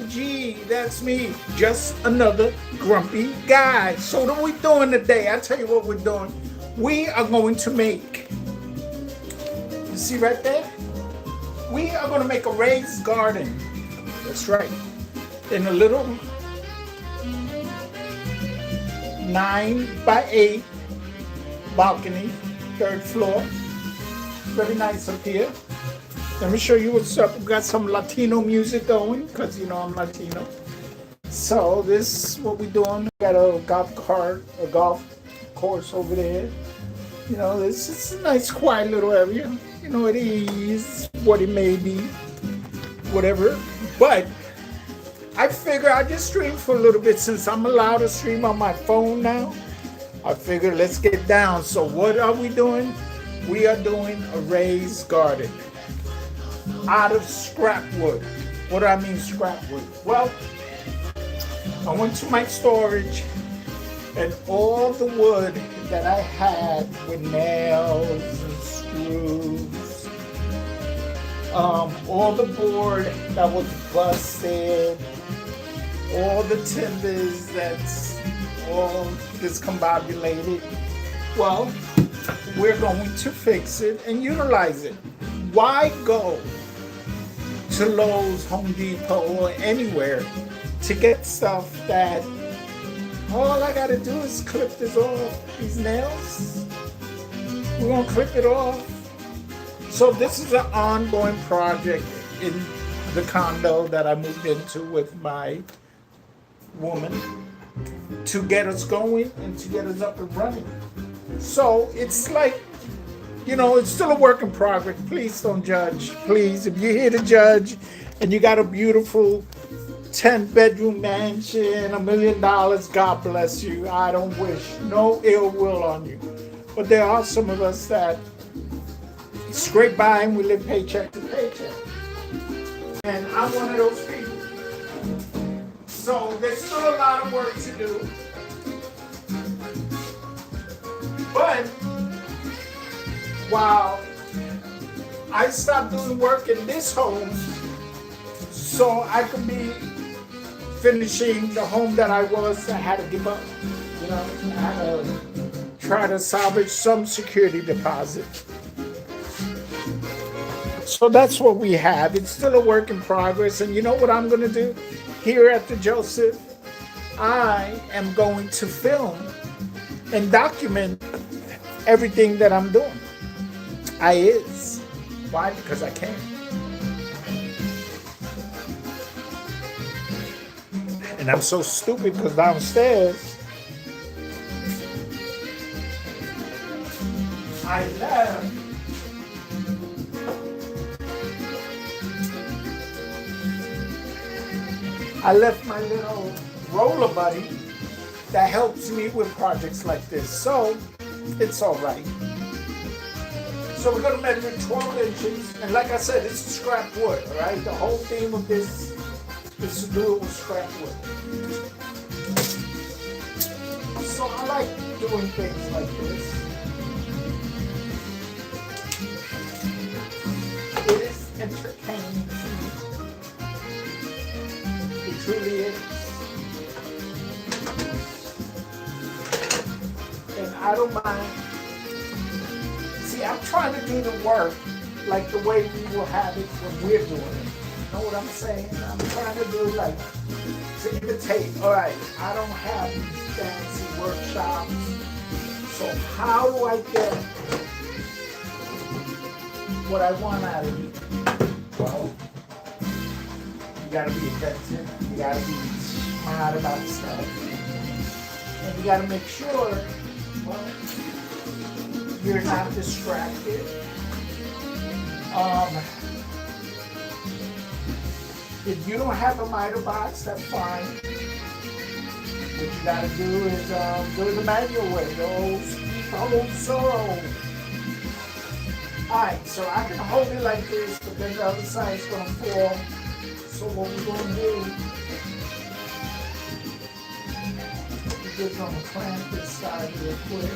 OMG, that's me. Just another grumpy guy. So what are we doing today? I tell you what we're doing. We are going to make, you see right there? We are going to make a raised garden. That's right. In a little 9x8 balcony, third floor. Very nice up here. Let me show you what's up. We've got some Latino music going, because you know I'm Latino. So this is what we're doing. We got a golf course over there. You know, this is a nice quiet little area. You know, it is what it may be, whatever. But I figure I just stream for a little bit since I'm allowed to stream on my phone now. I figure let's get down. So what are we doing? We are doing a raised garden out of scrap wood. What do I mean scrap wood? Well, I went to my storage and all the wood that I had with nails and screws, all the board that was busted, all the timbers that's all discombobulated. Well, we're going to fix it and utilize it. Why go to Lowe's, Home Depot, or anywhere to get stuff that all I gotta do is clip this off, these nails? We're gonna clip it off. So this is an ongoing project in the condo that I moved into with my woman to get us going and to get us up and running. So it's like, you know, it's still a work in progress. Please don't judge. Please, if you're here to judge and you got a beautiful 10-bedroom mansion, $1 million, God bless you. I don't wish no ill will on you. But there are some of us that scrape by and we live paycheck to paycheck. And I'm one of those people. So there's still a lot of work to do. But while I stopped doing work in this home so I could be finishing the home that I had to give up. You know, I had to try to salvage some security deposit. So that's what we have. It's still a work in progress. And you know what I'm going to do? Here at the Joseph, I am going to film and document everything that I'm doing. I is. Why? Because I can. And I'm so stupid because downstairs I left my little roller buddy that helps me with projects like this. So it's all right. So we're going to measure 12 inches. And like I said, it's scrap wood, all right? The whole theme of this is to do it with scrap wood. So I like doing things like this. It is entertaining to me. It truly is. And I don't mind. See, I'm trying to do the work like the way we will have it when we're doing it. You know what I'm saying? I'm trying to do like to imitate. All right, I don't have these fancy workshops. So how do I get what I want out of you? Well, you gotta be effective. You gotta be smart about stuff. And you gotta make sure, well, you're not distracted. If you don't have a miter box, that's fine. What you gotta do is go the manual way, the old sorrow. Alright, so I can hold it like this, but then the other side is gonna fall. So what we're gonna do, we're just gonna clamp this side real quick.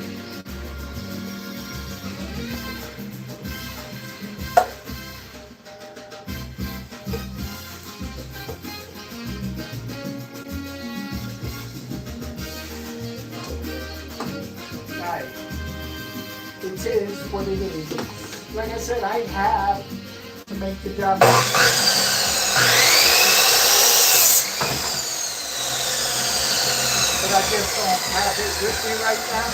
it is what it is. Like I said, I have to make the job. But I just don't have it with me right now.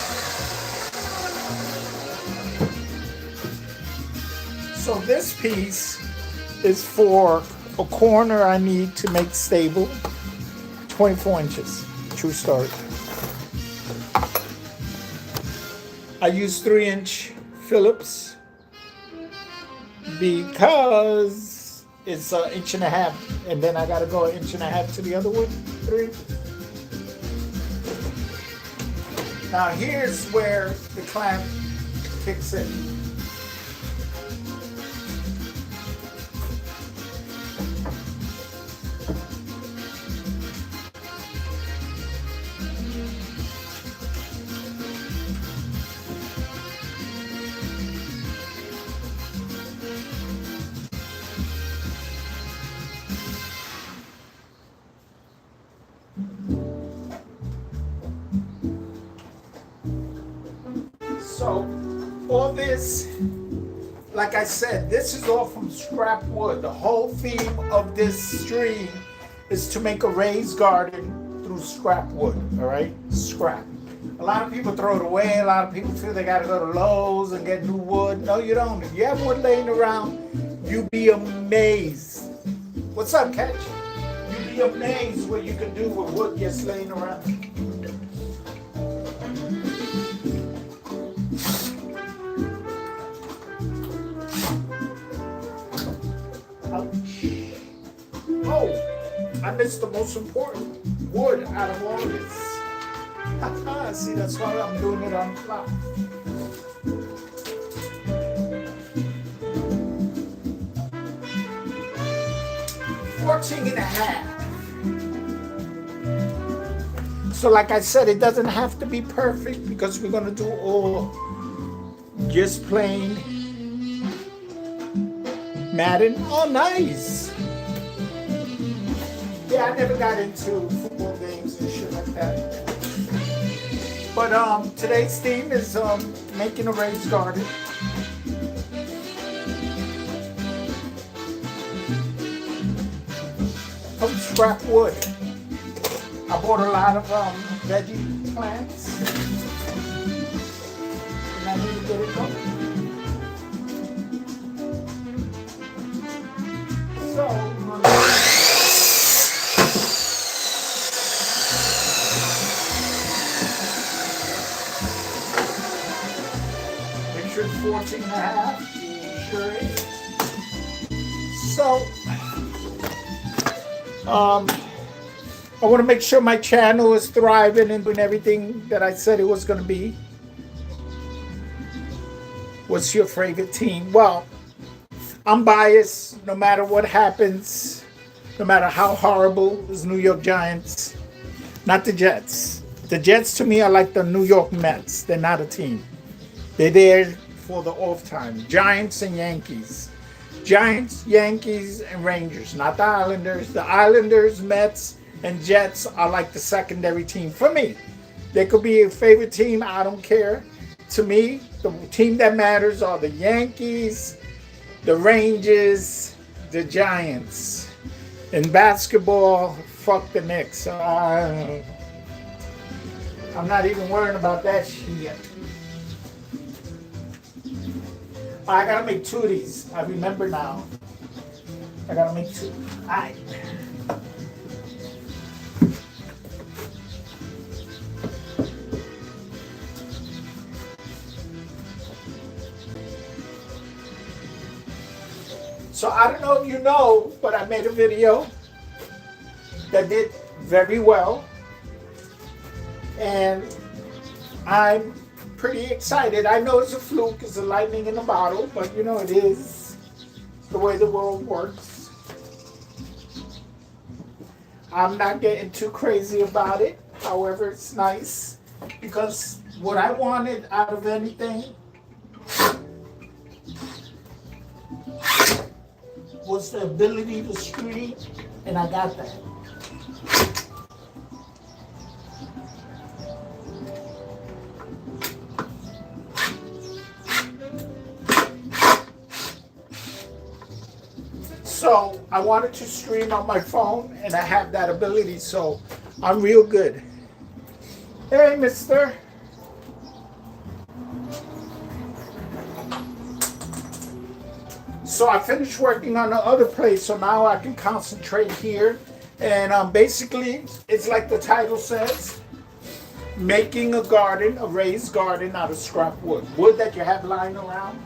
So this piece is for a corner I need to make stable. 24 inches. True story. I use 3-inch Phillips because it's an inch and a half, and then I gotta go 1.5 inches to the other one. 3. Now here's where the clamp kicks in. So all this, like I said, this is all from scrap wood. The whole theme of this stream is to make a raised garden through scrap wood, all right? Scrap. A lot of people throw it away. A lot of people feel they gotta go to Lowe's and get new wood. No, you don't. If you have wood laying around, you'd be amazed. What's up, Catch? You'd be amazed what you can do with wood just laying around. Oh, I missed the most important wood out of all this. See, that's why I'm doing it on the clock. $14.5. So like I said, it doesn't have to be perfect because we're gonna do all just plain Madden. Oh, nice. Yeah, I never got into football games and shit like that. But today's theme is making a raised garden. From scrap wood. I bought a lot of veggie plants. And I need to get it going. So, make sure it's 14.5. Sure is. So, I want to make sure my channel is thriving and doing everything that I said it was going to be. What's your favorite team? Well, I'm biased. No matter what happens, no matter how horrible is New York Giants, not the Jets. The Jets to me are like the New York Mets. They're not a team. They're there for the off time. Giants and Yankees. Giants, Yankees, and Rangers, not the Islanders. The Islanders, Mets, and Jets are like the secondary team for me. They could be a favorite team. I don't care. To me, the team that matters are the Yankees, the Rangers, the Giants. In basketball, fuck the Knicks. I'm not even worrying about that shit. I gotta make 2 of these. I remember now. I gotta make 2. Alright. So I don't know if you know, but I made a video that did very well. And I'm pretty excited. I know it's a fluke, it's a lightning in a bottle, but you know it is the way the world works. I'm not getting too crazy about it. However, it's nice because what I wanted out of anything was the ability to stream, and I got that. So I wanted to stream on my phone, and I have that ability, so I'm real good. Hey, mister. So I finished working on the other place, so now I can concentrate here. And basically, it's like the title says, making a garden, a raised garden out of scrap wood. Wood that you have lying around.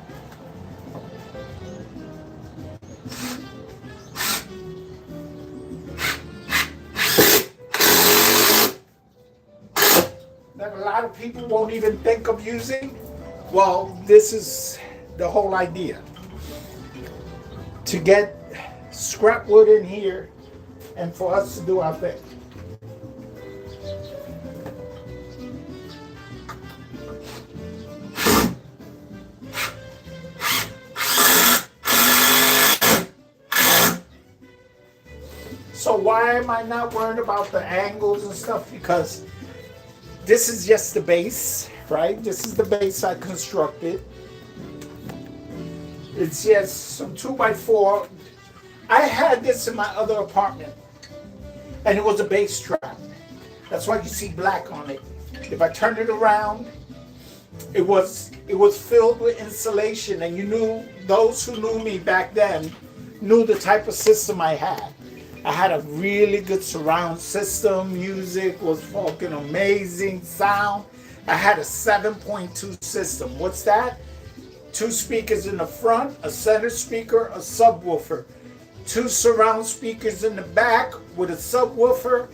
That a lot of people won't even think of using. Well, this is the whole idea. To get scrap wood in here and for us to do our thing. So why am I not worried about the angles and stuff? Because this is just the base, right? This is the base I constructed. It's just some 2x4. I had this in my other apartment, and it was a base trap. That's why you see black on it. If I turned it around, it was filled with insulation, and you knew, those who knew me back then knew the type of system I had. I had a really good surround system. Music was fucking amazing. Sound. I had a 7.2 system. What's that? 2 speakers in the front, a center speaker, a subwoofer. 2 surround speakers in the back with a subwoofer,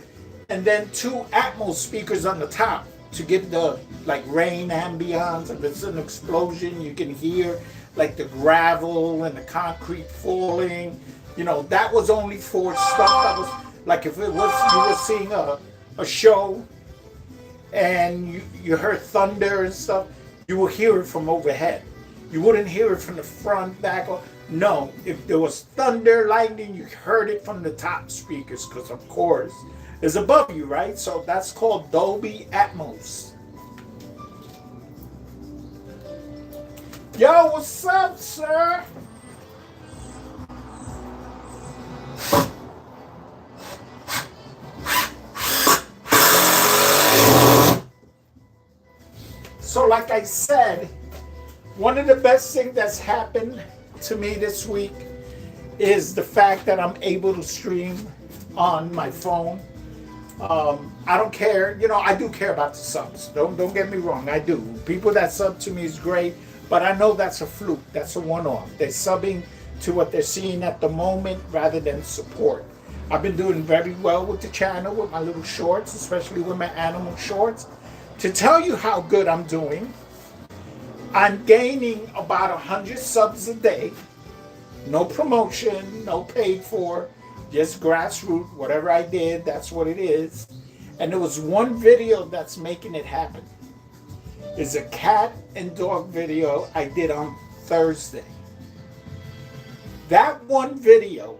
and then 2 Atmos speakers on the top to give the like rain ambience. If it's an explosion, you can hear like the gravel and the concrete falling. You know, that was only for stuff that was like if it was you were seeing a show and you heard thunder and stuff, you will hear it from overhead. You wouldn't hear it from the front, back, or no. If there was thunder, lightning, you heard it from the top speakers because, of course, it's above you, right? So that's called Dolby Atmos. Yo, what's up, sir? So like I said, one of the best things that's happened to me this week is the fact that I'm able to stream on my phone. I don't care, you know, I do care about the subs. Don't get me wrong, I do. People that sub to me is great, but I know that's a fluke, that's a one-off. They're subbing to what they're seeing at the moment rather than support. I've been doing very well with the channel, with my little shorts, especially with my animal shorts. To tell you how good I'm doing, I'm gaining about 100 subs a day. No promotion, no paid for, just grassroots. Whatever I did, that's what it is. And there was one video that's making it happen. It's a cat and dog video I did on Thursday. That one video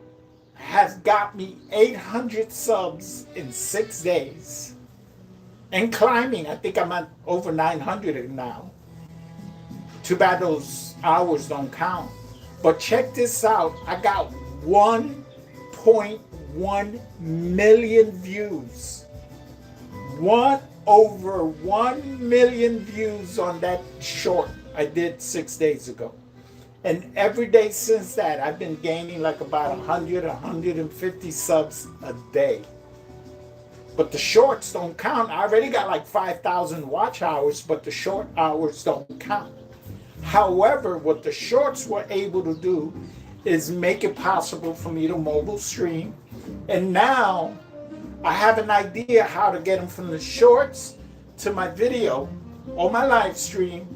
has got me 800 subs in 6 days. And climbing. I think I'm at over 900 now. Too bad those hours don't count. But check this out. I got 1.1 million views. Over 1 million views on that short I did 6 days ago. And every day since that, I've been gaining like about 100, 150 subs a day. But the shorts don't count. I already got like 5,000 watch hours, but the short hours don't count. However, what the shorts were able to do is make it possible for me to mobile stream. And now I have an idea how to get them from the shorts to my video or my live stream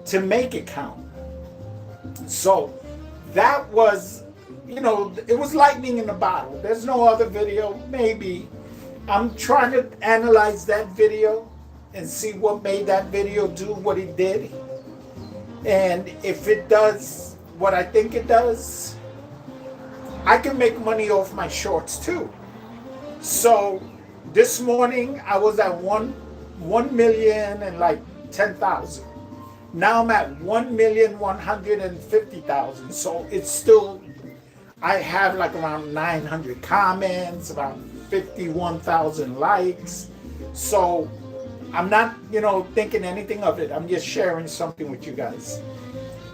to make it count. So that was, you know, it was lightning in a bottle. There's no other video, maybe. I'm trying to analyze that video and see what made that video do what it did. And if it does what I think it does, I can make money off my shorts too. So this morning I was at 1 million and like 10,000. Now I'm at 1,150,000. So it's still I have like around 900 comments, about 51,000 likes. So I'm not, thinking anything of it. I'm just sharing something with you guys.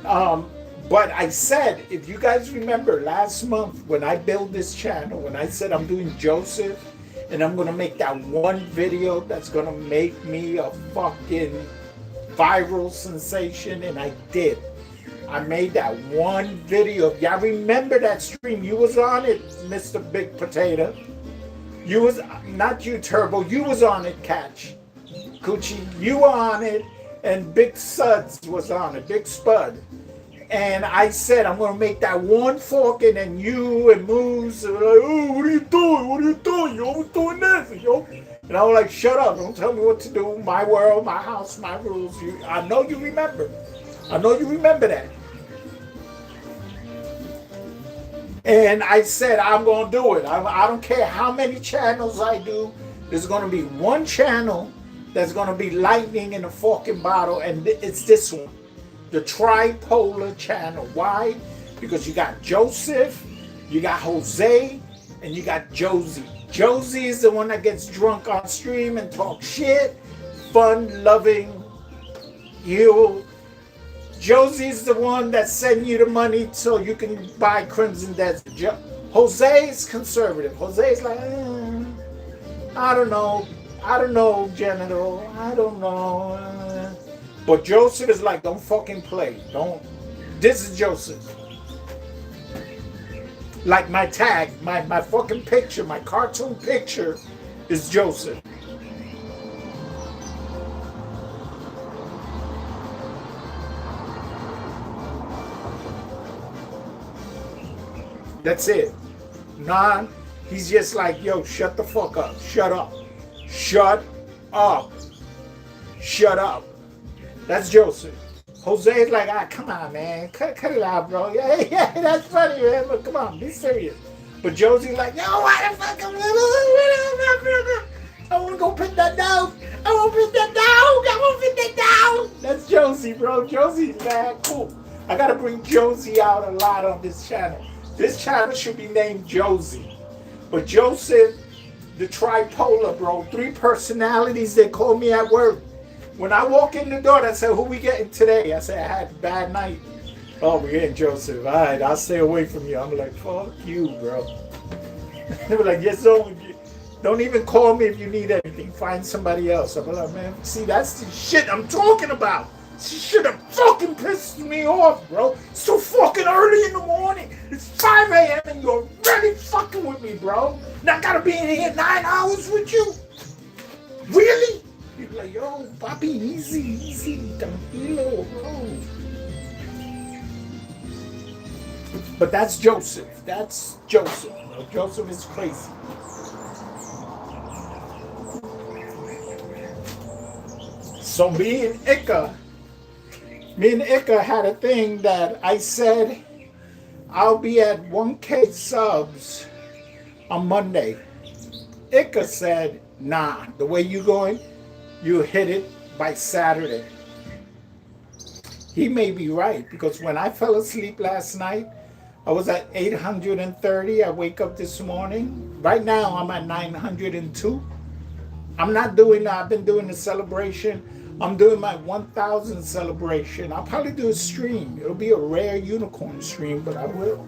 But I said, if you guys remember last month when I built this channel, when I said I'm doing Joseph and I'm going to make that one video that's going to make me a fucking viral sensation, and I did. I made that one video. Y'all remember that stream? You was on it, Mr. Big Potato. You was, not you, Turbo. You was on it, Catch. Coochie, you were on it, and Big Suds was on it, Big Spud. And I said, I'm going to make that one fork, and then you and Moose were like, oh, what are you doing? What are you doing? Yo, I'm doing this, yo. And I was like, shut up. Don't tell me what to do. My world, my house, my rules. I know you remember. I know you remember that. And I said, I'm going to do it. I don't care how many channels I do. There's going to be one channel that's going to be lightning in a fucking bottle, and it's this one. The tripolar channel. Why? Because you got Joseph, you got Jose, and you got Josie. Josie is the one that gets drunk on stream and talk shit. Fun, loving, you. Josie's the one that send you the money so you can buy Crimson Desert. Jose is conservative. Jose is like, I don't know, General. I don't know. But Joseph is like, don't fucking play. Don't. This is Joseph. Like my tag, my fucking picture, my cartoon picture is Joseph. That's it. He's just like, yo, shut the fuck up. Shut up. Shut up. Shut up. That's Joseph. Jose is like, come on, man. Cut it out, bro. Yeah, that's funny, man. But come on, be serious. But Josie's like, yo, why the fuck? I want to go put that down. I want to put that down. That's Josie, bro. Josie's mad cool. I got to bring Josie out a lot on this channel. This channel should be named Josie. But Joseph, the tripolar, bro. 3 personalities, they call me at work. When I walk in the door, I say, who we getting today? I say, I had a bad night. Oh, we're getting Joseph. All right, I'll stay away from you. I'm like, fuck you, bro. They were like, yes, don't even call me if you need anything. Find somebody else. I'm like, man, see, that's the shit I'm talking about. She should have fucking pissed me off, bro. It's so fucking early in the morning. It's 5 a.m. and you're already fucking with me, bro. Now I gotta be in here 9 hours with you? Really? You're like, yo, papi, easy, tranquilo, bro. But that's Joseph. That's Joseph, bro. Joseph is crazy. So me and Ika had a thing that I said I'll be at 1K subs on Monday. Ika said, nah, the way you going, you hit it by Saturday. He may be right, because when I fell asleep last night, I was at 830. I wake up this morning. Right now, I'm at 902. I'm not doing that. I've been doing the celebration. I'm doing my 1,000 celebration. I'll probably do a stream. It'll be a rare unicorn stream, but I will.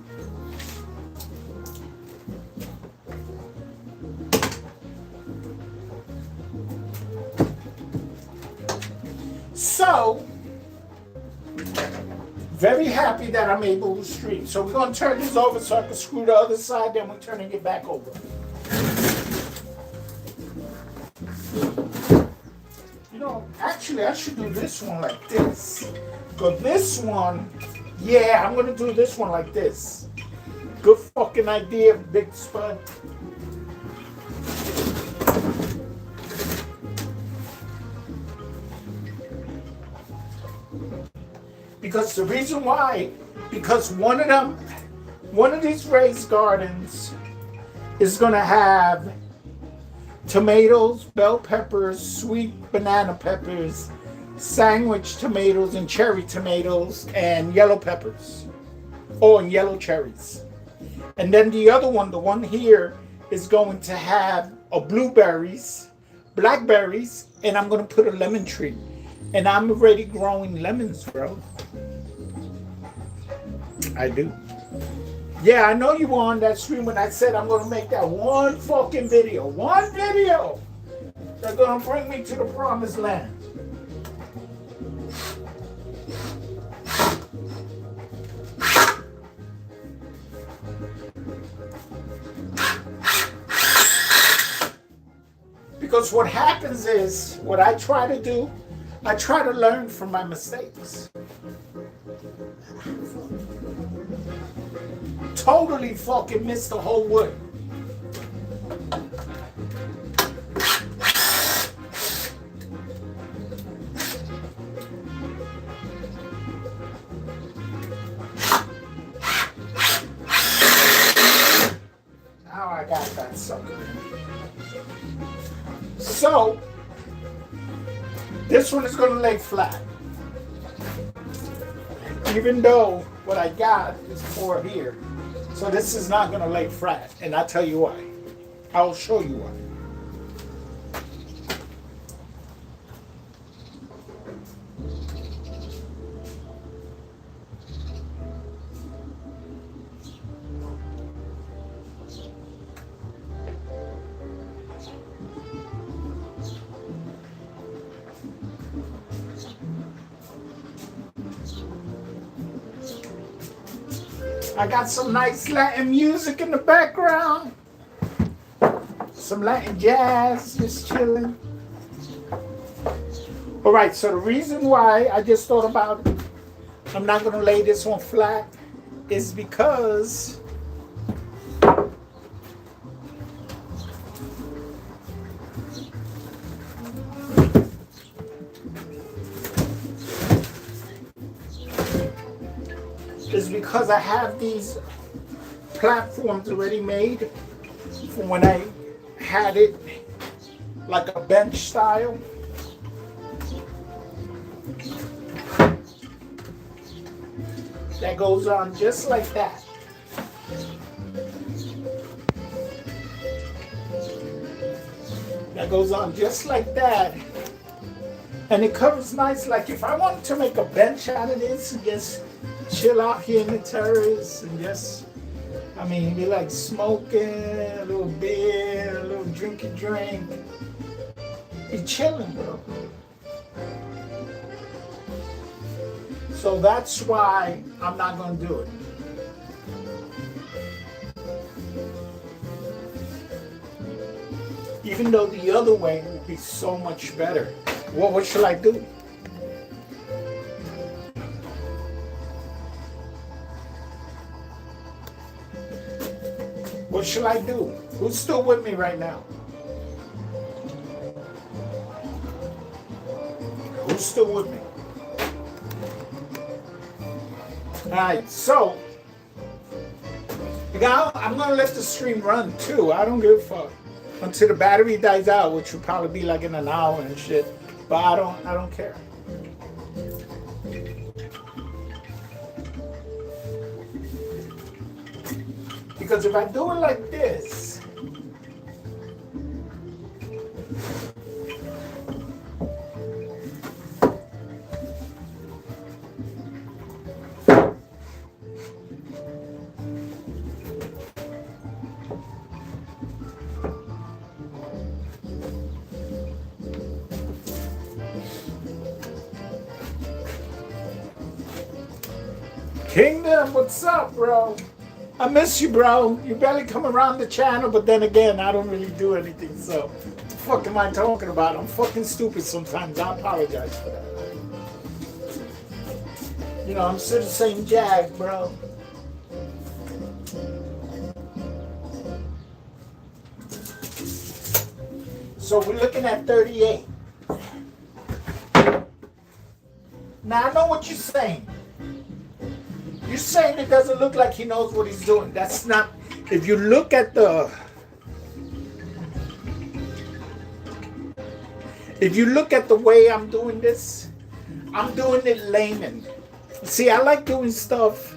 So, very happy that I'm able to stream. So we're going to turn this over so I can screw the other side, then we're turning it back over. You know, actually I should do this one like this. Because this one, yeah, I'm going to do this one like this. Good fucking idea, Big Spud. Because the reason why, because one of these raised gardens is going to have tomatoes, bell peppers, sweet banana peppers, sandwich tomatoes and cherry tomatoes, and yellow peppers. Oh, and yellow cherries. And then the other one, the one here, is going to have blueberries, blackberries, and I'm going to put a lemon tree. And I'm already growing lemons, bro. I do. Yeah, I know you were on that stream when I said I'm going to make that one fucking video. One video that's going to bring me to the promised land. Because what happens is, what I try to do, I try to learn from my mistakes. Totally fucking missed the whole wood. Now I got that sucker. So, this one is going to lay flat. Even though what I got is 4 here. So this is not going to lay flat. And I'll tell you why. I'll show you why. I got some nice Latin music in the background. Some Latin jazz, just chilling. All right, so the reason why I just thought about it, I'm not going to lay this one flat, is because I have these platforms already made from when I had it like a bench style. That goes on just like that. That goes on just like that. And it covers nice. Like if I wanted to make a bench out of this and just chill out here in the terrace and just, I mean, be like smoking, a little beer, a little drinky drink. Be chilling, bro. So that's why I'm not going to do it. Even though the other way would be so much better. What should I do? What should I do? Who's still with me right now? Who's still with me? Alright, so I'm gonna let the stream run too. I don't give a fuck. Until the battery dies out, which will probably be like in an hour and shit. But I don't care. Because if I do it like this, Kingdom, what's up, bro? I miss you, bro. You barely come around the channel, but then again, I don't really do anything, so what the fuck am I talking about? I'm fucking stupid sometimes. I apologize for that. You know, I'm still the same Jag, bro. So we're looking at 38. Now, I know what you're saying. You're saying it doesn't look like he knows what he's doing. That's not, if you look at the, way I'm doing this, I'm doing it layman. See, I like doing stuff,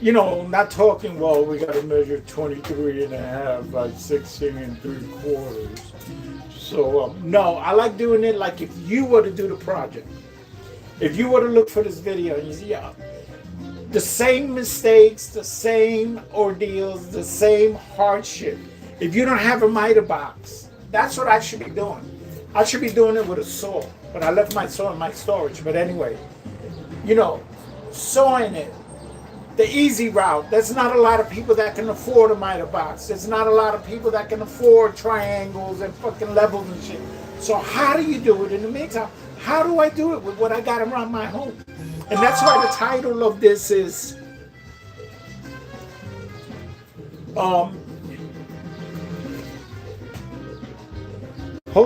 you know, not talking, well, we got to measure 23 and a half by 16 and 3/4. So, no, I like doing it like if you were to do the project. If you were to look for this video and you see, yeah, the same mistakes, the same ordeals, the same hardship. If you don't have a miter box, that's what I should be doing. I should be doing it with a saw, but I left my saw in my storage. But anyway, you know, sawing it, the easy route. There's not a lot of people that can afford a miter box. There's not a lot of people that can afford triangles and fucking levels and shit. So how do you do it in the meantime? How do I do it with what I got around my home? And that's why the title of this is hold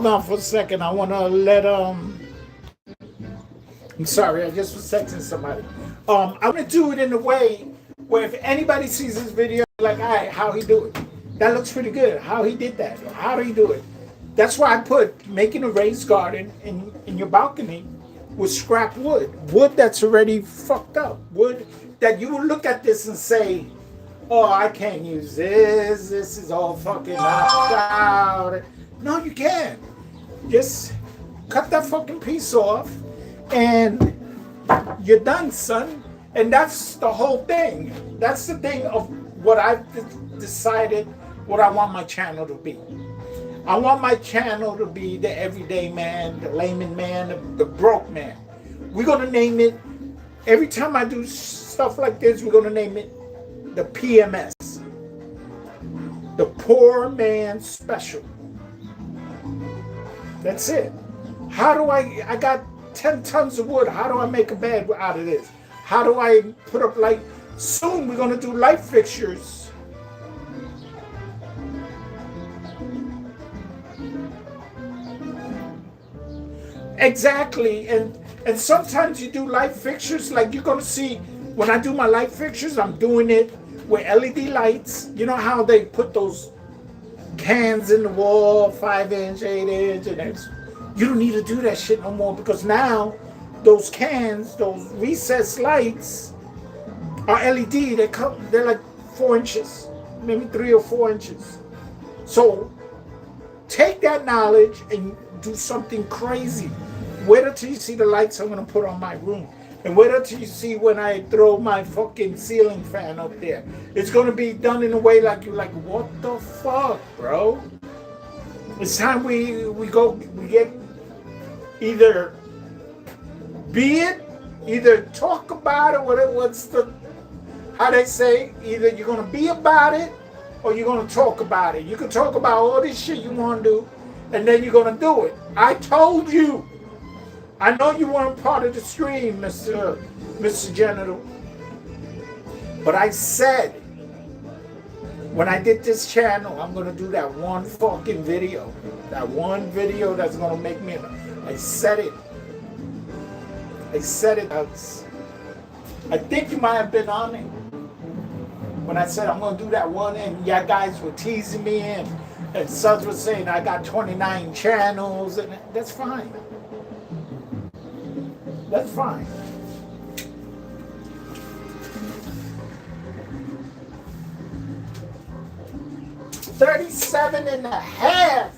on for a second. I want to let I'm sorry, I just was texting somebody. I'm gonna do it in a way where if anybody sees this video, like, all right, how he do it? That looks pretty good. How he did that? How do he do it? That's why I put making a raised garden in your balcony with scrap wood. Wood that's already fucked up. Wood that you will look at this and say, oh, I can't use this. This is all fucking knocked out. No, you can't. Just cut that fucking piece off and you're done, son. And that's the whole thing. That's the thing of what I've decided what I want my channel to be. I want my channel to be the everyday man, the layman man, the broke man. We're going to name it, every time I do stuff like this, we're going to name it the PMS. The Poor Man Special. That's it. How do I got 10 tons of wood. How do I make a bed out of this? How do I put up light? Soon we're going to do light fixtures. Exactly. And sometimes you do light fixtures, like you're going to see when I do my light fixtures, I'm doing it with LED lights. You know how they put those cans in the wall, 5-inch, 8-inch, and it's, you don't need to do that shit no more, because now those cans, those recessed lights are LED. They're like 4 inches, maybe 3 or 4 inches. So take that knowledge and do something crazy. Wait until you see the lights I'm gonna put on my room. And wait until you see when I throw my fucking ceiling fan up there. It's gonna be done in a way like you're like, what the fuck, bro? It's time we get either be it, either talk about it, what's the, how they say, either you're gonna be about it or you're gonna talk about it. You can talk about all this shit you wanna do, and then you're gonna do it. I told you. I know you weren't part of the stream, Mr. Genital. But I said, when I did this channel, I'm gonna do that one fucking video. That one video that's gonna make me, I said it. I said it. I think you might have been on it. When I said I'm gonna do that one, and yeah, guys were teasing me, and Suds was saying I got 29 channels, and that's fine. That's fine. $37.5.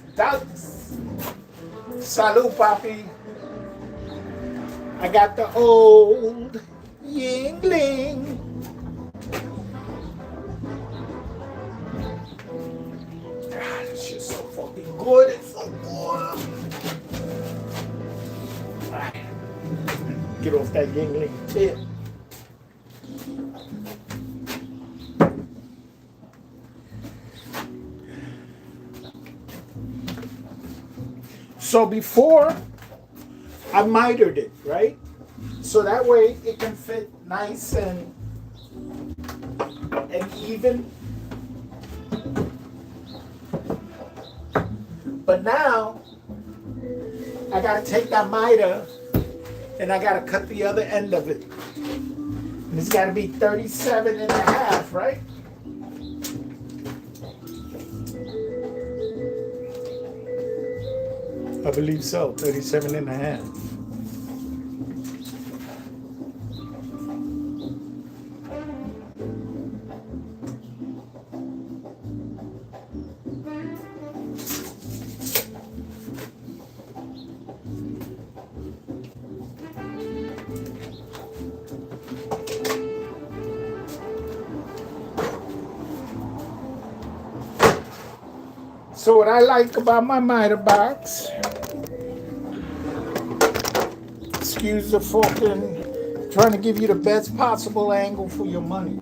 Salud, papi. I got the old Yingling. God, this shit's so fucking good. It's so good. Get off that Yingling tip. So before I mitered it, right? So that way it can fit nice and even. But now I gotta take that miter and I gotta cut the other end of it. And it's gotta be 37.5, right? I believe so, 37.5. So what I like about my miter box, excuse the fucking, trying to give you the best possible angle for your money.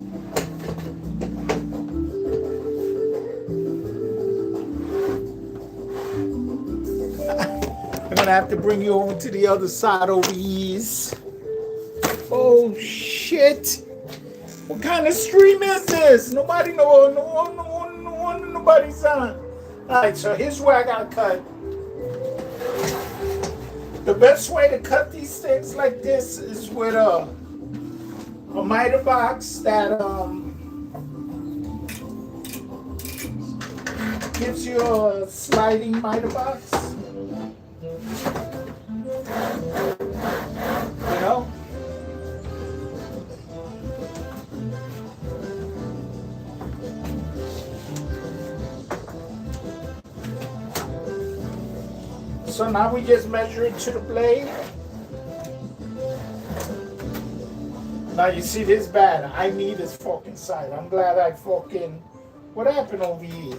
I'm gonna have to bring you over to the other side over here. Oh shit! What kind of stream is this? Nobody know. Nobody's on. All right, so here's where I gotta cut. The best way to cut these things like this is with a miter box that gives you a sliding miter box. You know? So now we just measure it to the blade. Now you see this bad. I need this fucking side. I'm glad I fucking... What happened over here?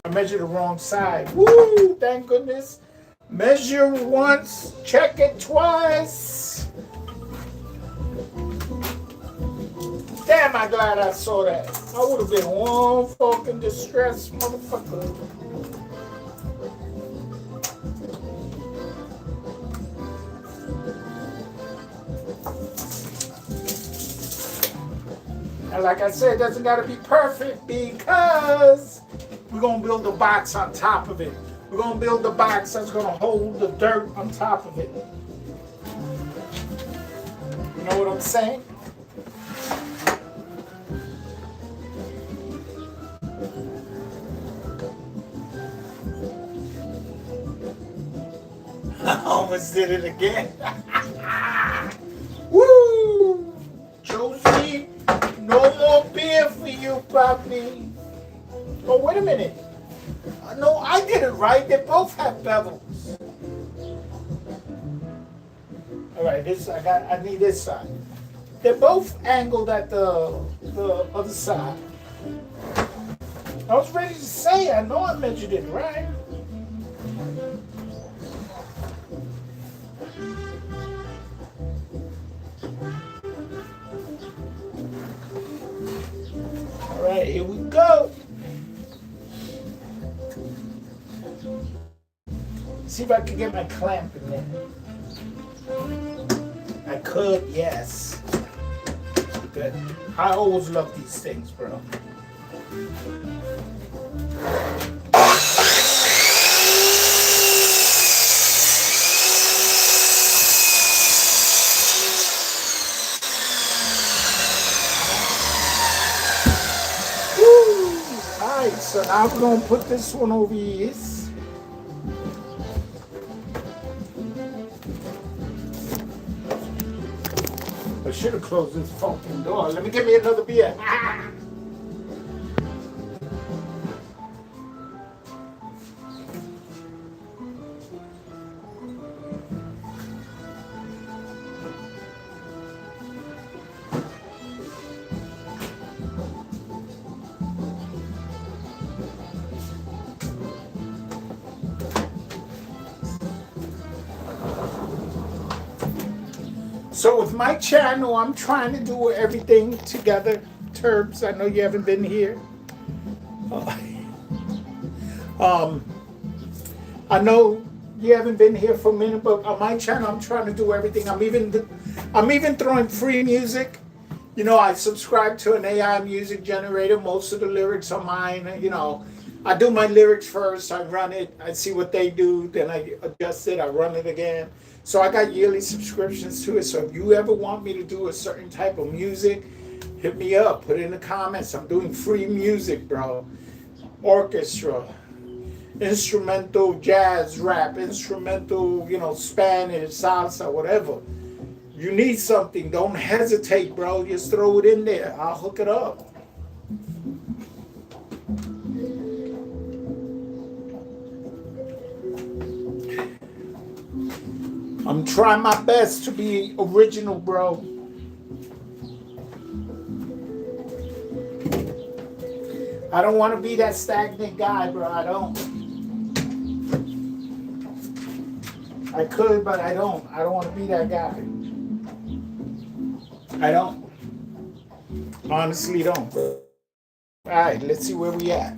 I measured the wrong side. Woo! Thank goodness. Measure once, check it twice. Damn, I'm glad I saw that. I would have been one fucking distressed motherfucker. And like I said, it doesn't got to be perfect because we're going to build a box on top of it. We're going to build a box that's going to hold the dirt on top of it. You know what I'm saying? I almost did it again. Woo! Josie, no more beer for you, Poppy. Oh, wait a minute. No, I did it right. They both have bevels. All right, I need this side. They're both angled at the other side. I was ready to say, I know I measured it right. All right, here we go. See if I can get my clamp in there. I could, yes. Good. I always love these things, bro. Woo! Alright, so now we're gonna put this one over here. I should have closed this fucking door. Let me get me another beer. Ah! So with my channel, I'm trying to do everything together. Turbs, I know you haven't been here. I know you haven't been here for a minute, but on my channel, I'm trying to do everything. I'm even throwing free music. You know, I subscribe to an AI music generator. Most of the lyrics are mine. You know, I do my lyrics first. I run it. I see what they do. Then I adjust it. I run it again. So I got yearly subscriptions to it. So if you ever want me to do a certain type of music, hit me up. Put it in the comments. I'm doing free music, bro. Orchestra, instrumental, jazz, rap, instrumental, you know, Spanish, salsa, whatever. You need something, don't hesitate, bro. Just throw it in there. I'll hook it up. I'm trying my best to be original, bro. I don't want to be that stagnant guy, bro. I don't. I could, but I don't. I don't want to be that guy. I don't. Honestly, don't. All right, let's see where we at.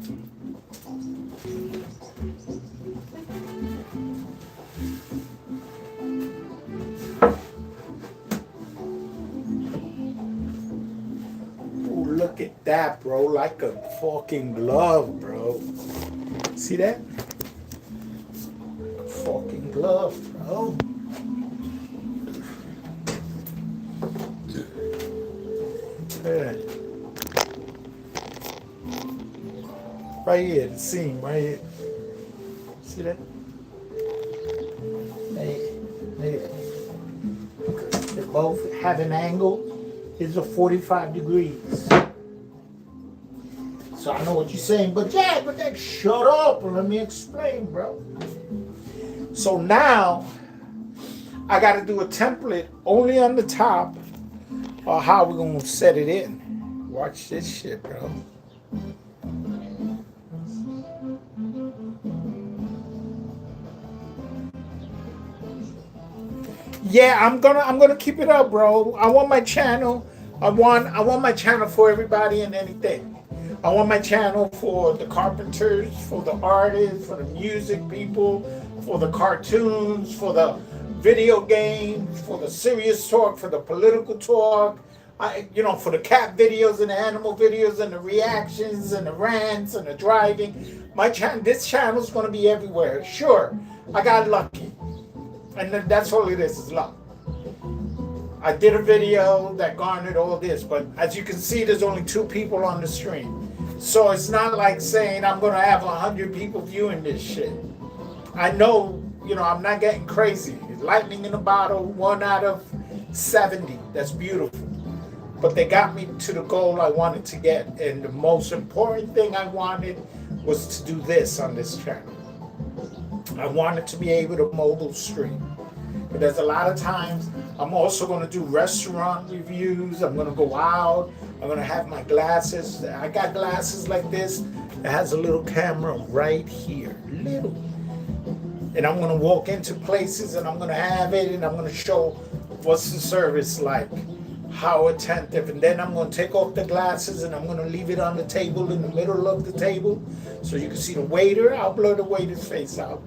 Ooh, look at that, bro. Like a fucking glove, bro. See that? Fucking glove, bro. Yeah. Right here, the seam, right here. See that? They both have an angle. It's a 45 degrees. So I know what you're saying, but yeah, but then shut up and let me explain, bro. So now I got to do a template only on the top of how we're gonna set it in. Watch this shit, bro. Yeah, I'm gonna keep it up, bro. I want my channel. I want my channel for everybody and anything. I want my channel for the carpenters, for the artists, for the music people, for the cartoons, for the video games, for the serious talk, for the political talk. For the cat videos and the animal videos and the reactions and the rants and the driving. This channel is gonna be everywhere. Sure, I got lucky. And that's all it is luck. I did a video that garnered all this, but as you can see, there's only 2 people on the stream. So it's not like saying I'm gonna have 100 people viewing this shit. I know, I'm not getting crazy. Lightning in a bottle, 1 out of 70. That's beautiful. But they got me to the goal I wanted to get. And the most important thing I wanted was to do this on this channel. I wanted to be able to mobile stream. But there's a lot of times I'm also going to do restaurant reviews. I'm going to go out. I'm going to have my glasses. I got glasses like this. It has a little camera right here. Little. And I'm going to walk into places and I'm going to have it and I'm going to show what's the service like. How attentive, and then I'm going to take off the glasses and I'm going to leave it on the table in the middle of the table so you can see the waiter. I'll blur the waiter's face out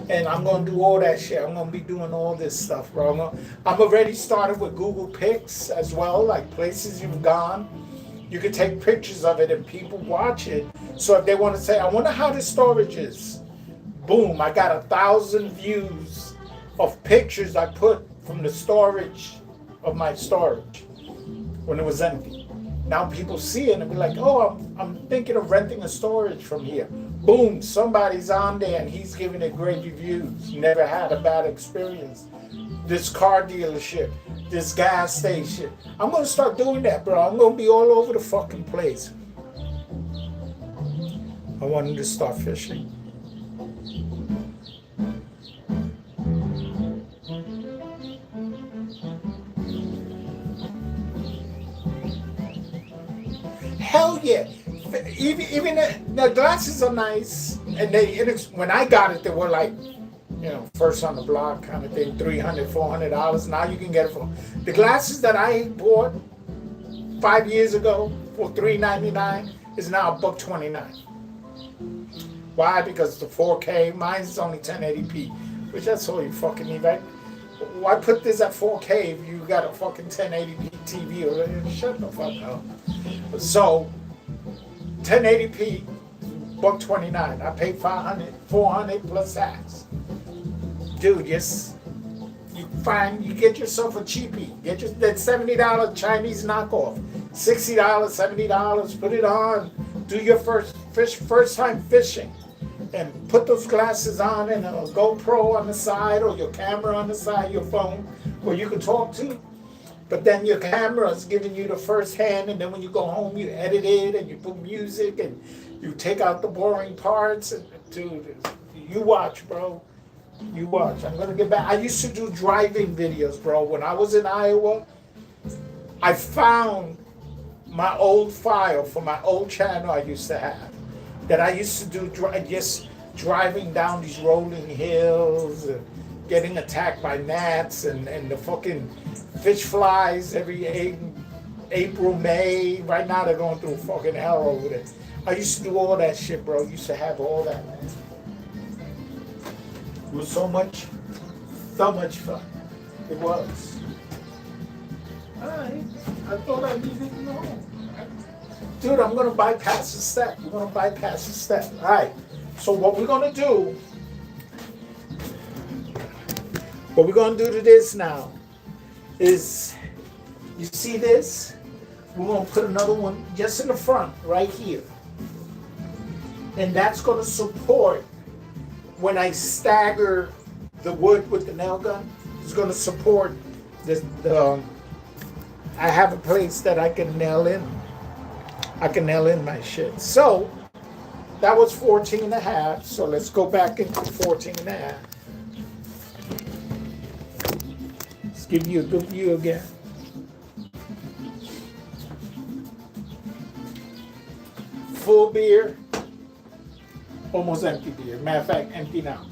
and I'm going to do all that shit. I'm going to be doing all this stuff, bro. I'm already started with Google Pics as well, like places you've gone. You can take pictures of it and people watch it. So if they want to say, I wonder how the storage is. Boom, I got 1,000 views of pictures I put from the storage of my storage when it was empty. Now people see it and be like, oh, I'm thinking of renting a storage from here. Boom, somebody's on there and he's giving it great reviews. Never had a bad experience. This car dealership, this gas station. I'm going to start doing that, bro. I'm going to be all over the fucking place. I wanted to start fishing. Hell yeah. Even the glasses are nice. And when I got it, they were like, first on the block kind of thing, $300, $400. Now you can get it for the glasses that I bought 5 years ago for $3.99 is now $1.29. Why? Because the 4K, mine's only 1080p, which that's all you fucking need, right? Why put this at 4K if you got a fucking 1080p TV? Or shut the fuck up. So 1080p, $1.29. I paid $500, $400 plus tax. Dude, yes, you get yourself a cheapie. Get that $70 Chinese knockoff. $60, $70, put it on. Do your first time fishing. And put those glasses on and a GoPro on the side or your camera on the side, your phone, where you can talk to. But then your camera is giving you the first hand, and then when you go home, you edit it and you put music and you take out the boring parts. And dude, you watch, bro. You watch. I'm gonna get back. I used to do driving videos, bro. When I was in Iowa, I found my old file for my old channel I used to have, that I used to do just driving down these rolling hills and getting attacked by gnats and the fucking fish flies every April, May. Right now they're going through fucking hell over there. I used to do all that shit, bro. Used to have all that, man. It was so much fun. It was. Alright. I thought I needed to know. Dude, I'm gonna bypass the step. We're gonna bypass the step. Alright. So what we're gonna do to this now is, you see this? We're gonna put another one just in the front, right here. And that's gonna support when I stagger the wood with the nail gun. It's gonna support the I have a place that I can nail in. I can nail in my shit. So that was 14 and a half. So let's go back into 14 and a half. Let's give you a good view again. Full beer, almost empty beer. Matter of fact, empty now.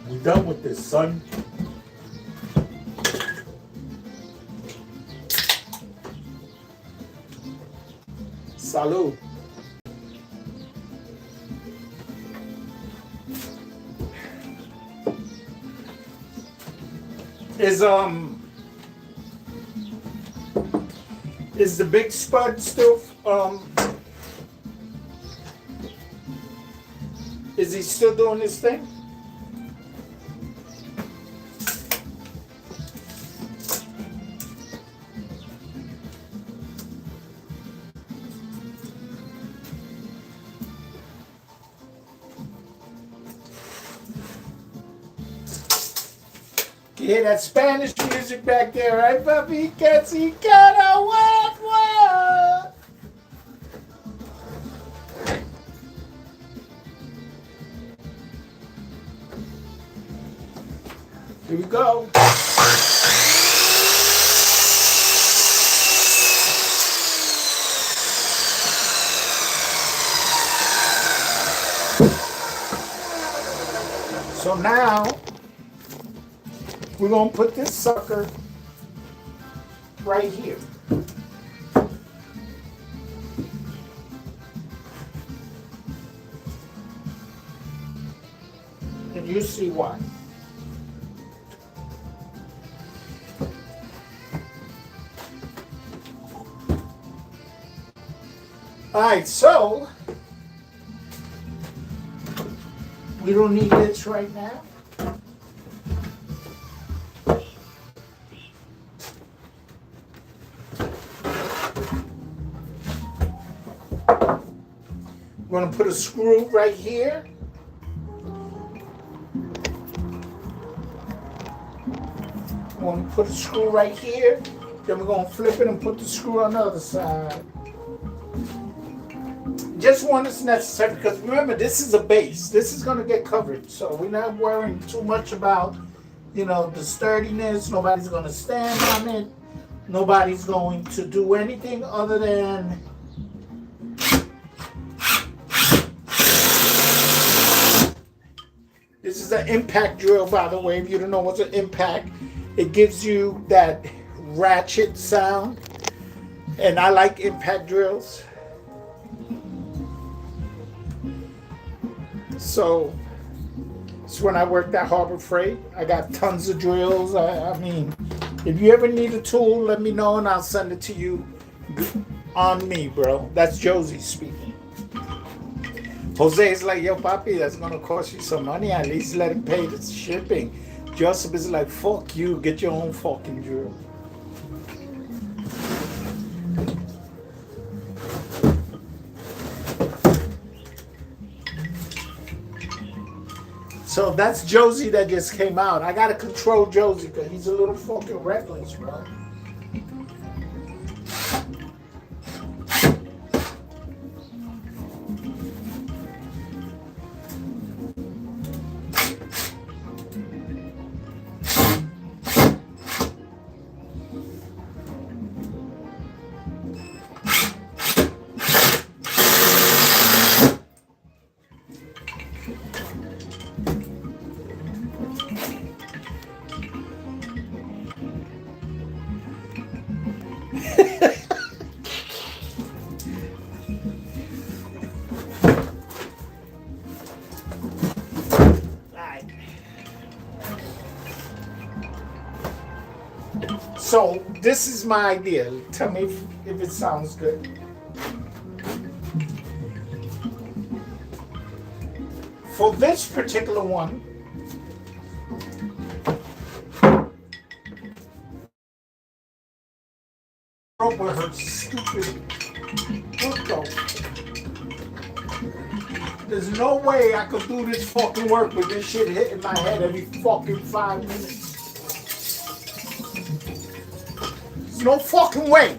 We're done with this, son. Salud. Is the big spud still is he still doing his thing? You hear that Spanish music back there, right, papi? Casi cara, what? Here we go. So now, we're going to put this sucker right here. And you see why. All right, so we don't need this right now. We're going to put a screw right here. We're going to put a screw right here. Then we're going to flip it and put the screw on the other side. Just one is necessary because remember, this is a base. This is going to get covered. So we're not worrying too much about, the sturdiness. Nobody's going to stand on it. Nobody's going to do anything other than this is an impact drill, by the way. If you don't know what's an impact, it gives you that ratchet sound. And I like impact drills. So it's when I worked at Harbor Freight. I got tons of drills. I mean, if you ever need a tool, let me know and I'll send it to you on me, bro. That's Josie speaking. Jose's like, yo, papi, that's going to cost you some money. At least let him pay the shipping. Joseph is like, fuck you. Get your own fucking drill. So that's Josie that just came out. I got to control Josie because he's a little fucking reckless, bro. So this is my idea. Tell me if it sounds good. For this particular one, with her stupid foot though. There's no way I could do this fucking work with this shit hitting my head every fucking 5 minutes. There's no fucking way.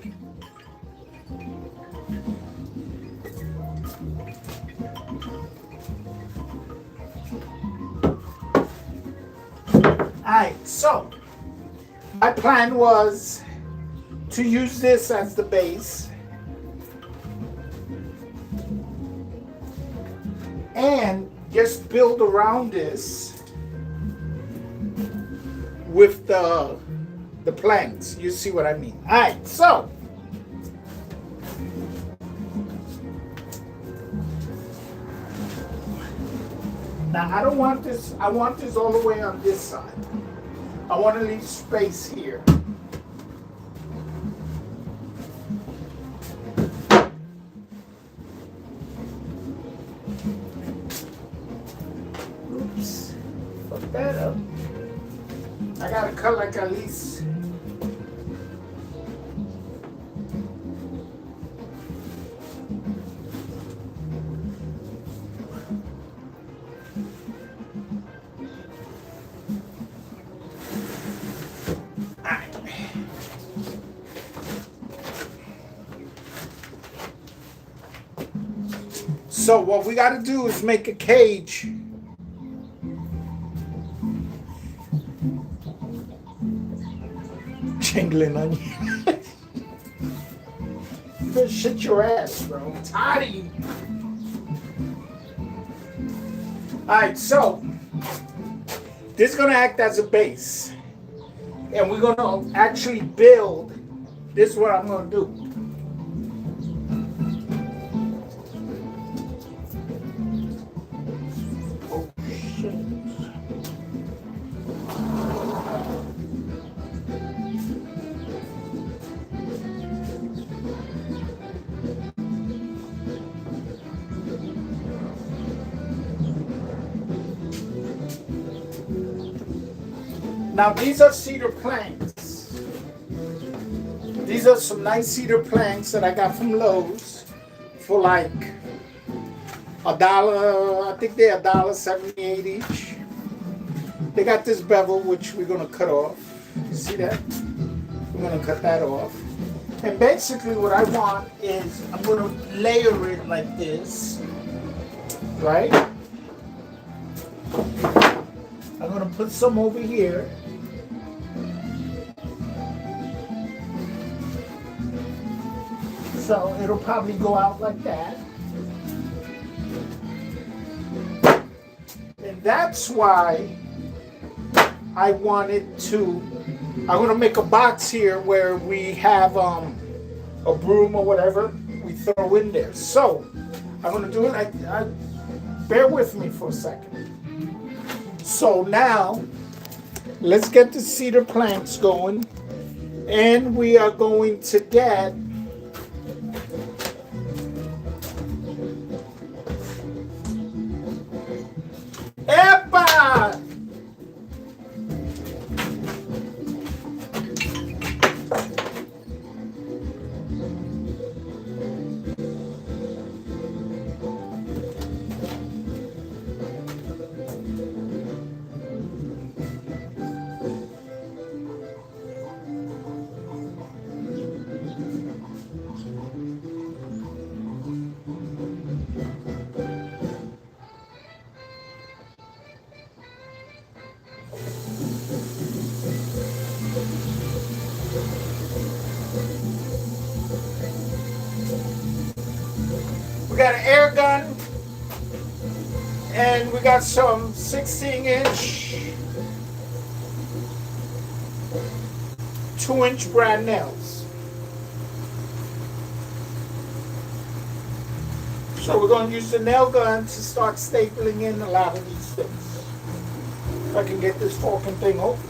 Alright, so my plan was to use this as the base and just build around this with the planks. You see what I mean? Alright, so now I don't want this, I want this all the way on this side. I want to leave space here. Oops, fuck that up. I gotta cut like at least so what we got to do is make a cage. Jingling on you. You better shit your ass, bro. I'm tired of you. Alright, so this is going to act as a base. And we're going to actually build. This is what I'm going to do. Now these are cedar planks. These are some nice cedar planks that I got from Lowe's for like $1. I think they're $1.78 each. They got this bevel which we're gonna cut off. You see that? We're gonna cut that off. And basically what I want is I'm gonna layer it like this, right? I'm gonna put some over here. So it'll probably go out like that. And that's why I wanted to, I'm gonna make a box here where we have a broom or whatever we throw in there. So I'm gonna do it, bear with me for a second. So now, let's get the cedar planks going. And we are going to get Epa! We got an air gun, and we got some 16-inch, 2-inch brad nails. So we're going to use the nail gun to start stapling in a lot of these things. If I can get this fucking thing open.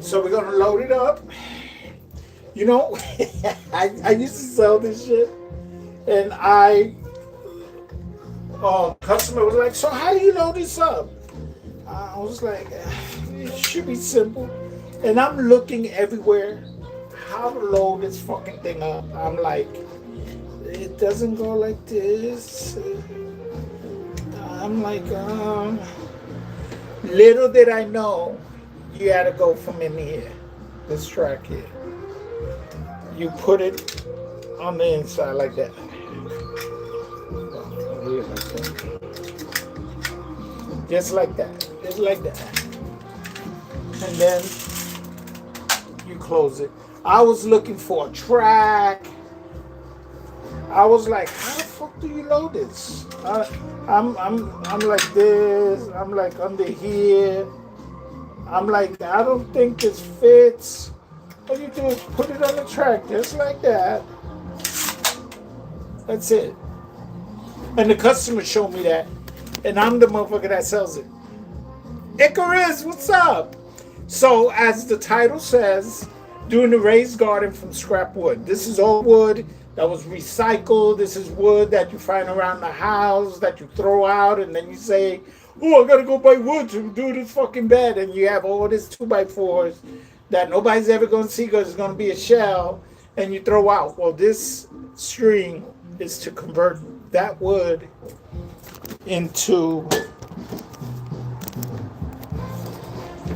So we're gonna load it up. You know, I used to sell this shit, and customer was like, "So how do you load this up?" I was like, "It should be simple." And I'm looking everywhere how to load this fucking thing up. I'm like, it doesn't go like this. I'm like, little did I know, you had to go from in here, this track here. You put it on the inside like that. Just like that. Just like that. And then you close it. I was looking for a track. I was like, how the fuck do you load this? I'm like this. I'm like under here. I'm like, I don't think this fits. All you do is put it on the track just like that. That's it. And the customer showed me that. And I'm the motherfucker that sells it. Icarus, what's up? So, as the title says, doing the raised garden from scrap wood. This is old wood that was recycled. This is wood that you find around the house that you throw out, and then you say, "Oh, I gotta go buy wood to do this fucking bed." And you have all this 2x4s that nobody's ever gonna see because it's gonna be a shell, and you throw out. Well, this string is to convert that wood into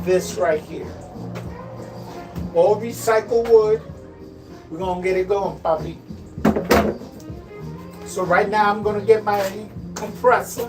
this right here. All recycled wood. We're gonna get it going, Papi. So right now I'm gonna get my compressor.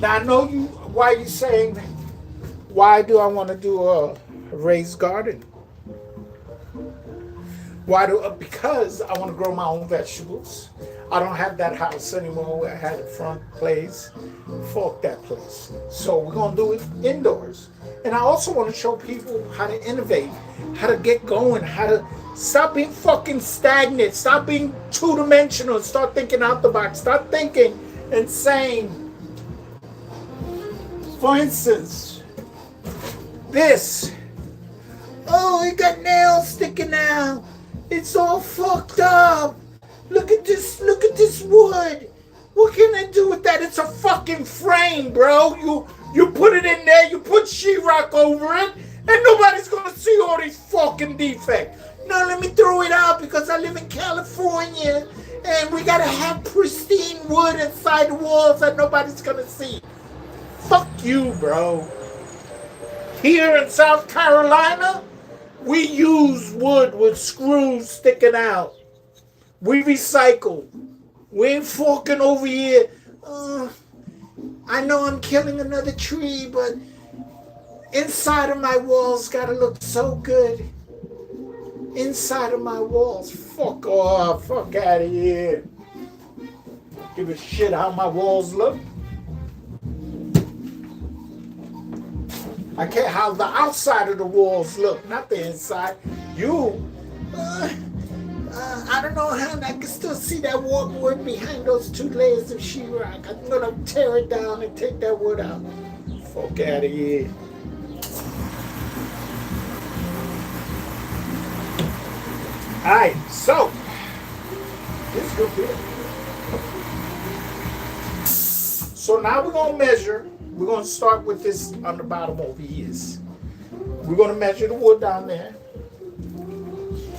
Now I know you. Why you saying? Why do I want to do a raised garden? Because I want to grow my own vegetables. I don't have that house anymore where I had a front place. Fuck that place. So we're gonna do it indoors. And I also want to show people how to innovate, how to get going, how to stop being fucking stagnant, stop being two-dimensional, start thinking out the box, start thinking and saying. For instance, this. Oh, it got nails sticking out. It's all fucked up. Look at this wood. What can I do with that? It's a fucking frame, bro. You put it in there, you put sheetrock over it, and nobody's gonna see all these fucking defects. No, let me throw it out because I live in California and we gotta have pristine wood inside the walls that nobody's gonna see. Fuck you, bro. Here in South Carolina, we use wood with screws sticking out. We recycle. We ain't fucking over here. I know I'm killing another tree, but inside of my walls gotta look so good. Inside of my walls. Fuck off. Fuck out of here. Give a shit how my walls look. I care how the outside of the walls look, not the inside. I don't know how I can still see that wood behind those 2 layers of sheetrock. I'm gonna tear it down and take that wood out. Fuck out of here. Alright, so this is good. So now we're gonna measure. We're going to start with this on the bottom over here. We're going to measure the wood down there.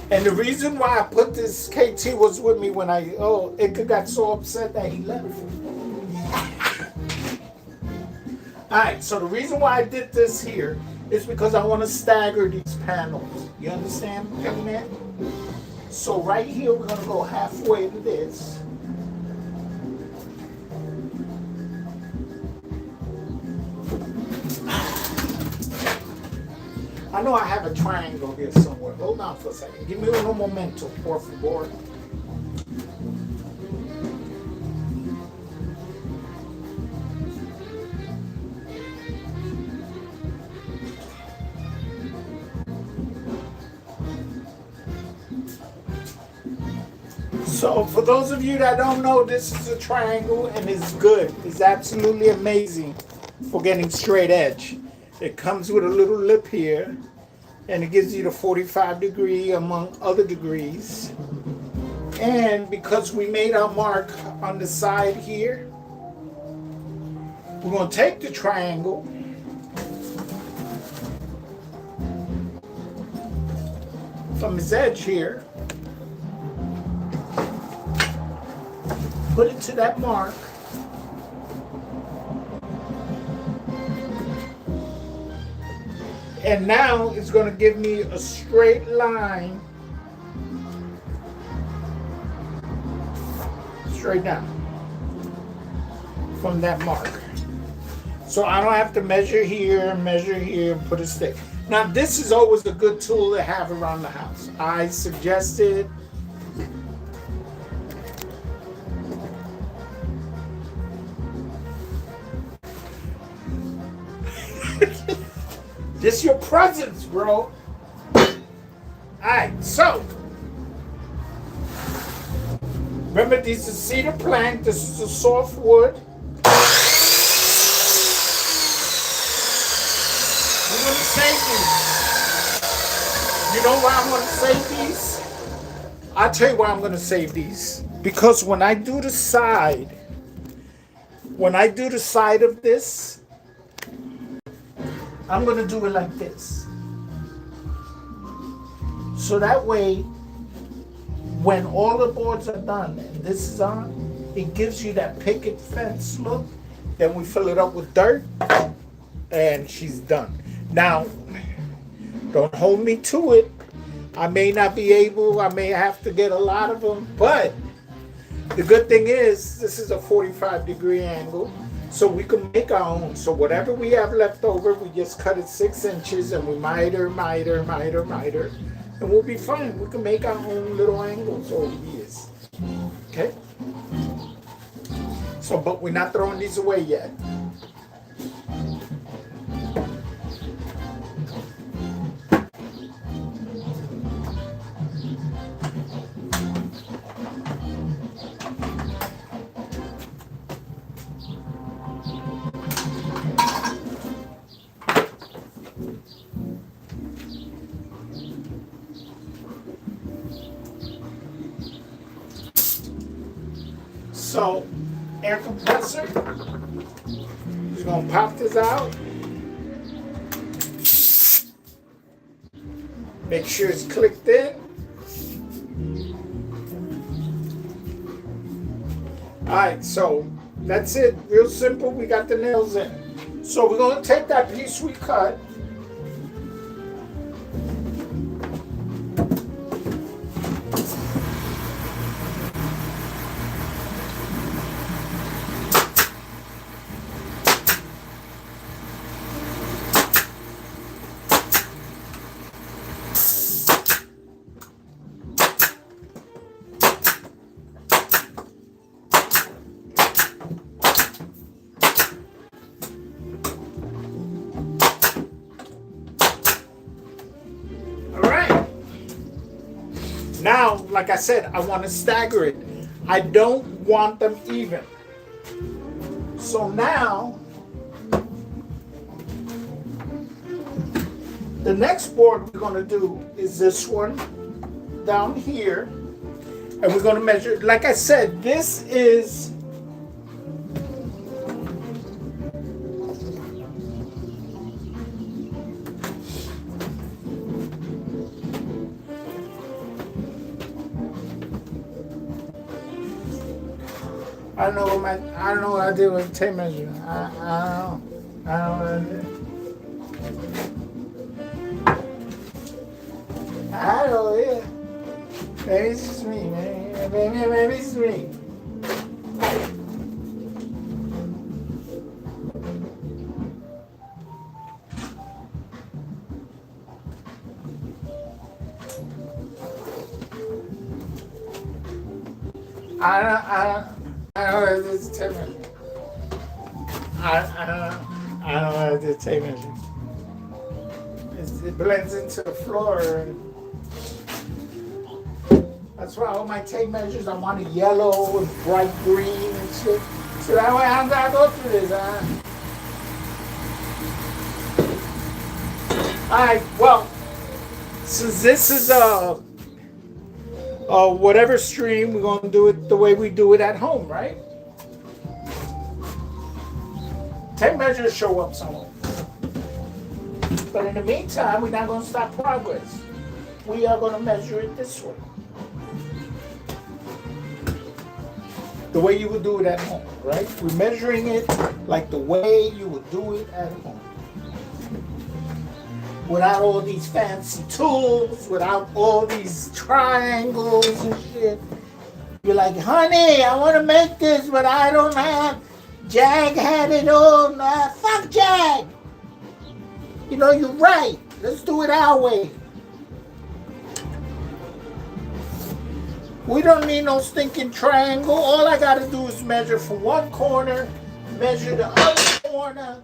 And the reason why I put this, KT was with me when Ika got so upset that he left. Alright, so the reason why I did this here is because I want to stagger these panels. You understand, young man? So right here, we're going to go halfway to this. I know I have a triangle here somewhere. Hold on for a second. Give me un momento, por favor. So for those of you that don't know, this is a triangle and it's good. It's absolutely amazing for getting straight edge. It comes with a little lip here and it gives you the 45 degree among other degrees. And because we made our mark on the side here, we're going to take the triangle from its edge here, put it to that mark, and now it's going to give me a straight line straight down from that mark. So I don't have to measure here, and put a stick. Now this is always a good tool to have around the house. I suggest it. This your presence, bro. Alright, so remember, this is cedar plank, this is a soft wood. I'm gonna save these. You know why I'm gonna save these? I'll tell you why I'm gonna save these. Because when I do the side of this, I'm going to do it like this. So that way, when all the boards are done and this is on, it gives you that picket fence look. Then we fill it up with dirt and she's done. Now, don't hold me to it. I may not be able, I may have to get a lot of them, but the good thing is this is a 45-degree angle. So we can make our own. So whatever we have left over, we just cut it 6 inches and we miter, and we'll be fine. We can make our own little angles over years. Okay? So, but we're not throwing these away yet. So, air compressor, just gonna pop this out. Make sure it's clicked in. Alright, so that's it. Real simple, we got the nails in. So we're gonna take that piece we cut. Now, like I said, I want to stagger it. I don't want them even. So now, the next board we're going to do is this one down here. And we're going to measure, like I said, this is I don't know what I did with the tape measure. I don't know what I did. I don't know, yeah. Maybe it's just me, maybe it's me. I don't know what this tape measure. I don't know what this tape measure. It blends into the floor. That's why all my tape measures, I want it yellow and bright green and shit. So that way I don't gotta go through this, Alright, well, since this is whatever stream, we're gonna do it the way we do it at home, right? Tape measures show up somewhere. But in the meantime, we're not gonna stop progress. We are gonna measure it this way. The way you would do it at home, right? We're measuring it like the way you would do it at home. Without all these fancy tools, without all these triangles and shit. You're like, honey, I want to make this, but I don't have. Jag had it all. Nah, fuck Jag. You know, you're right. Let's do it our way. We don't need no stinking triangle. All I gotta do is measure from one corner, measure the other corner,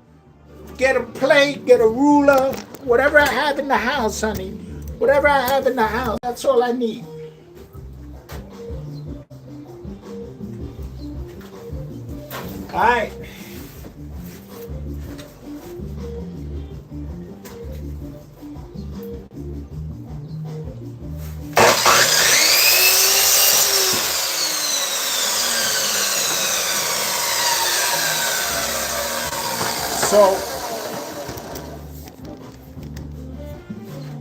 get a plate, get a ruler, whatever I have in the house, honey. Whatever I have in the house, that's all I need. All right. So,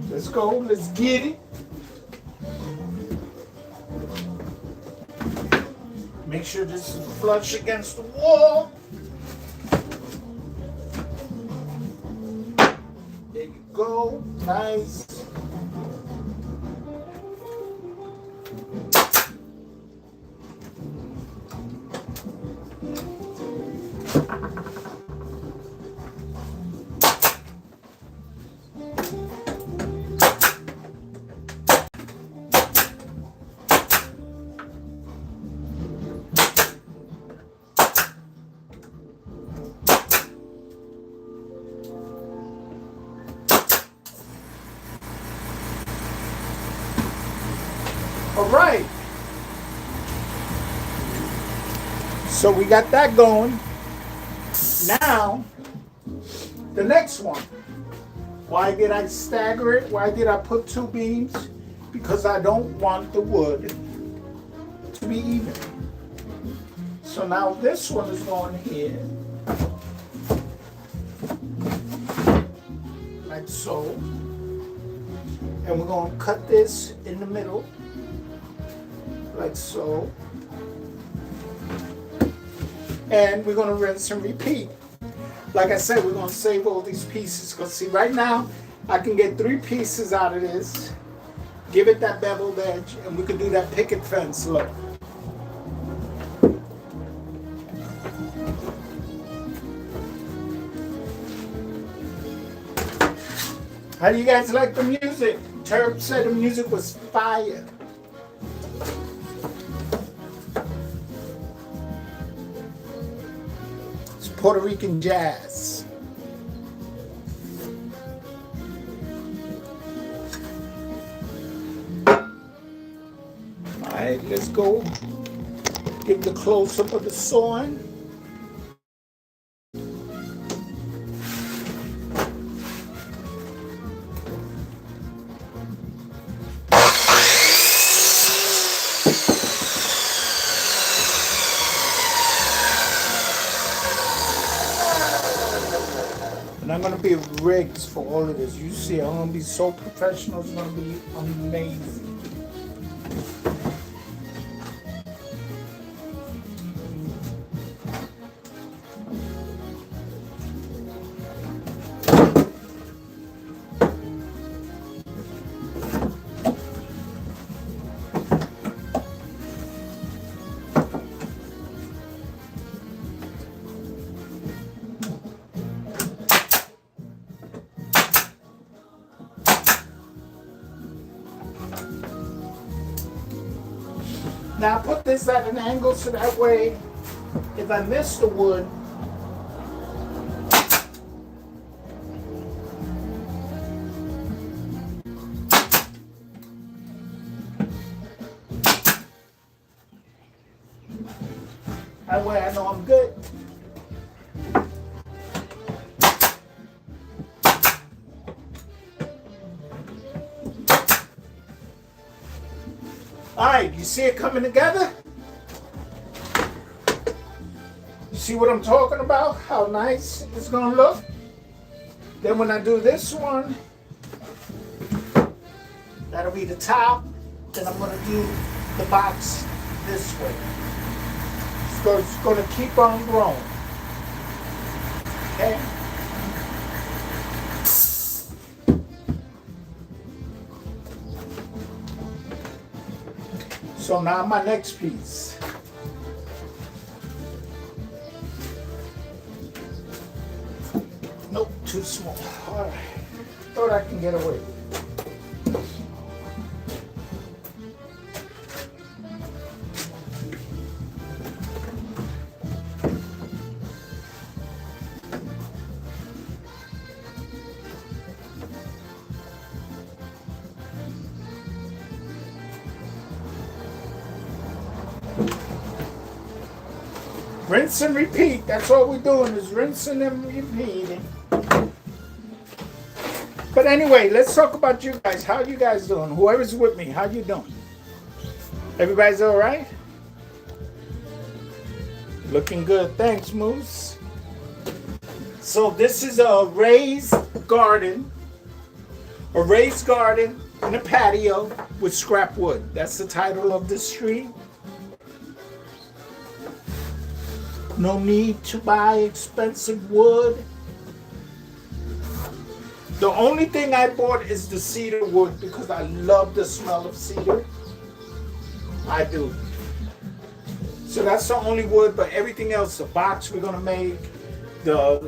let's go, let's get it. Make sure this is flush against the wall. There you go, nice. All right. So we got that going. Now, the next one. Why did I stagger it? Why did I put two beams? Because I don't want the wood to be even. So now this one is going here. Like so. And we're going to cut this in the middle. Like so. And we're going to rinse and repeat. Like I said, we're going to save all these pieces. Because see, right now, I can get 3 pieces out of this. Give it that beveled edge. And we can do that picket fence look. How do you guys like the music? Turb said the music was fire. It's Puerto Rican jazz. Alright, let's go. Give the close-up of the sawing. And I'm going to be rigged for all of this. You see, I'm going to be so professional. It's going to be amazing. Now put this at an angle so that way, if I miss the wood, That way I know I'm good. All right, you see it coming together? You see what I'm talking about? How nice it's gonna look? Then when I do this one, that'll be the top. Then I'm gonna do the box this way. So it's gonna keep on growing. Okay? So now my next piece. Nope, too small. All right. Thought I can get away with it. Rinse and repeat. That's all we're doing is rinsing and repeating. But anyway, let's talk about you guys. How you guys doing? Whoever's with me, how you doing? Everybody's all right? Looking good. Thanks, Moose. So this is a raised garden. A raised garden in a patio with scrap wood. That's the title of this tree. No need to buy expensive wood. The only thing I bought is the cedar wood because I love the smell of cedar. I do. So that's the only wood, but everything else, the box we're gonna make, the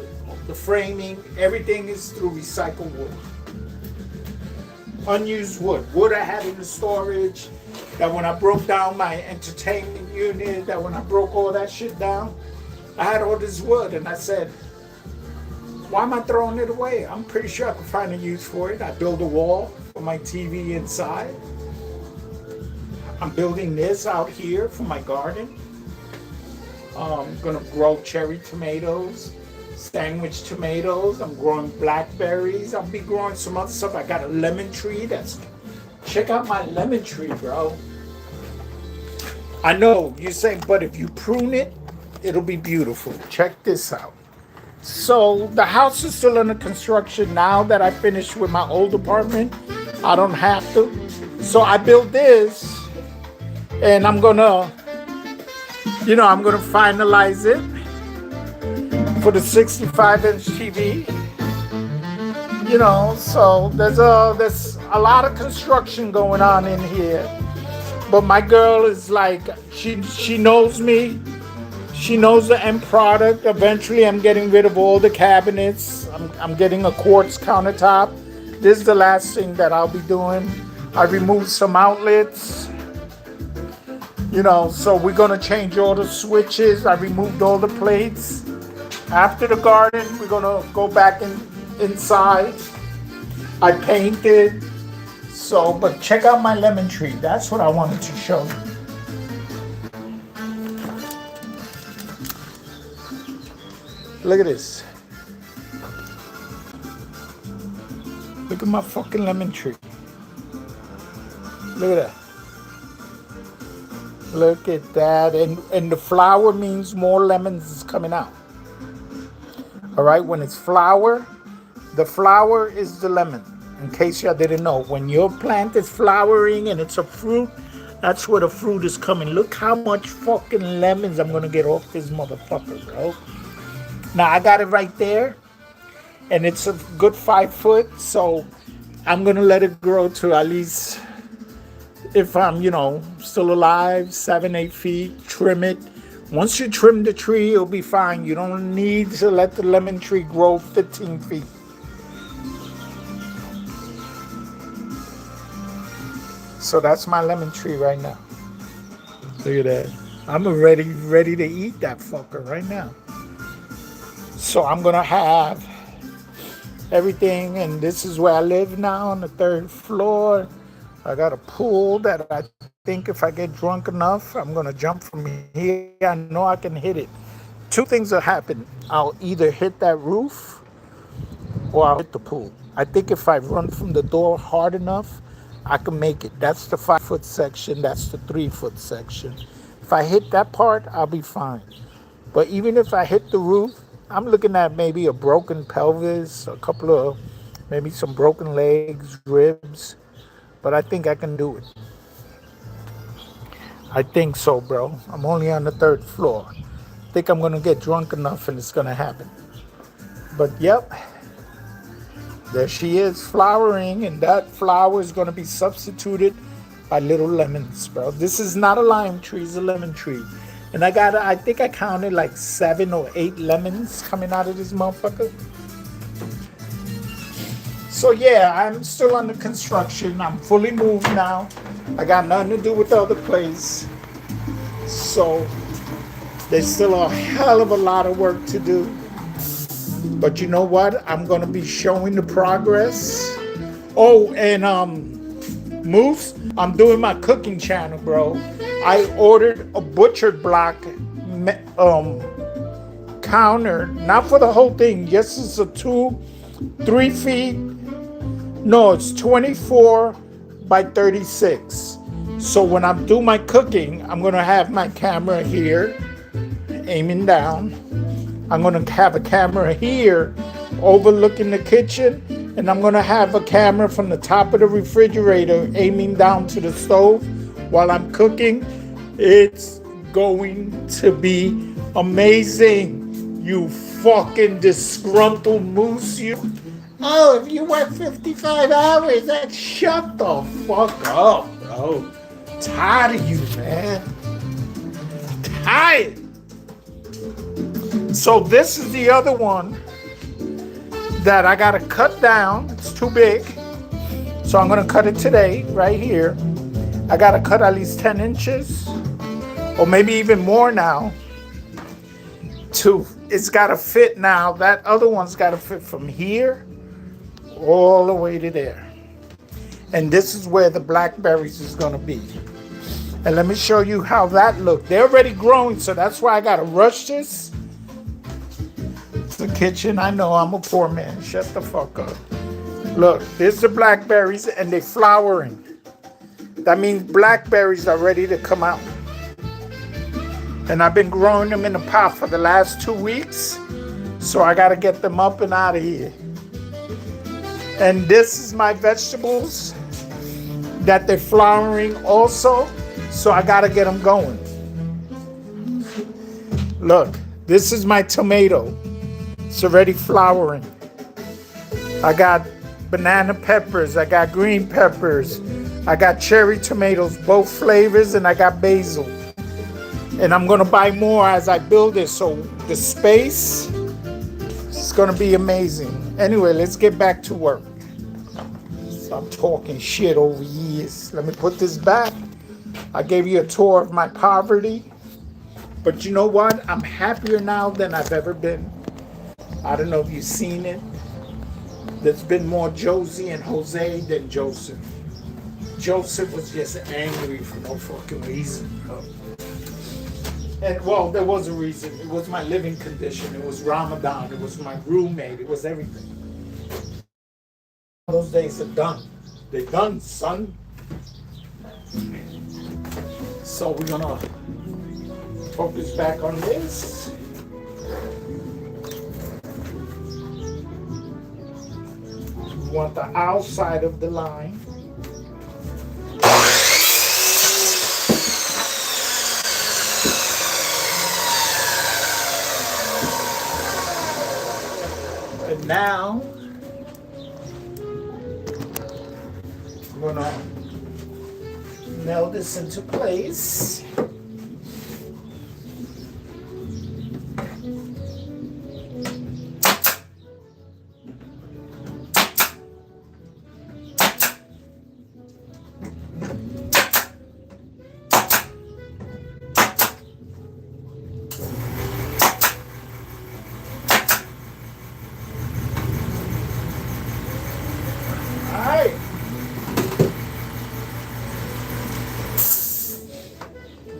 framing, everything is through recycled wood. Unused wood. Wood I had in the storage, that when I broke down my entertainment unit, that when I broke all that shit down, I had all this wood and I said, why am I throwing it away? I'm pretty sure I could find a use for it. I built a wall for my TV inside. I'm building this out here for my garden. I'm gonna grow cherry tomatoes, sandwich tomatoes. I'm growing blackberries. I'll be growing some other stuff. I got a lemon tree check out my lemon tree, bro. I know, you're saying, but if you prune it, it'll be beautiful. Check this out. So the house is still under construction. Now that I finished with my old apartment, I don't have to. So I built this and I'm gonna finalize it for the 65-inch TV. So there's a lot of construction going on in here. But my girl is like, she knows me. She knows the end product. Eventually, I'm getting rid of all the cabinets. I'm getting a quartz countertop. This is the last thing that I'll be doing. I removed some outlets. So we're gonna change all the switches. I removed all the plates. After the garden, we're gonna go back inside. I painted. So, but check out my lemon tree. That's what I wanted to show you. Look at this. Look at my fucking lemon tree. Look at that. Look at that. And the flower means more lemons is coming out. All right, when it's flower, the flower is the lemon. In case y'all didn't know, when your plant is flowering and it's a fruit, that's where the fruit is coming. Look how much fucking lemons I'm gonna get off this motherfucker, bro. Now I got it right there, and it's a good 5 foot, so I'm gonna let it grow to at least, if I'm, still alive, 7, 8 feet, trim it. Once you trim the tree, it'll be fine. You don't need to let the lemon tree grow 15 feet. So that's my lemon tree right now. Look at that. I'm ready to eat that fucker right now. So I'm gonna have everything, and this is where I live now on the 3rd floor. I got a pool that I think if I get drunk enough, I'm gonna jump from here. I know I can hit it. Two things will happen. I'll either hit that roof or I'll hit the pool. I think if I run from the door hard enough, I can make it. That's the 5 foot section, that's the 3 foot section. If I hit that part, I'll be fine. But even if I hit the roof, I'm looking at maybe a broken pelvis, a couple of maybe some broken legs, ribs. But I think I can do it. I think so, bro. I'm only on the 3rd floor. I think I'm gonna get drunk enough and it's gonna happen. But yep, there she is flowering, and that flower is gonna be substituted by little lemons, bro. This is not a lime tree, it's a lemon tree. And I think I counted like 7 or 8 lemons coming out of this motherfucker. So yeah, I'm still under construction. I'm fully moved now. I got nothing to do with the other place. So there's still a hell of a lot of work to do. But you know what? I'm gonna be showing the progress. Oh, and Moose, I'm doing my cooking channel, bro. I ordered a butchered block counter, not for the whole thing. Yes, it's a 3 feet. No, it's 24 by 36. So when I do my cooking, I'm gonna have my camera here, aiming down. I'm gonna have a camera here, overlooking the kitchen, and I'm gonna have a camera from the top of the refrigerator, aiming down to the stove while I'm cooking. It's going to be amazing. You fucking disgruntled moose, you. Oh, if you work 55 hours, then shut the fuck up, bro. Tired of you, man. Tired. So this is the other one that I gotta cut down. It's too big. So I'm gonna cut it today, right here. I gotta cut at least 10 inches, or maybe even more now. It's gotta fit now. That other one's gotta fit from here all the way to there. And this is where the blackberries is gonna be. And let me show you how that look. They're already growing, so that's why I gotta rush this. It's the kitchen. I know I'm a poor man. Shut the fuck up. Look, there's the blackberries and they're flowering. That means blackberries are ready to come out. And I've been growing them in a pot for the last 2 weeks. So I gotta get them up and out of here. And this is my vegetables that they're flowering also. So I gotta get them going. Look, this is my tomato. It's already flowering. I got banana peppers. I got green peppers. I got cherry tomatoes, both flavors, and I got basil. And I'm gonna buy more as I build it. So the space is gonna be amazing. Anyway, let's get back to work. Stop talking shit over years. Let me put this back. I gave you a tour of my poverty. But you know what? I'm happier now than I've ever been. I don't know if you've seen it. There's been more Josie and Jose than Joseph. Joseph was just angry for no fucking reason. And well, there was a reason. It was my living condition. It was Ramadan. It was my roommate. It was everything. Those days are done. They're done, son. So we're gonna focus back on this. We want the outside of the line. And now I'm gonna nail this into place.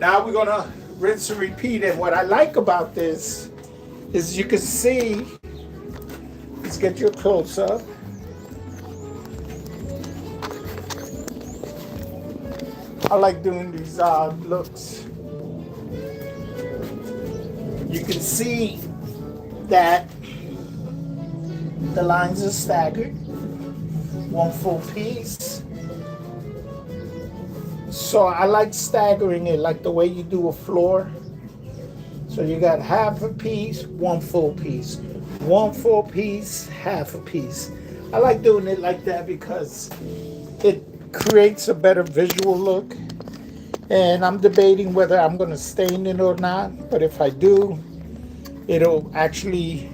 Now we're gonna rinse and repeat. And what I like about this is you can see, let's get you a close up. I like doing these looks. You can see that the lines are staggered, one full piece. So I like staggering it like the way you do a floor. So you got half a piece, one full piece, one full piece, half a piece. I like doing it like that because it creates a better visual look. And I'm debating whether I'm going to stain it or not. But if I do, it'll actually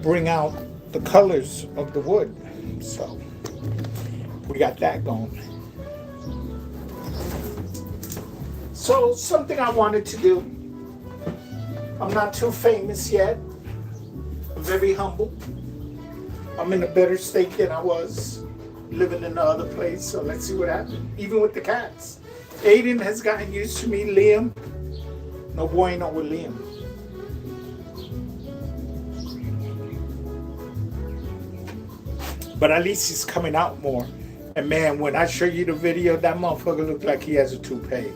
bring out the colors of the wood. So we got that going. So something I wanted to do. I'm not too famous yet. I'm very humble. I'm in a better state than I was living in the other place. So let's see what happens. Even with the cats. Aiden has gotten used to me. Liam, no bueno with Liam. But at least he's coming out more. And man, when I show you the video, that motherfucker looked like he has a toupee.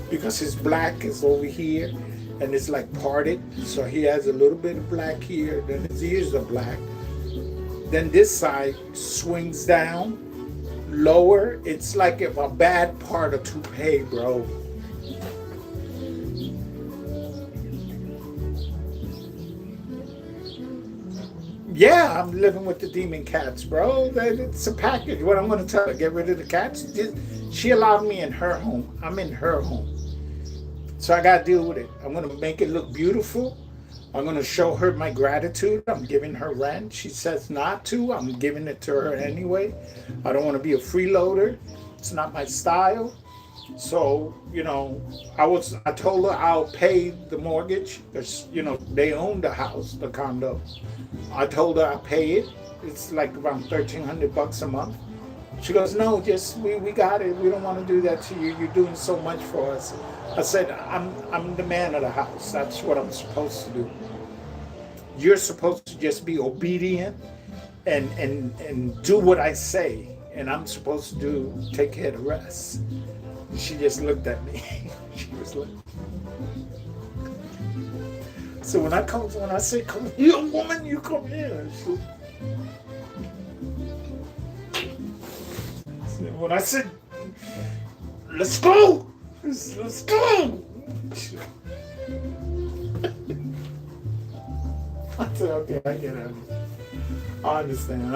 Because his black is over here and it's like parted. So he has a little bit of black here, then his ears are black. Then this side swings down, lower. It's like if a bad part of toupee, bro. Yeah, I'm living with the demon cats, bro. It's a package. What I'm going to tell her, get rid of the cats. She allowed me in her home. I'm in her home. So I got to deal with it. I'm going to make it look beautiful. I'm going to show her my gratitude. I'm giving her rent. She says not to. I'm giving it to her anyway. I don't want to be a freeloader. It's not my style. So, you know, I told her I'll pay the mortgage because, you know, they own the house, the condo. I told her I'll pay it. It's like around $1,300 a month. She goes, no, just we got it. We don't want to do that to you. You're doing so much for us. I said, I'm the man of the house. That's what I'm supposed to do. You're supposed to just be obedient and do what I say. And I'm supposed to take care of the rest. She just looked at me. She was like, so when I say come here, woman, you come here. When I said, let's go, let's go. I said, okay, I get it. I understand.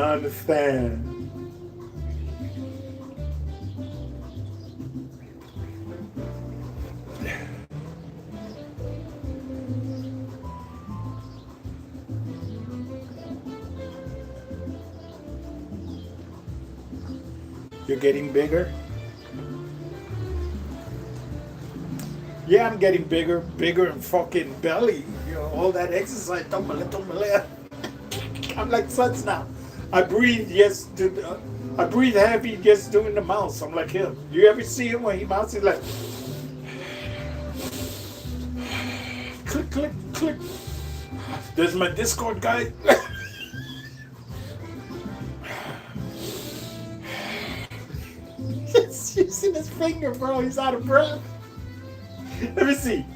You're getting bigger? Yeah, I'm getting bigger and fucking belly. You know, all that exercise. I'm like Suds now. I breathe heavy just doing the mouse. I'm like him. You ever see him when he mounts? He's like, click, click, click. There's my Discord guy. You see his finger, bro. He's out of breath. Let me see.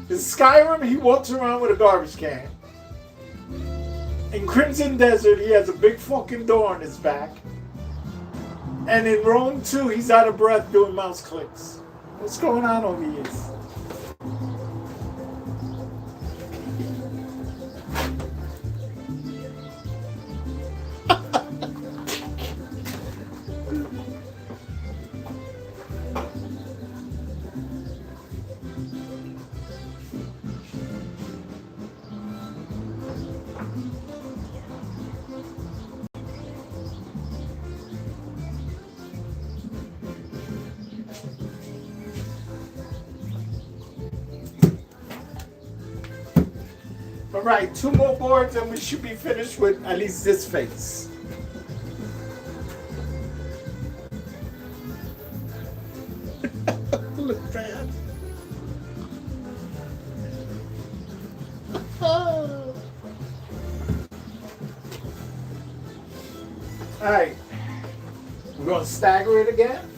In Skyrim, he walks around with a garbage can. In Crimson Desert, he has a big fucking door on his back. And in Rome 2, he's out of breath doing mouse clicks. What's going on over here? All right, 2 more boards and we should be finished with at least this face. Look bad. All right. We're going to stagger it again.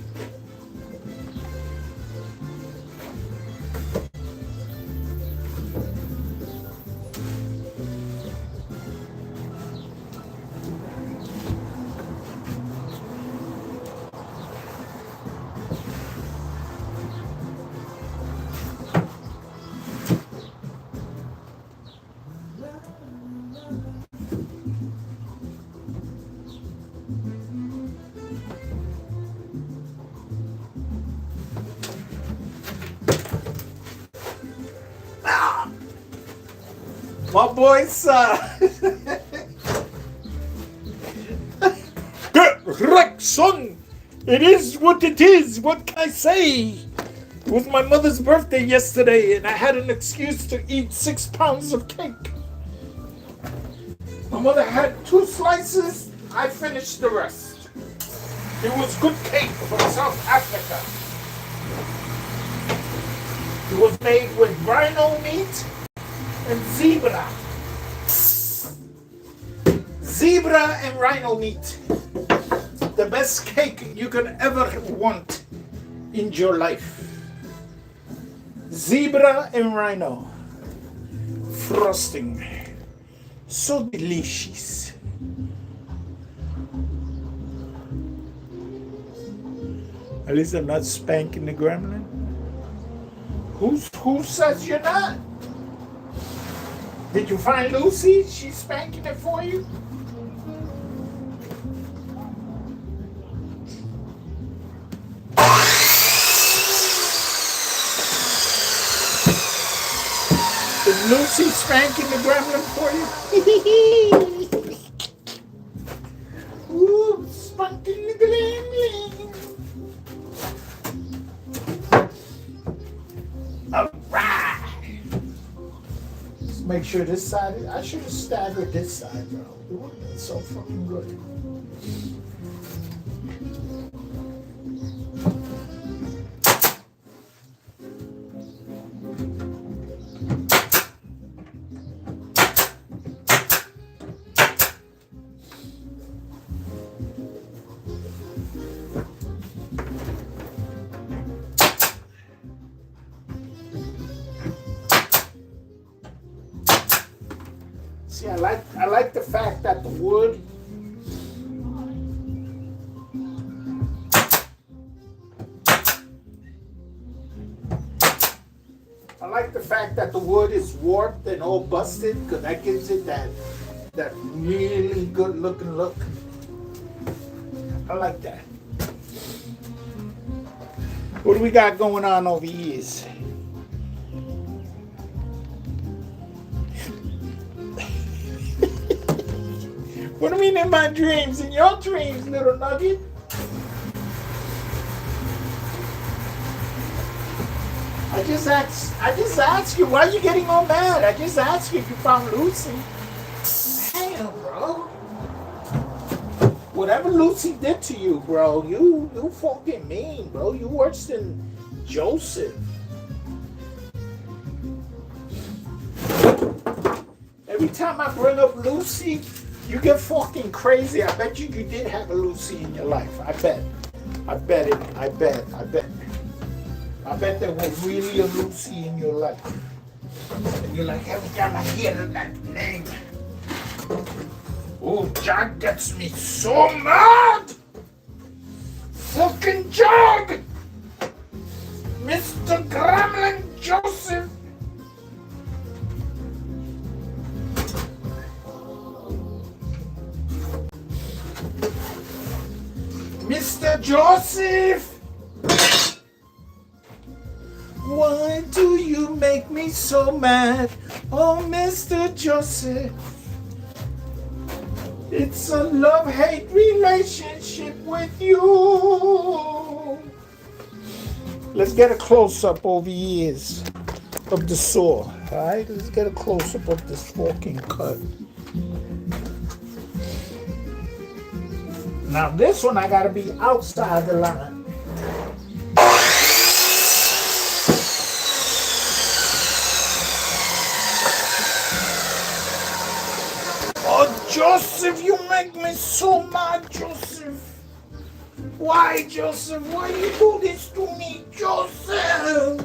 My boy, Correct, son. It is what it is. What can I say? It was my mother's birthday yesterday, and I had an excuse to eat 6 pounds of cake. My mother had 2 slices. I finished the rest. It was good cake from South Africa. It was made with rhino meat and zebra. Zebra and rhino meat. The best cake you could ever want in your life. Zebra and rhino. Frosting. So delicious. At least I'm not spanking the gremlin. Who says you're not? Did you find Lucy? She's spanking it for you? Is Lucy spanking the gremlin for you? Ooh, spanking the gremlin. All right. Let's make sure this side. I should have staggered this side, bro. It would have been so fucking good. See, I like the fact that the wood is warped and all busted, because that gives it that really good looking look. I like that. What do we got going on over here? What do you mean in my dreams? In your dreams, little nugget? I just asked you, why are you getting all mad? I just asked you if you found Lucy. Damn, bro. Whatever Lucy did to you, bro, you fucking mean, bro. You worse than Joseph. Every time I bring up Lucy, you get fucking crazy. I bet you did have a Lucy in your life. I bet there was really a Lucy in your life. And you're like, every time I hear that name, oh, Jack gets me so mad. Fucking Jack! Mr. Gremlin Joseph. Mr. Joseph! Why do you make me so mad? Oh, Mr. Joseph. It's a love-hate relationship with you. Let's get a close-up over years of the saw. Alright, let's get a close-up of this fucking cut. Now this one I gotta be outside the line. Oh, Joseph! Joseph, you make me so mad, Joseph. Why, Joseph? Why you do this to me, Joseph?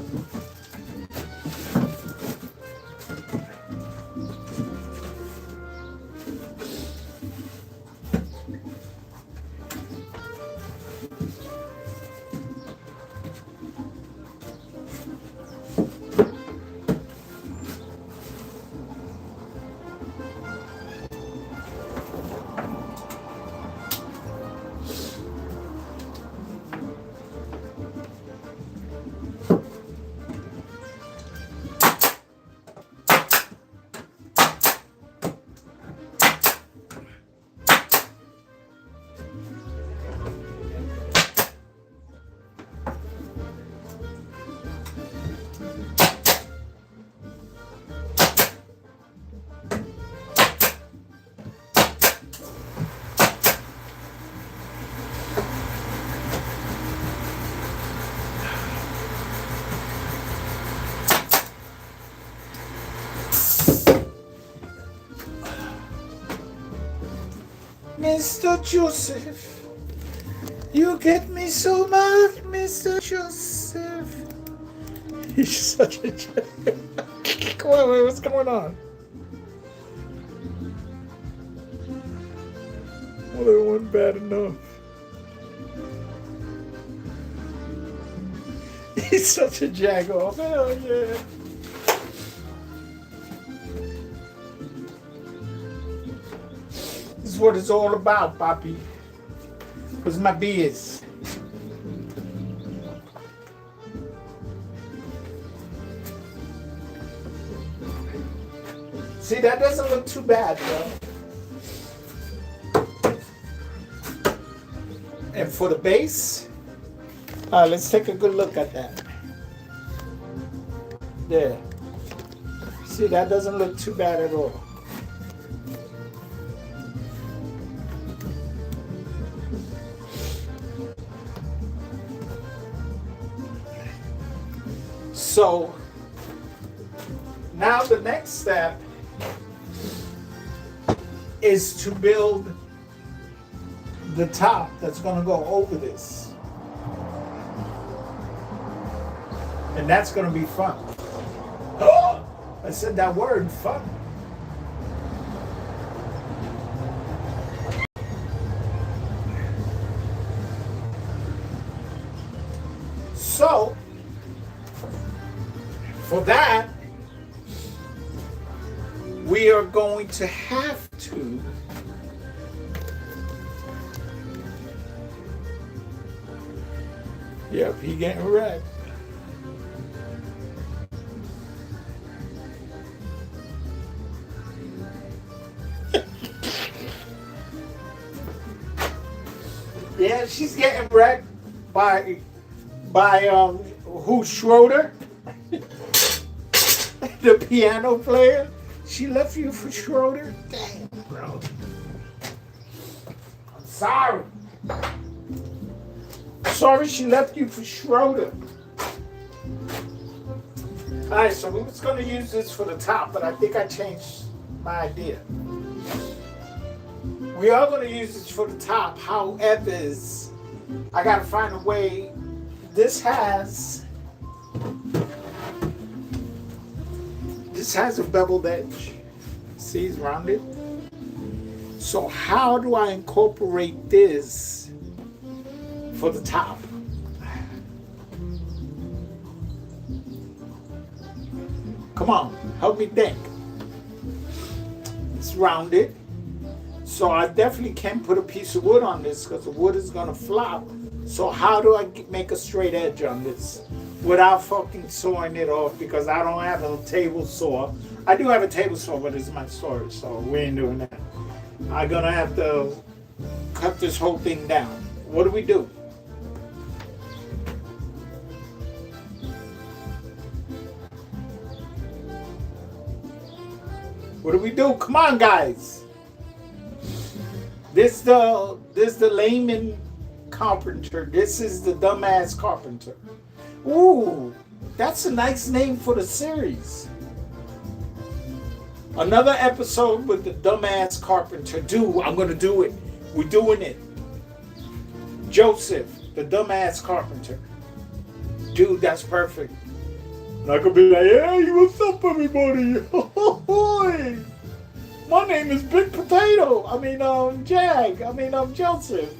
Mr. Joseph, you get me so mad, Mr. Joseph. He's such a jerk. Come on, wait, what's going on? Well, it wasn't bad enough. He's such a jagoff. Hell yeah. This is what it's all about, Papi. What's my biz? See, that doesn't look too bad, bro. And for the base, let's take a good look at that. There. See, that doesn't look too bad at all. So, now the next step is to build the top that's going to go over this. And that's going to be fun. Oh, I said that word, fun. So, for that, we are going to have to yep, he getting wrecked. Yeah, she's getting wrecked by who, Schroeder? The piano player? She left you for Schroeder? Damn, bro. I'm sorry. Sorry she left you for Schroeder. Alright, so we was going to use this for the top, but I think I changed my idea. We are going to use this for the top. However, I got to find a way. This has a beveled edge. See, it's rounded. So how do I incorporate this for the top? Come on, help me think. It's rounded. So I definitely can't put a piece of wood on this because the wood is going to flop. So how do I make a straight edge on this without fucking sawing it off, because I don't have a table saw. I do have a table saw, but it's my storage, so we ain't doing that. I'm going to have to cut this whole thing down. What do we do? What do we do? Come on, guys. This the layman carpenter. This is the dumbass carpenter. Ooh, that's a nice name for the series. Another episode with the dumbass carpenter. I'm gonna do it. We're doing it. Joseph, the dumbass carpenter. Dude, that's perfect. And I could be like, hey, what's up, everybody? My name is Big Potato. Jag. Joseph.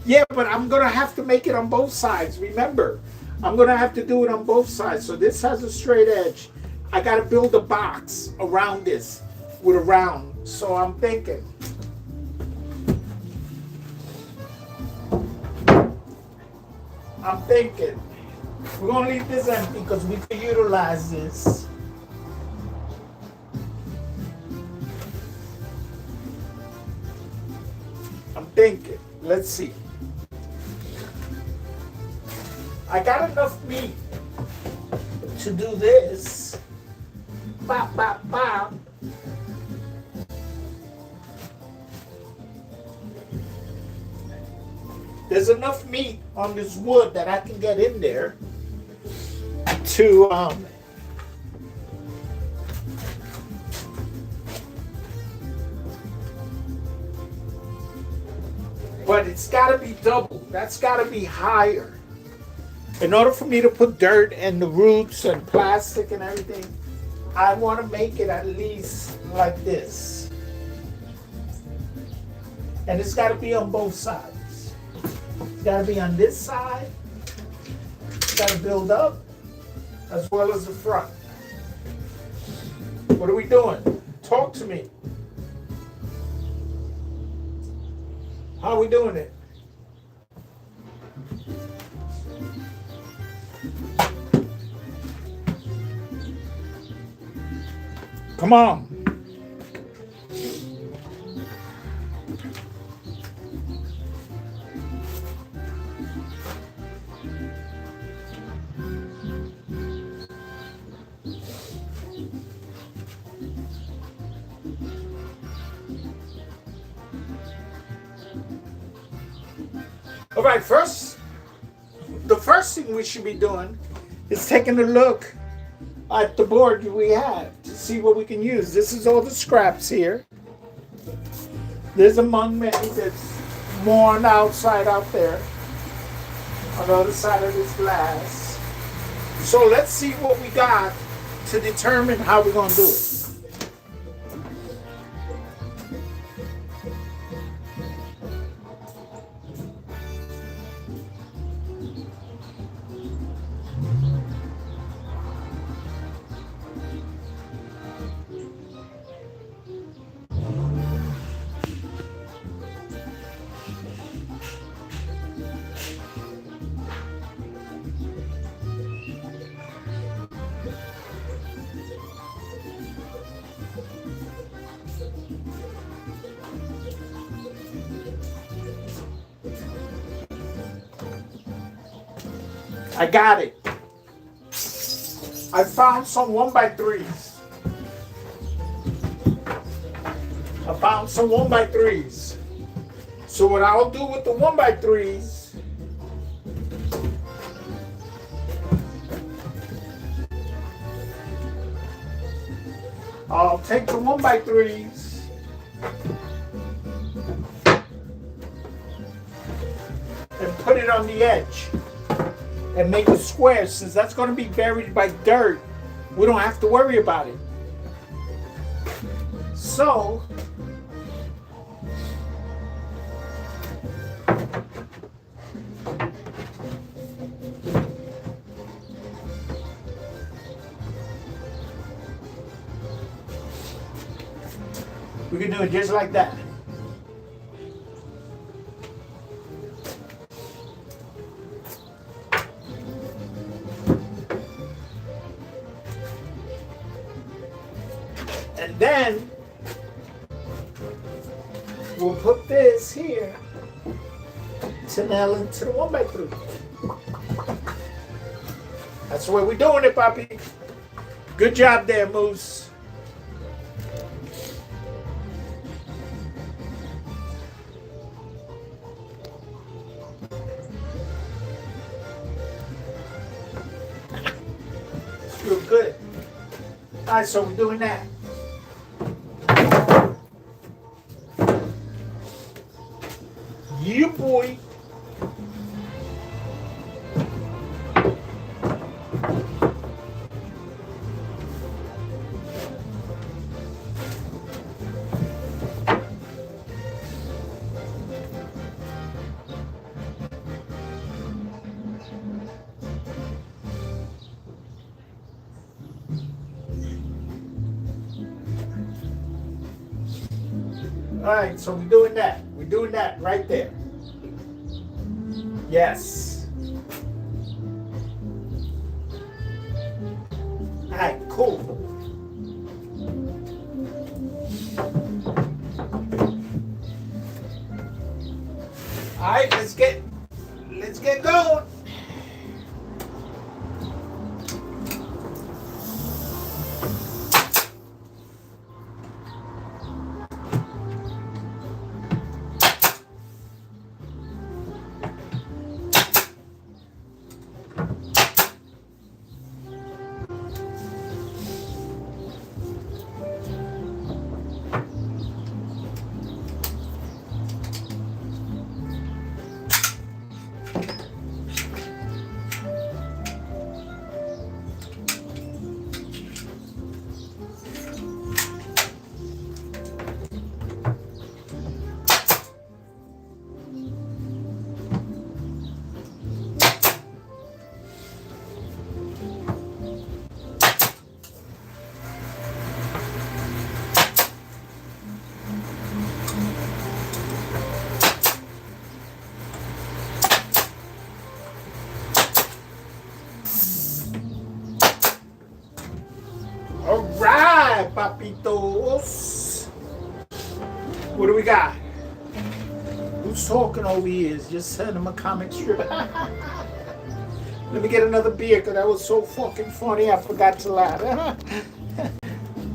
Yeah, but I'm going to have to make it on both sides. Remember, I'm going to have to do it on both sides. So this has a straight edge. I got to build a box around this with a round. So I'm thinking. We're going to leave this empty because we can utilize this. I'm thinking. Let's see. I got enough meat to do this. Bop, bop, bop. There's enough meat on this wood that I can get in there to but it's got to be double. That's got to be higher. In order for me to put dirt and the roots and plastic and everything, I want to make it at least like this. And it's got to be on both sides. It's got to be on this side. It's got to build up as well as the front. What are we doing? Talk to me. How are we doing it? Come on. All right, the first thing we should be doing is taking a look at the board we have to see what we can use. This is all the scraps here. There's among many that's more on the outside out there, on the other side of this glass. So let's see what we got to determine how we're going to do it. I got it. I found some 1x3s. So what I'll do with the 1x3s, I'll take the 1x3s and put it on the edge. And make a square. Since that's going to be buried by dirt, we don't have to worry about it. So we can do it just like that. And then we'll put this here to nail into the 1x3. That's the way we're doing it, Poppy. Good job there, Moose. Alright, so we're doing that. Yeah, boy. Alright, so we're doing that. We're doing that right there. Yes. Alright, cool. Alright, let's get going. All right, papitos. What do we got? Who's talking over here? Just send him a comic strip. Let me get another beer because that was so fucking funny. I forgot to laugh.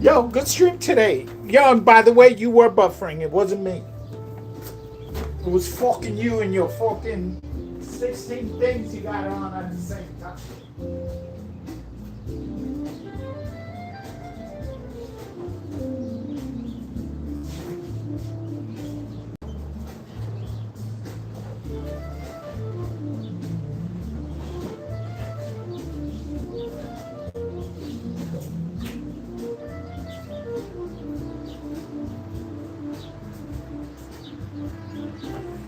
Yo, good stream today. Yo, and by the way, you were buffering. It wasn't me. It was fucking you and your fucking 16 things you got on at the same time.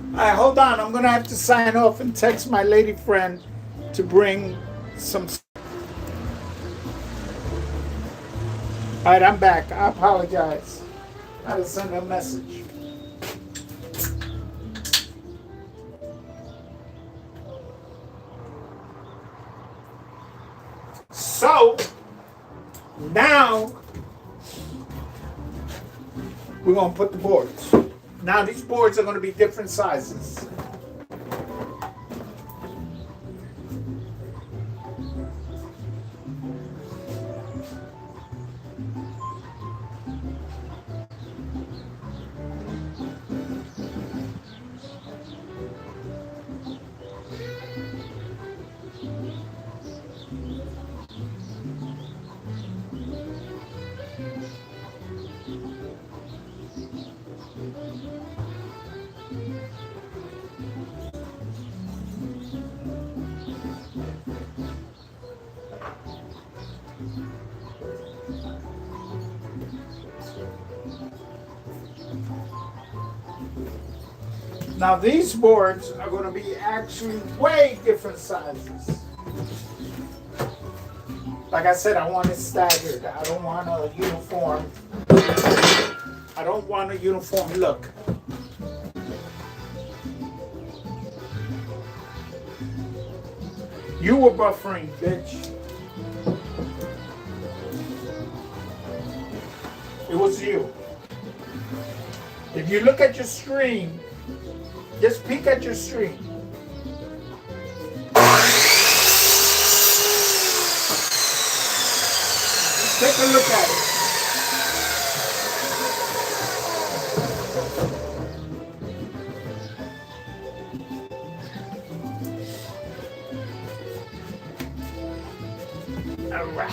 All right, hold on. I'm going to have to sign off and text my lady friend to bring some. All right, I'm back. I apologize. I had to send a message. So, now we're going to put the boards. Now these boards are going to be different sizes. Now these boards are going to be actually way different sizes. Like I said, I want it staggered. I don't want a uniform. I don't want a uniform look. You were buffering, bitch. It was you. If you look at your screen, just peek at your screen. Just take a look at it. All right.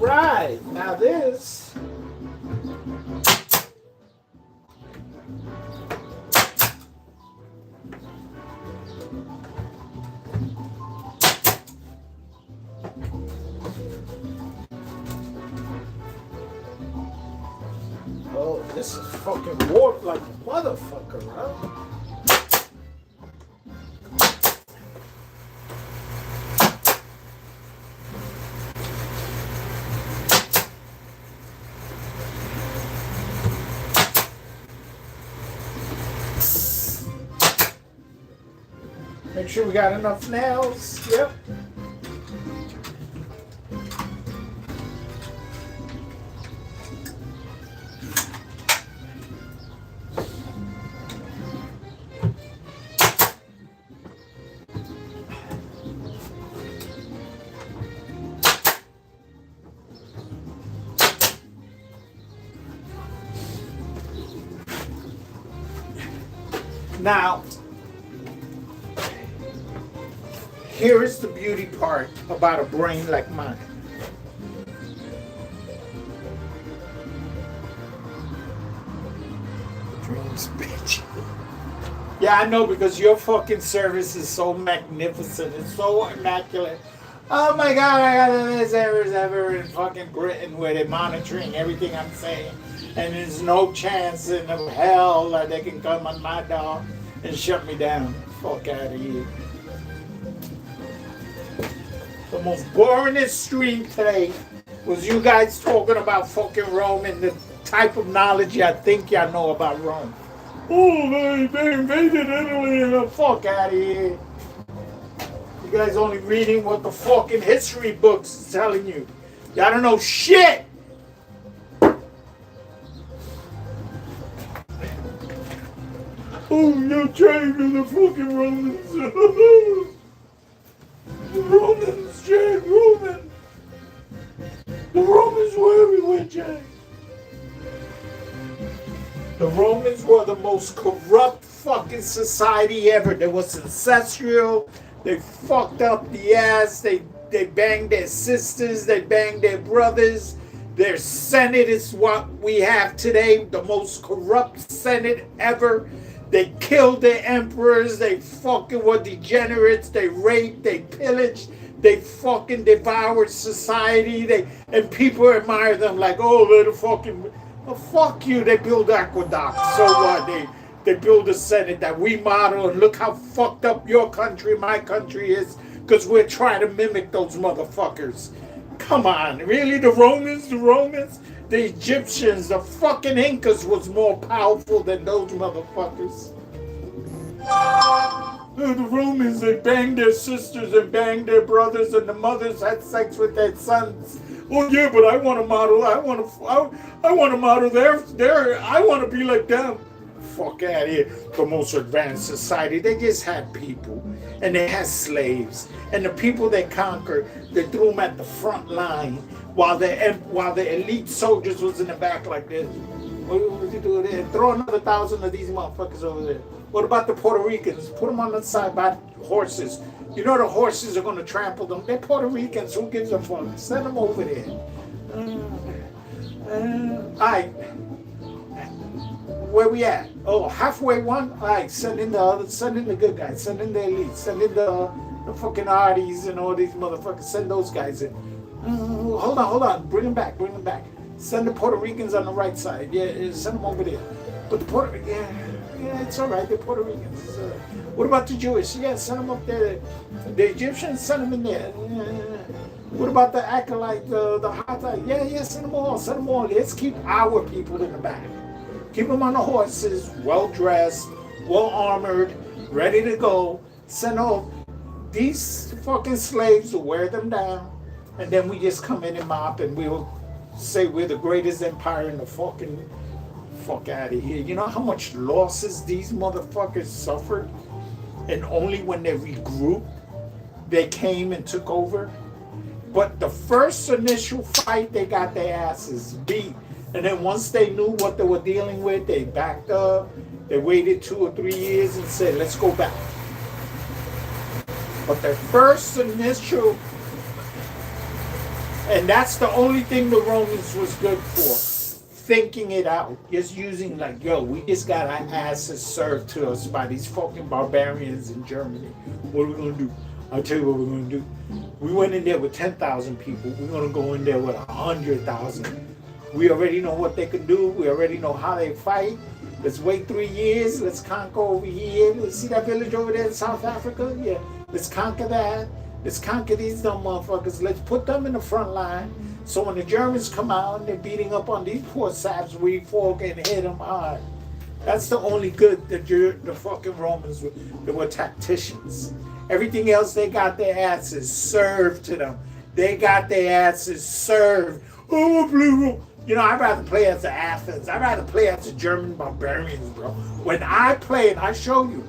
Right, now this. Oh, this is fucking warped like a motherfucker, right? Make sure we got enough nails. Yep. Now, here is the beauty part about a brain like mine. Dreams, bitch. Yeah, I know, because your fucking service is so magnificent. It's so immaculate. Oh my God, I got this ever and fucking Britain where they're monitoring everything I'm saying. And there's no chance in hell that they can come on my door and shut me down. Fuck out of here. The most boringest stream today was you guys talking about fucking Rome and the type of knowledge I think y'all know about Rome. Oh, they invaded Italy and the fuck out of here. You guys only reading what the fucking history books is telling you. Y'all don't know shit. Oh, you're trying to the fucking Romans. The Romans, Jay, Roman. The Romans were everywhere, Jay. The Romans were the most corrupt fucking society ever. They was ancestral. They fucked up the ass. They banged their sisters. They banged their brothers. Their Senate is what we have today, the most corrupt Senate ever. They killed their emperors. They fucking were degenerates. They raped. They pillaged. They fucking devoured society. And people admire them like, oh, they're the fucking. Well, fuck you. They build aqueducts. So what? They build a Senate that we model, and look how fucked up your country, my country is, because we're trying to mimic those motherfuckers. Come on, really? The Romans, the Egyptians, the fucking Incas was more powerful than those motherfuckers. The Romans, they banged their sisters and banged their brothers, and the mothers had sex with their sons. Oh yeah, but I want to model. I want to model their. I want to be like them. Fuck out of here. The most advanced society. They just had people, and they had slaves, and the people they conquered, they threw them at the front line, while the elite soldiers was in the back like this. What was he doing there? Throw another 1,000 of these motherfuckers over there. What about the Puerto Ricans? Put them on the side by horses. You know the horses are going to trample them. They're Puerto Ricans. Who gives a fuck? Send them over there. All right. Where we at? Oh, halfway one? All right, send in the other. Send in the good guys. Send in the elite. Send in the fucking arties and all these motherfuckers. Send those guys in. Hold on. Bring them back. Send the Puerto Ricans on the right side. Yeah, send them over there. But the Puerto Ricans, yeah, it's all right. They're Puerto Ricans. What about the Jewish? Yeah, send them up there. The Egyptians, send them in there. What about the acolyte, the Hattite? Yeah, send them all. Let's keep our people in the back. Keep them on the horses, well-dressed, well-armored, ready to go. Send all these fucking slaves to wear them down. And then we just come in and mop, and we'll say we're the greatest empire in the fucking fuck out of here. You know how much losses these motherfuckers suffered? And only when they regrouped, they came and took over. But the first initial fight, they got their asses beat. And then once they knew what they were dealing with, they backed up. They waited 2 or 3 years and said, let's go back. But their first initial And that's the only thing the Romans was good for. Thinking it out. Just using like, yo, we just got our asses served to us by these fucking barbarians in Germany. What are we gonna do? I'll tell you what we're gonna do. We went in there with 10,000 people. We're gonna go in there with 100,000. We already know what they can do. We already know how they fight. Let's wait 3 years. Let's conquer over here. Let's see that village over there in South Africa? Yeah. Let's conquer that. Let's conquer these dumb motherfuckers. Let's put them in the front line. So when the Germans come out and they're beating up on these poor saps, we fall and hit them hard. That's the only good that the fucking Romans were. They were tacticians. Everything else, they got their asses served to them. They got their asses served. Oh, blue. You know, I'd rather play as the Athens. I'd rather play as the German barbarians, bro. When I play, and I show you,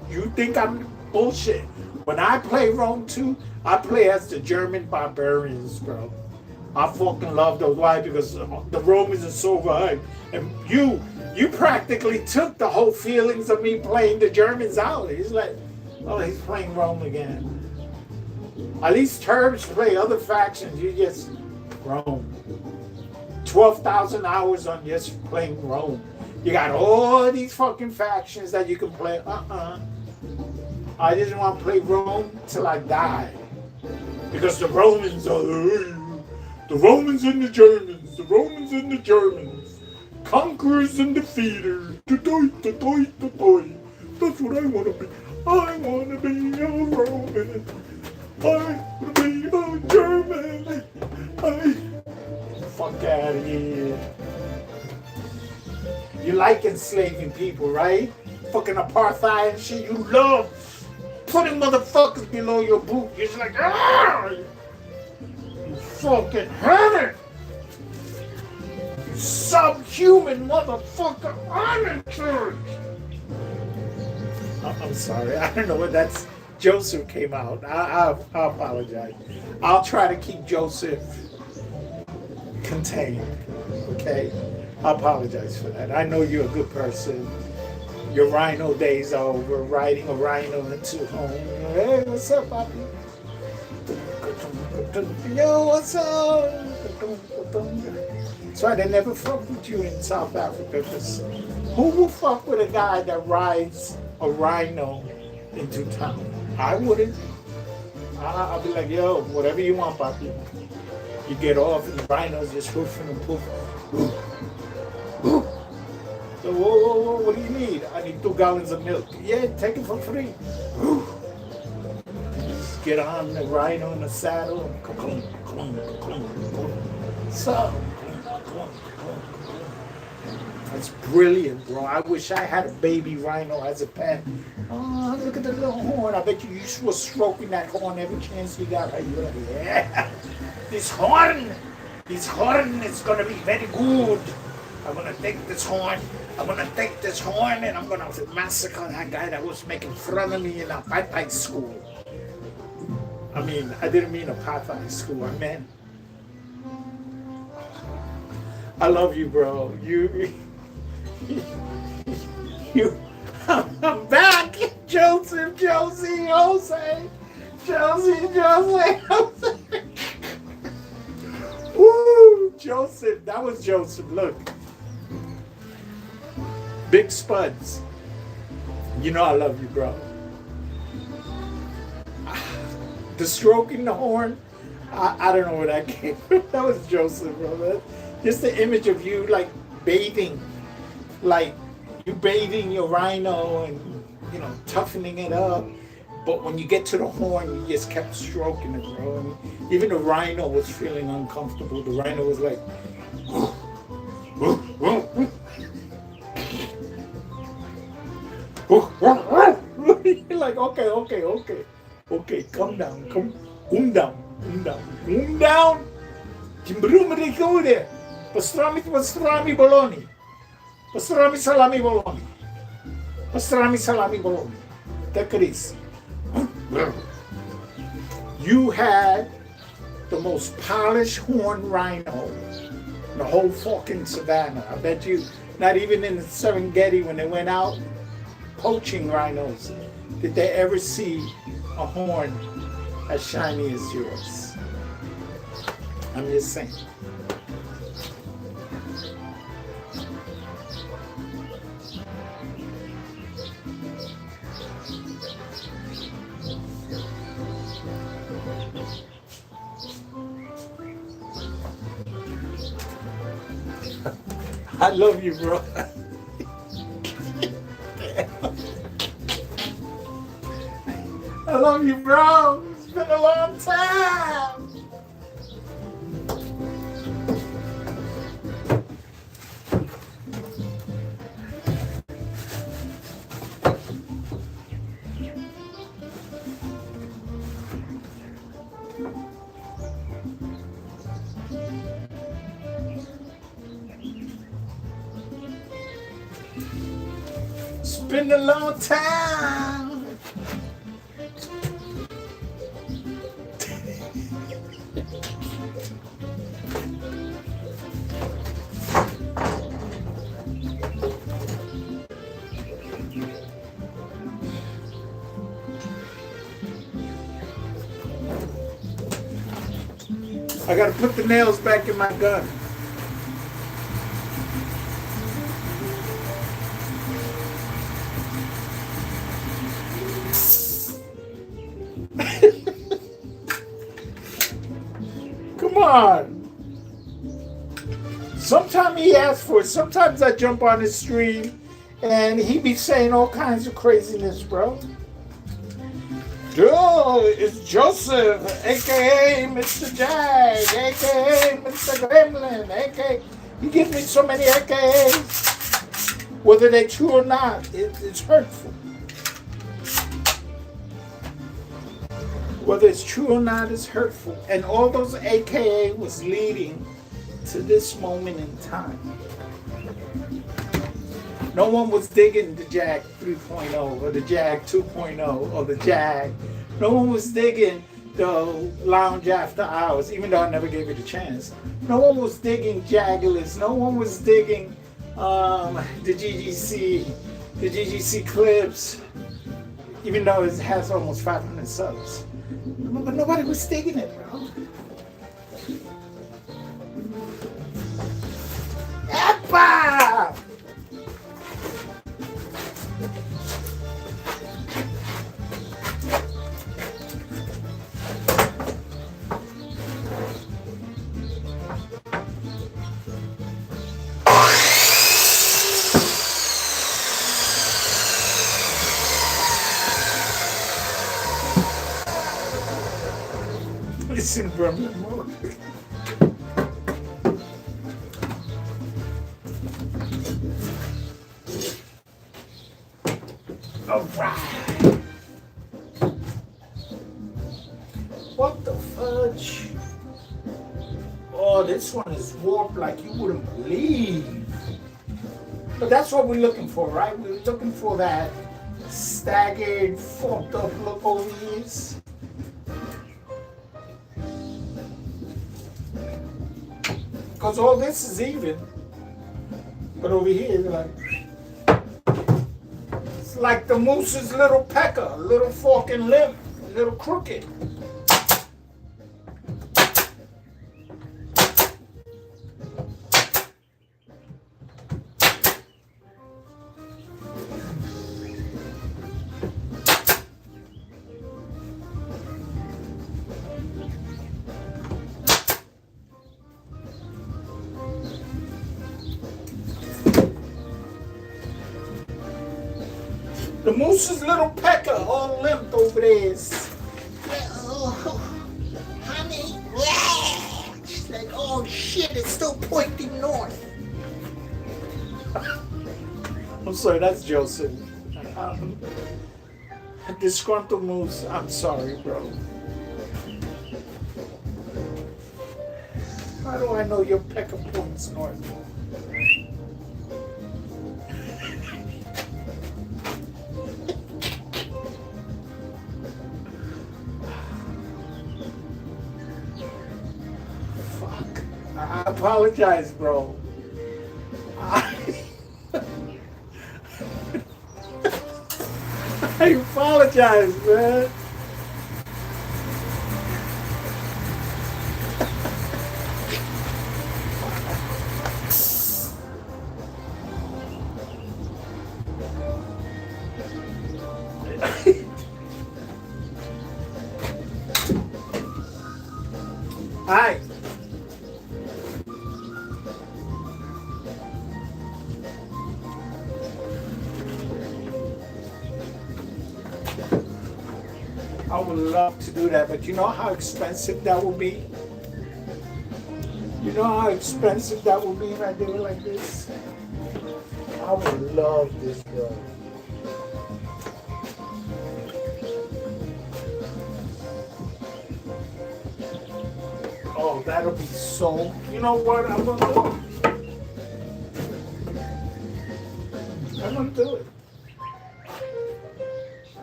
you think I'm bullshit. When I play Rome 2, I play as the German barbarians, bro. I fucking love those. Why? Because the Romans are so hyped. And you practically took the whole feelings of me playing the Germans out. He's like, oh, he's playing Rome again. At least Turbs play other factions. You just Rome. 12,000 hours on just playing Rome. You got all these fucking factions that you can play. I just want to play Rome till I die. Because the Romans are the Romans and the Germans. The Romans and the Germans. Conquerors and defeaters. That's what I want to be. I want to be a Roman. I want to be a German. Fuck out of here. You like enslaving people, right? Fucking apartheid and shit. You love putting motherfuckers below your boot. You're just like, ah! You fucking hurt it. You subhuman motherfucker on the church. I'm sorry. I don't know what that's. Joseph came out. I apologize. I'll try to keep Joseph contained. Okay? I apologize for that. I know you're a good person. Your rhino days are over. Riding a rhino into home. Hey, what's up, Poppy? Yo, what's up? That's why they never fuck with you in South Africa. Because who will fuck with a guy that rides a rhino into town? I wouldn't. I'll be like, yo, whatever you want, Poppy. You get off and the rhino's just hoofing and poofing. So, whoa, what do you need? I need 2 gallons of milk. Yeah, take it for free. Just get on the rhino in the saddle. So, that's brilliant, bro. I wish I had a baby rhino as a pet. Oh, look at the little horn. I bet you were stroking that horn every chance you got. Right? You're like, yeah, this horn is going to be very good. I'm going to take this horn. I'm going to take this horn and I'm going to massacre that guy that was making fun of me in apartheid school. I mean, I didn't mean apartheid school. I meant, I love you, bro. I'm back. Joseph, Josie, Jose. Woo, Joseph. That was Joseph. Look. Big Spuds. You know I love you, bro. The stroking the horn, I don't know where that came from. That was Joseph, bro. Just the image of you like bathing, like you bathing your rhino and, you know, toughening it up. But when you get to the horn, you just kept stroking it, bro. And even the rhino was feeling uncomfortable. The rhino was like, you're like, okay, come down, come down. Timbrumri go there. Pastrami bologna. Pastrami salami bologna. Take it easy. You had the most polished horn rhino in the whole fucking savannah. I bet you, not even in the Serengeti when they went out poaching rhinos, did they ever see a horn as shiny as yours? I'm just saying. I love you, bro. I love you, bro. It's been a long time. It's been a long time. I gotta put the nails back in my gun. Come on. Sometimes he asks for it. Sometimes I jump on his stream and he be saying all kinds of craziness, bro. Dude, it's Joseph, aka Mr. Jag, aka Mr. Gremlin, aka. He gives me so many AKAs. Whether they're true or not, it's hurtful. Whether it's true or not, it's hurtful. And all those AKA was leading to this moment in time. No one was digging the Jag 3.0 or the Jag 2.0 or the Jag. No one was digging the Lounge After Hours, even though I never gave it a chance. No one was digging Jagless. No one was digging the GGC clips, even though it has almost 500 subs. But nobody was digging it, bro. Epa! Listen, bro. All right. What the fudge? Oh, this one is warped like you wouldn't believe. But that's what we're looking for, right? We're looking for that staggered, fucked up look over here. Because all this is even. But over here, like, it's like the moose's little pecker, a little fork and limb, a little crooked. The moose's little pecker all limped over there. Oh, honey. She's like, oh shit, it's still pointing north. I'm sorry, that's Joseph. Disgruntled moose, I'm sorry, bro. How do I know your pecker points north? I apologize, bro. I apologize, man. Alright. I would love to do that, but you know how expensive that would be? You know how expensive that would be if I do it like this? I would love this, girl. Oh, that'll be so. You know what? I'm gonna do it. I'm gonna do it.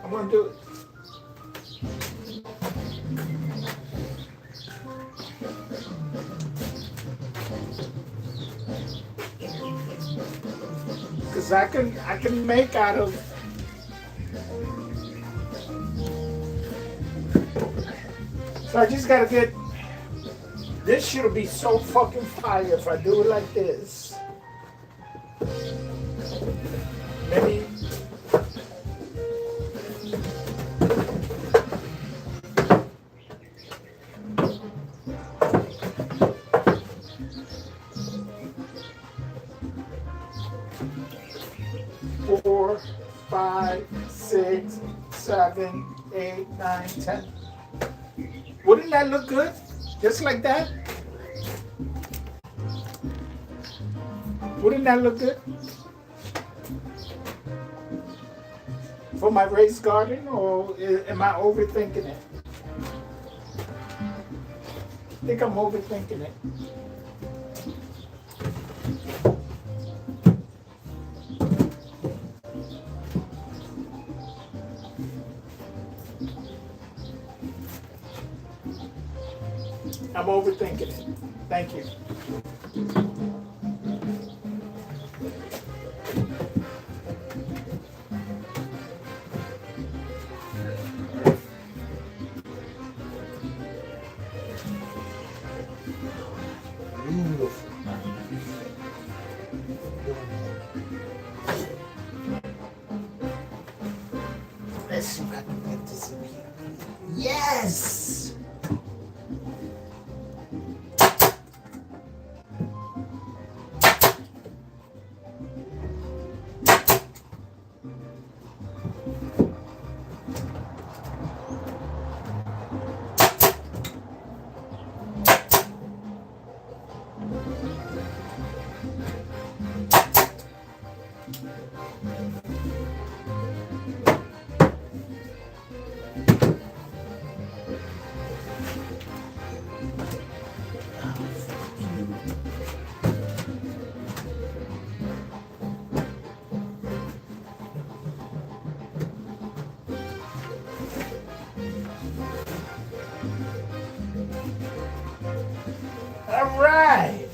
I'm gonna do it. Cause I can make out of. So I just gotta get. This should be so fucking fire if I do it like this. Maybe. Four, 5, 6, 7, 8, 9, 10. Wouldn't that look good? Just like that? Wouldn't that look good? For my raised garden, or am I overthinking it? I think I'm overthinking it. I'm overthinking it. Thank you. Beautiful. Let's see if I can get this in here. Yes! All right.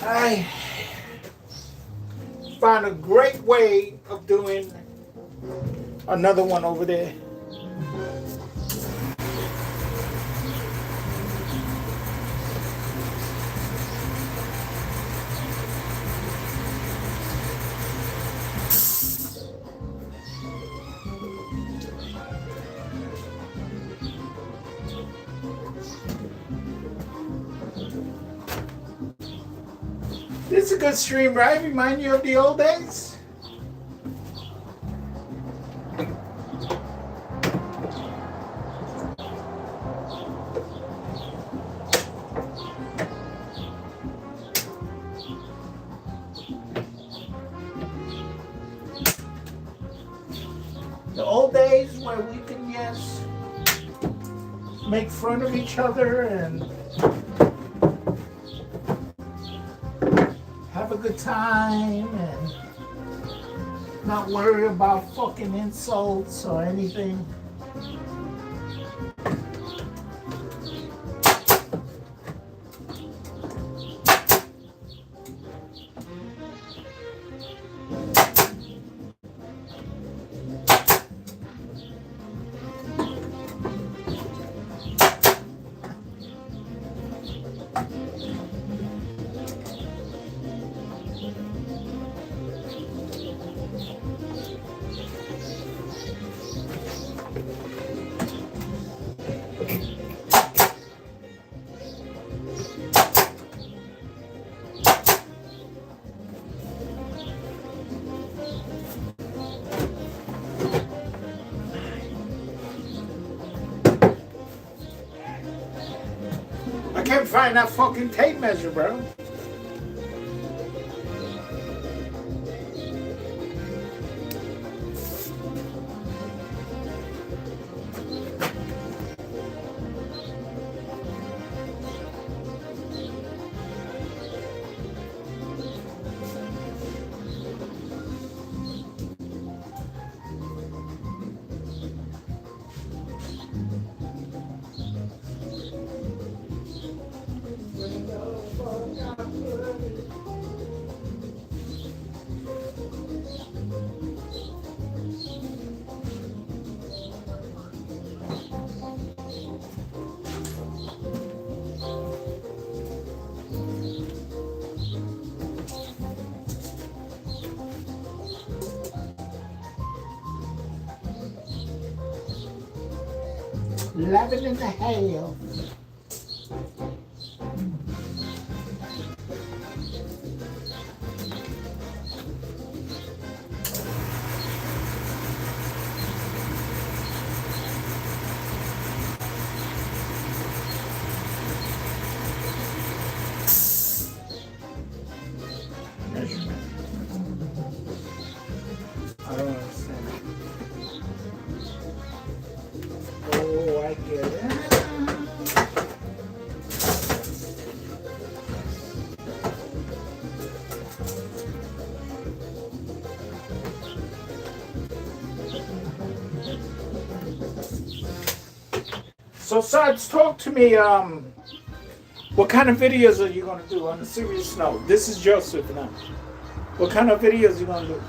I found a great way of doing another one over there. This is a good stream, right? Remind you of the old days? The old days where we can just make fun of each other and have a good time and not worry about fucking insults or anything. can't find that fucking tape measure, bro. Eleven and a half. Measurement. I don't understand. Oh, I get it. So, Sarge, talk to me. What kind of videos are you going to do? On a serious note, this is Joseph now. What kind of videos are you going to do?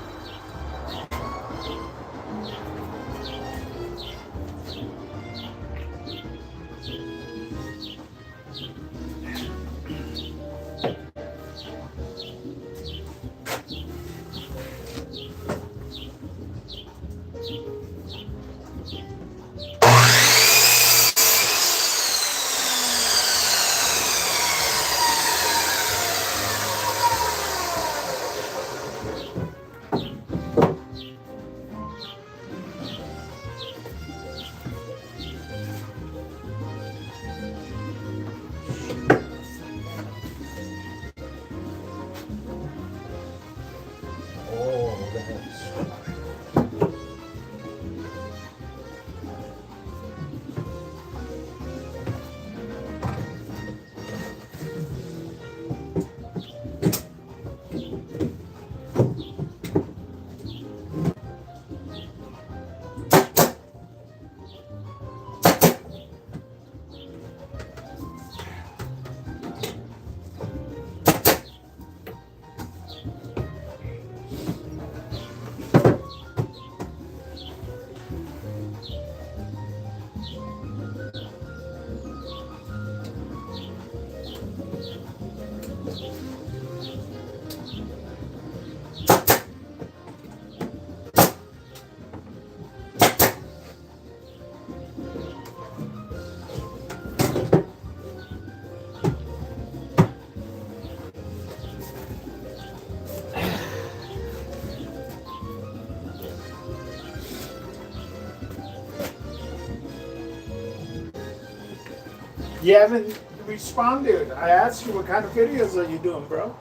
You haven't responded. I asked you what kind of videos are you doing, bro?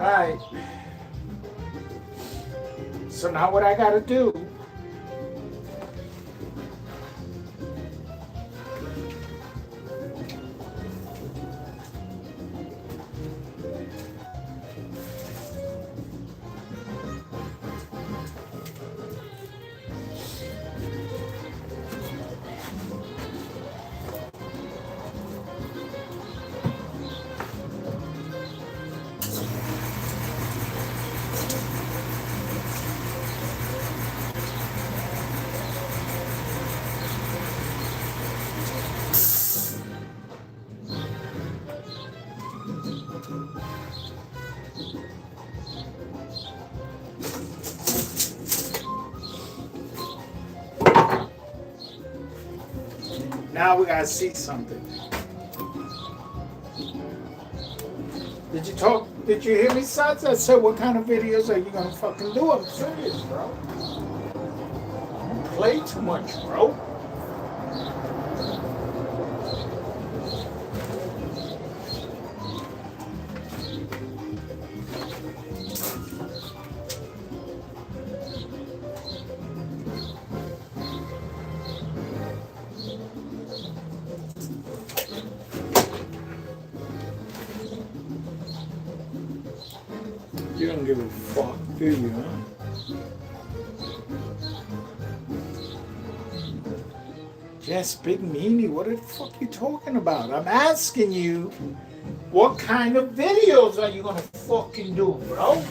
Alright. So now what I gotta do, Now we gotta see something. Did you hear me, Sons? I said, what kind of videos are you gonna fucking do? I'm serious, bro. Don't play too much, bro. You don't give a fuck, do you, huh? Yes, Big Meanie, what the fuck you talking about? I'm asking you, what kind of videos are you gonna fucking do, bro?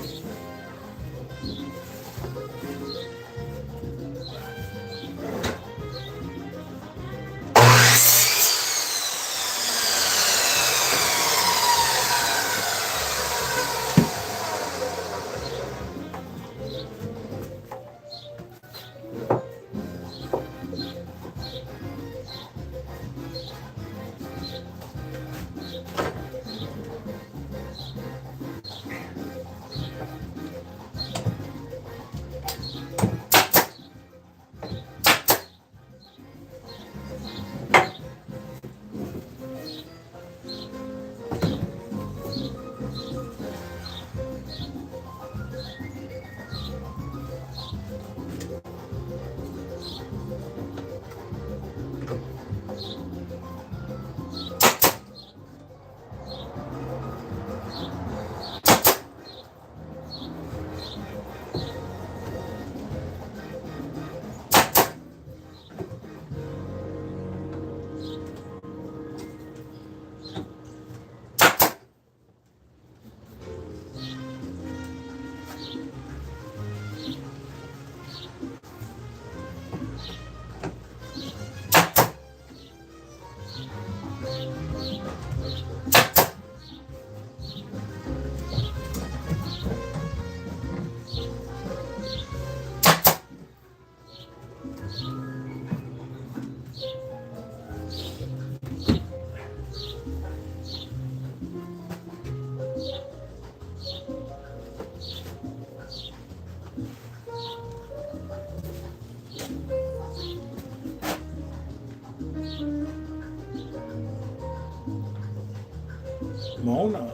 Mona.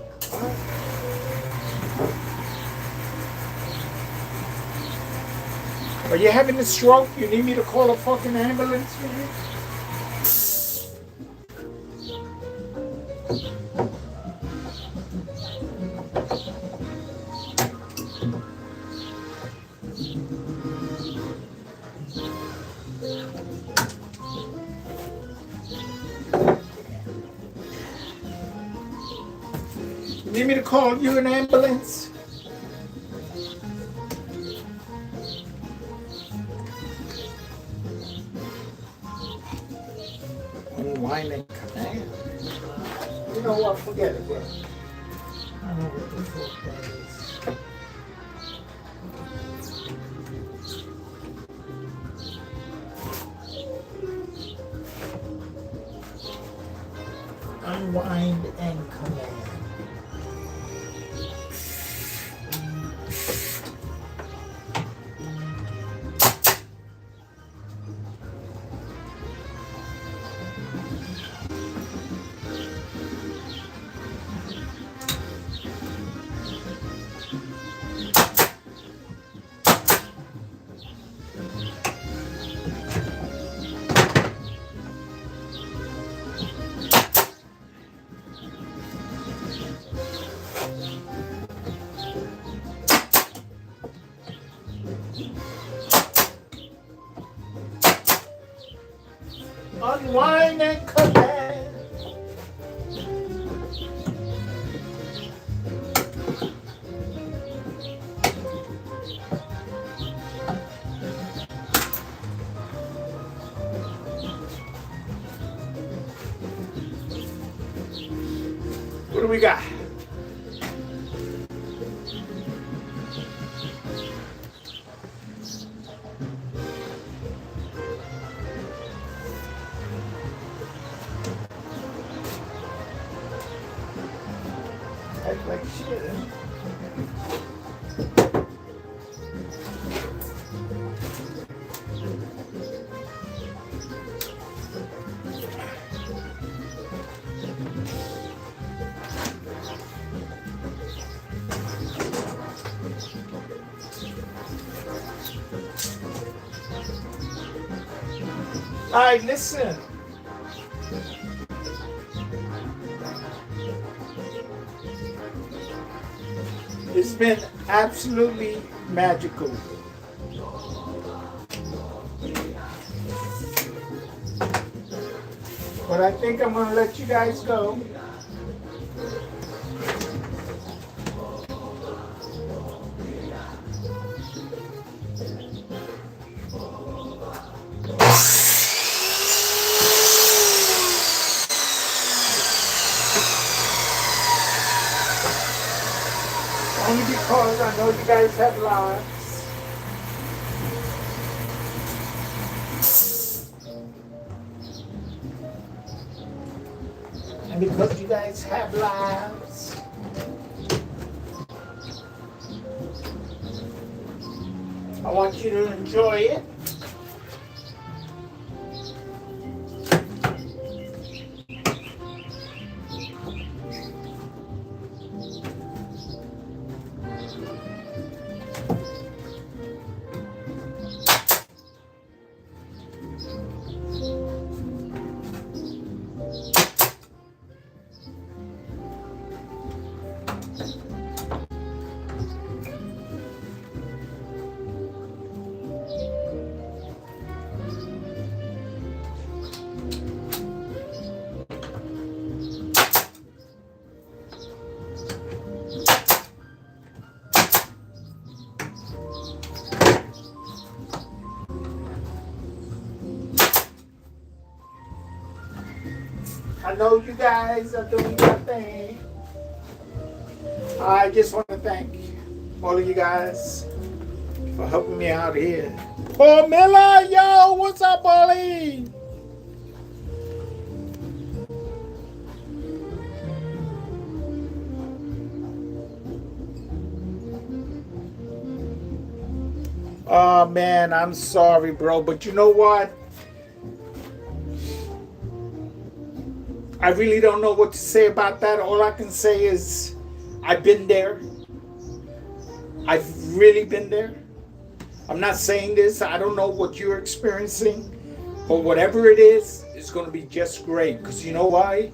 Are you having a stroke? You need me to call a fucking ambulance for you? You need me to call you an ambulance? Unwind and command. You know what? Forget it, bro. I don't know what the fuck that is. Unwind and command. Unwind and command. What do we got? act like shit. All right, listen. It's been absolutely magical. But I think I'm going to let you guys go. Only because I know you guys have lives. And because you guys have lives, I want you to enjoy it. I know you guys are doing your thing. I just want to thank all of you guys for helping me out here. Paul Miller, yo, what's up, Paulie? Oh man, I'm sorry, bro, but you know what? I really don't know what to say about that. All I can say is I've been there. I've really been there. I'm not saying this. I don't know what you're experiencing. But whatever it is, it's going to be just great. Because you know why?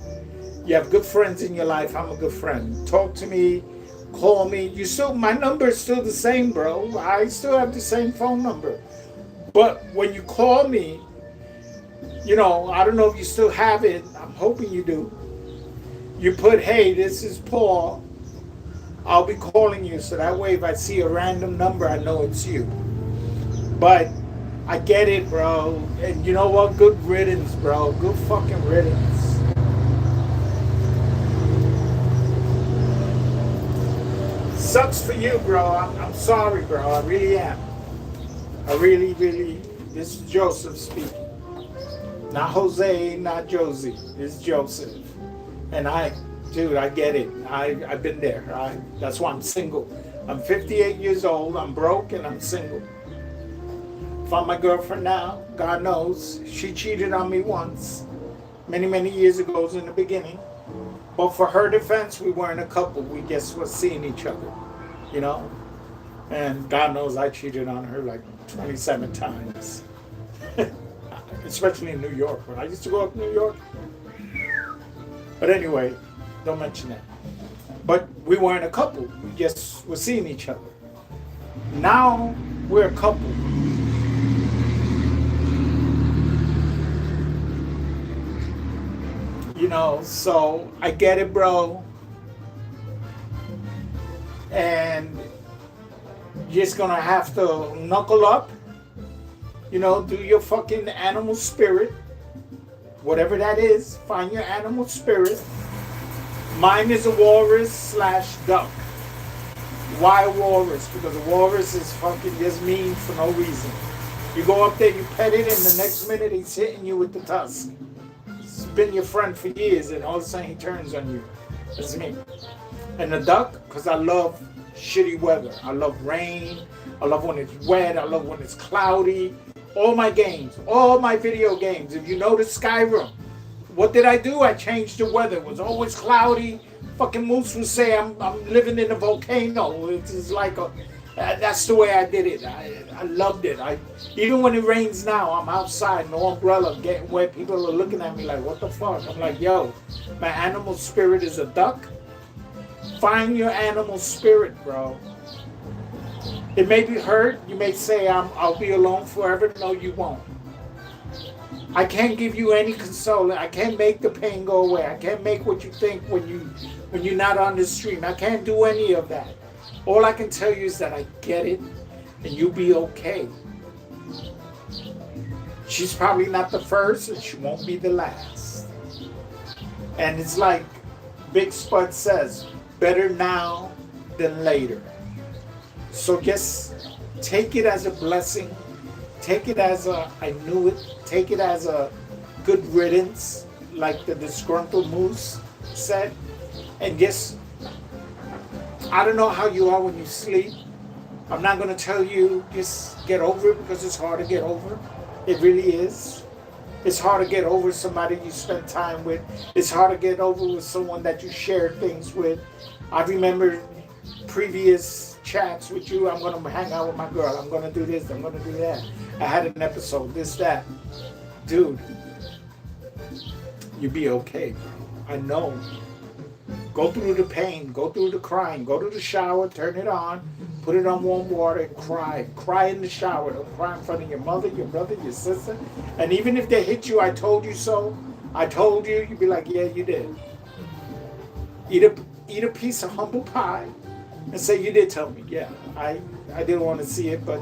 You have good friends in your life. I'm a good friend. Talk to me. Call me. My number is still the same, bro. I still have the same phone number. But when you call me, you know, I don't know if you still have it. I'm hoping you do. You put, hey, this is Paul. I'll be calling you. So that way if I see a random number, I know it's you. But I get it, bro. And you know what? Good riddance, bro. Good fucking riddance. Sucks for you, bro. I'm sorry, bro. I really am. I really, this is Joseph speaking. Not Jose, not Josie. It's Joseph. And dude, I get it. I've been there. That's why I'm single. I'm 58 years old. I'm broke and I'm single. Found my girlfriend now. God knows. She cheated on me once. Many, many years ago in the beginning. But for her defense, we weren't a couple. We just were seeing each other. You know? And God knows I cheated on her like 27 times. Especially in New York. When I used to go up to New York. But anyway, don't mention that. But we weren't a couple. We just were seeing each other. Now we're a couple. You know, so I get it, bro. And you're just gonna have to knuckle up. You know, do your fucking animal spirit. Whatever that is, find your animal spirit. Mine is a walrus / duck. Why walrus? Because a walrus is fucking just mean for no reason. You go up there, you pet it, and the next minute he's hitting you with the tusk. He's been your friend for years, and all of a sudden he turns on you. That's me. And the duck, because I love shitty weather. I love rain. I love when it's wet. I love when it's cloudy. All my games, all my video games. If you notice Skyrim, what did I do? I changed the weather. It was always cloudy. Fucking Moose would say I'm living in a volcano. It's like that's the way I did it. I loved it. Even when it rains now, I'm outside, no umbrella, getting wet. People are looking at me like, what the fuck? I'm like, yo, my animal spirit is a duck. Find your animal spirit, bro. It may be hurt. You may say I'll be alone forever. No, you won't. I can't give you any console. I can't make the pain go away. I can't make what you think when you're not on the stream. I can't do any of that. All I can tell you is that I get it, and you'll be okay. She's probably not the first, and she won't be the last. And it's like Big Spud says, better now than later. So just take it as a blessing. Take it as I knew it. Take it as a good riddance, like the disgruntled Moose said. And just, I don't know how you are when you sleep. I'm not going to tell you just get over it, because it's hard to get over. It really is. It's hard to get over somebody you spend time with. It's hard to get over with someone that you share things with. I remember previous chats with you. I'm going to hang out with my girl. I'm going to do this. I'm going to do that. I had an episode, this, that. Dude, you'll be okay. I know. Go through the pain. Go through the crying. Go to the shower. Turn it on. Put it on warm water and cry. Cry in the shower. Don't cry in front of your mother, your brother, your sister. And even if they hit you, I told you so. I told you. You'd be like, yeah, you did. Eat a piece of humble pie and say, you did tell me. Yeah, I didn't want to see it, but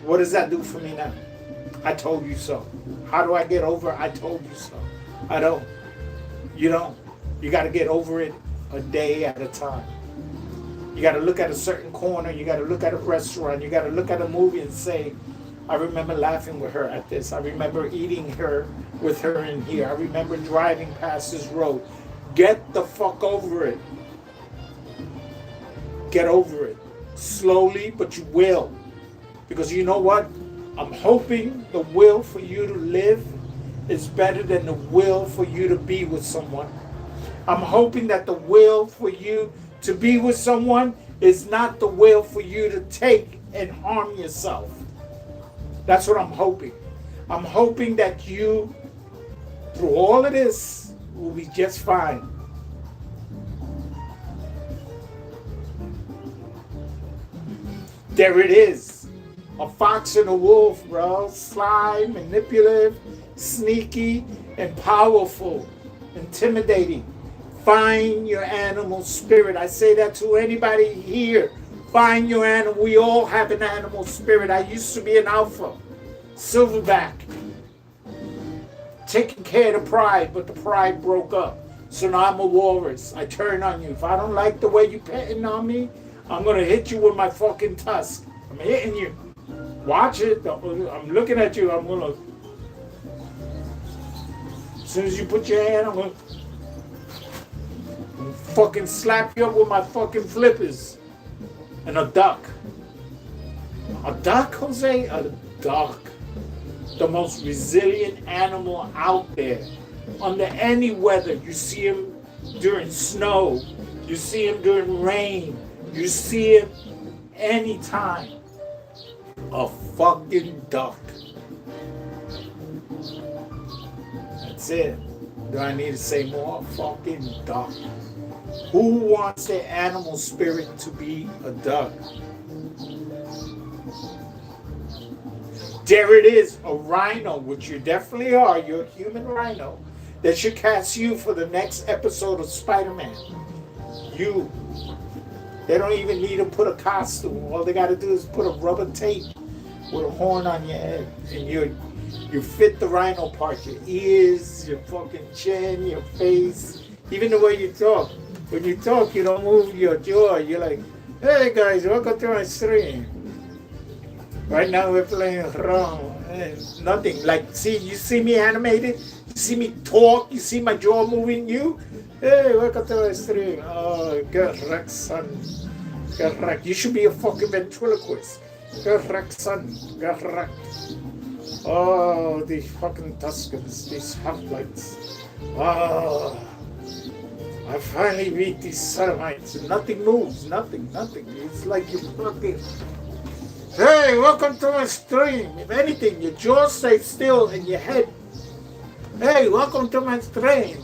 what does that do for me now? I told you so. How do I get over? I told you so. I don't. You don't. You got to get over it a day at a time. You got to look at a certain corner. You got to look at a restaurant. You got to look at a movie and say, I remember laughing with her at this. I remember eating with her in here. I remember driving past this road. Get the fuck over it. Get over it. Slowly, but you will. Because you know what? I'm hoping the will for you to live is better than the will for you to be with someone. I'm hoping that the will for you to be with someone is not the will for you to take and harm yourself. That's what I'm hoping. I'm hoping that you, through all of this, will be just fine. There it is. A fox and a wolf, bro. Sly, manipulative, sneaky, and powerful. Intimidating. Find your animal spirit. I say that to anybody here. Find your animal. We all have an animal spirit. I used to be an alpha. Silverback. Taking care of the pride, but the pride broke up. So now I'm a walrus. I turn on you. If I don't like the way you petting on me, I'm going to hit you with my fucking tusk. I'm hitting you. Watch it. I'm looking at you. I'm going to... As soon as you put your hand, I'm going to fucking slap you up with my fucking flippers. And a duck. A duck, Jose? A duck. The most resilient animal out there. Under any weather. You see him during snow. You see him during rain. You see him anytime. A fucking duck. That's it. Do I need to say more? Fucking duck. Who wants their animal spirit to be a duck? There it is, a rhino, which you definitely are. You're a human rhino. That should cast you for the next episode of Spider-Man. You. They don't even need to put a costume. All they got to do is put a rubber tape with a horn on your head. And you fit the rhino part. Your ears, your fucking chin, your face. Even the way you talk. When you talk, you don't move your jaw. You're like, hey guys, welcome to my stream. Right now we're playing Ron. Nothing. Like, see, you see me animated? You see me talk? You see my jaw moving? Hey, welcome to my stream. Oh, correct, son. Correct. You should be a fucking ventriloquist. Correct, son. Correct. Oh, these fucking Tuscans, these hoplites. Oh, I finally beat these sodomites. Nothing moves. Nothing. It's like you fucking... Hey, welcome to my stream. If anything, your jaw stays still and your head. Hey, welcome to my stream.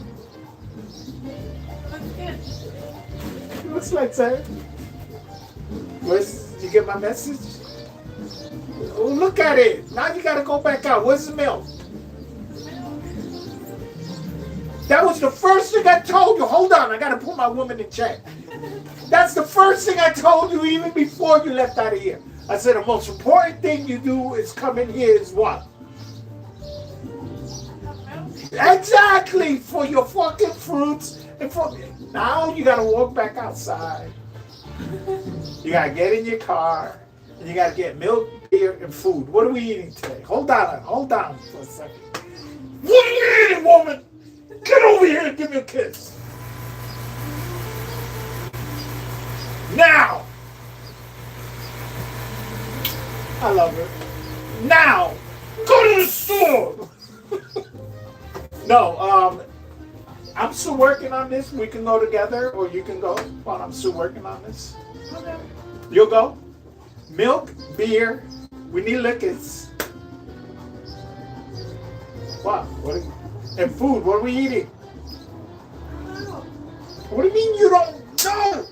Looks like that. Did you get my message? Oh, look at it. Now you gotta go back out. Where's the milk? That was the first thing I told you. Hold on, I gotta put my woman in check. That's the first thing I told you even before you left out of here. I said the most important thing you do is come in here is what? Exactly, for your fucking fruits and for now you gotta walk back outside. You gotta get in your car and you gotta get milk, beer, and food. What are we eating today? Hold on for a second. What are you eating, woman? Get over here and give me a kiss. Now. I love it. Now, go to the store. No, I'm still working on this. We can go together, or you can go while I'm still working on this. Okay. You'll go. Milk, beer. We need liquids. What? And food. What are we eating? What do you mean you don't know?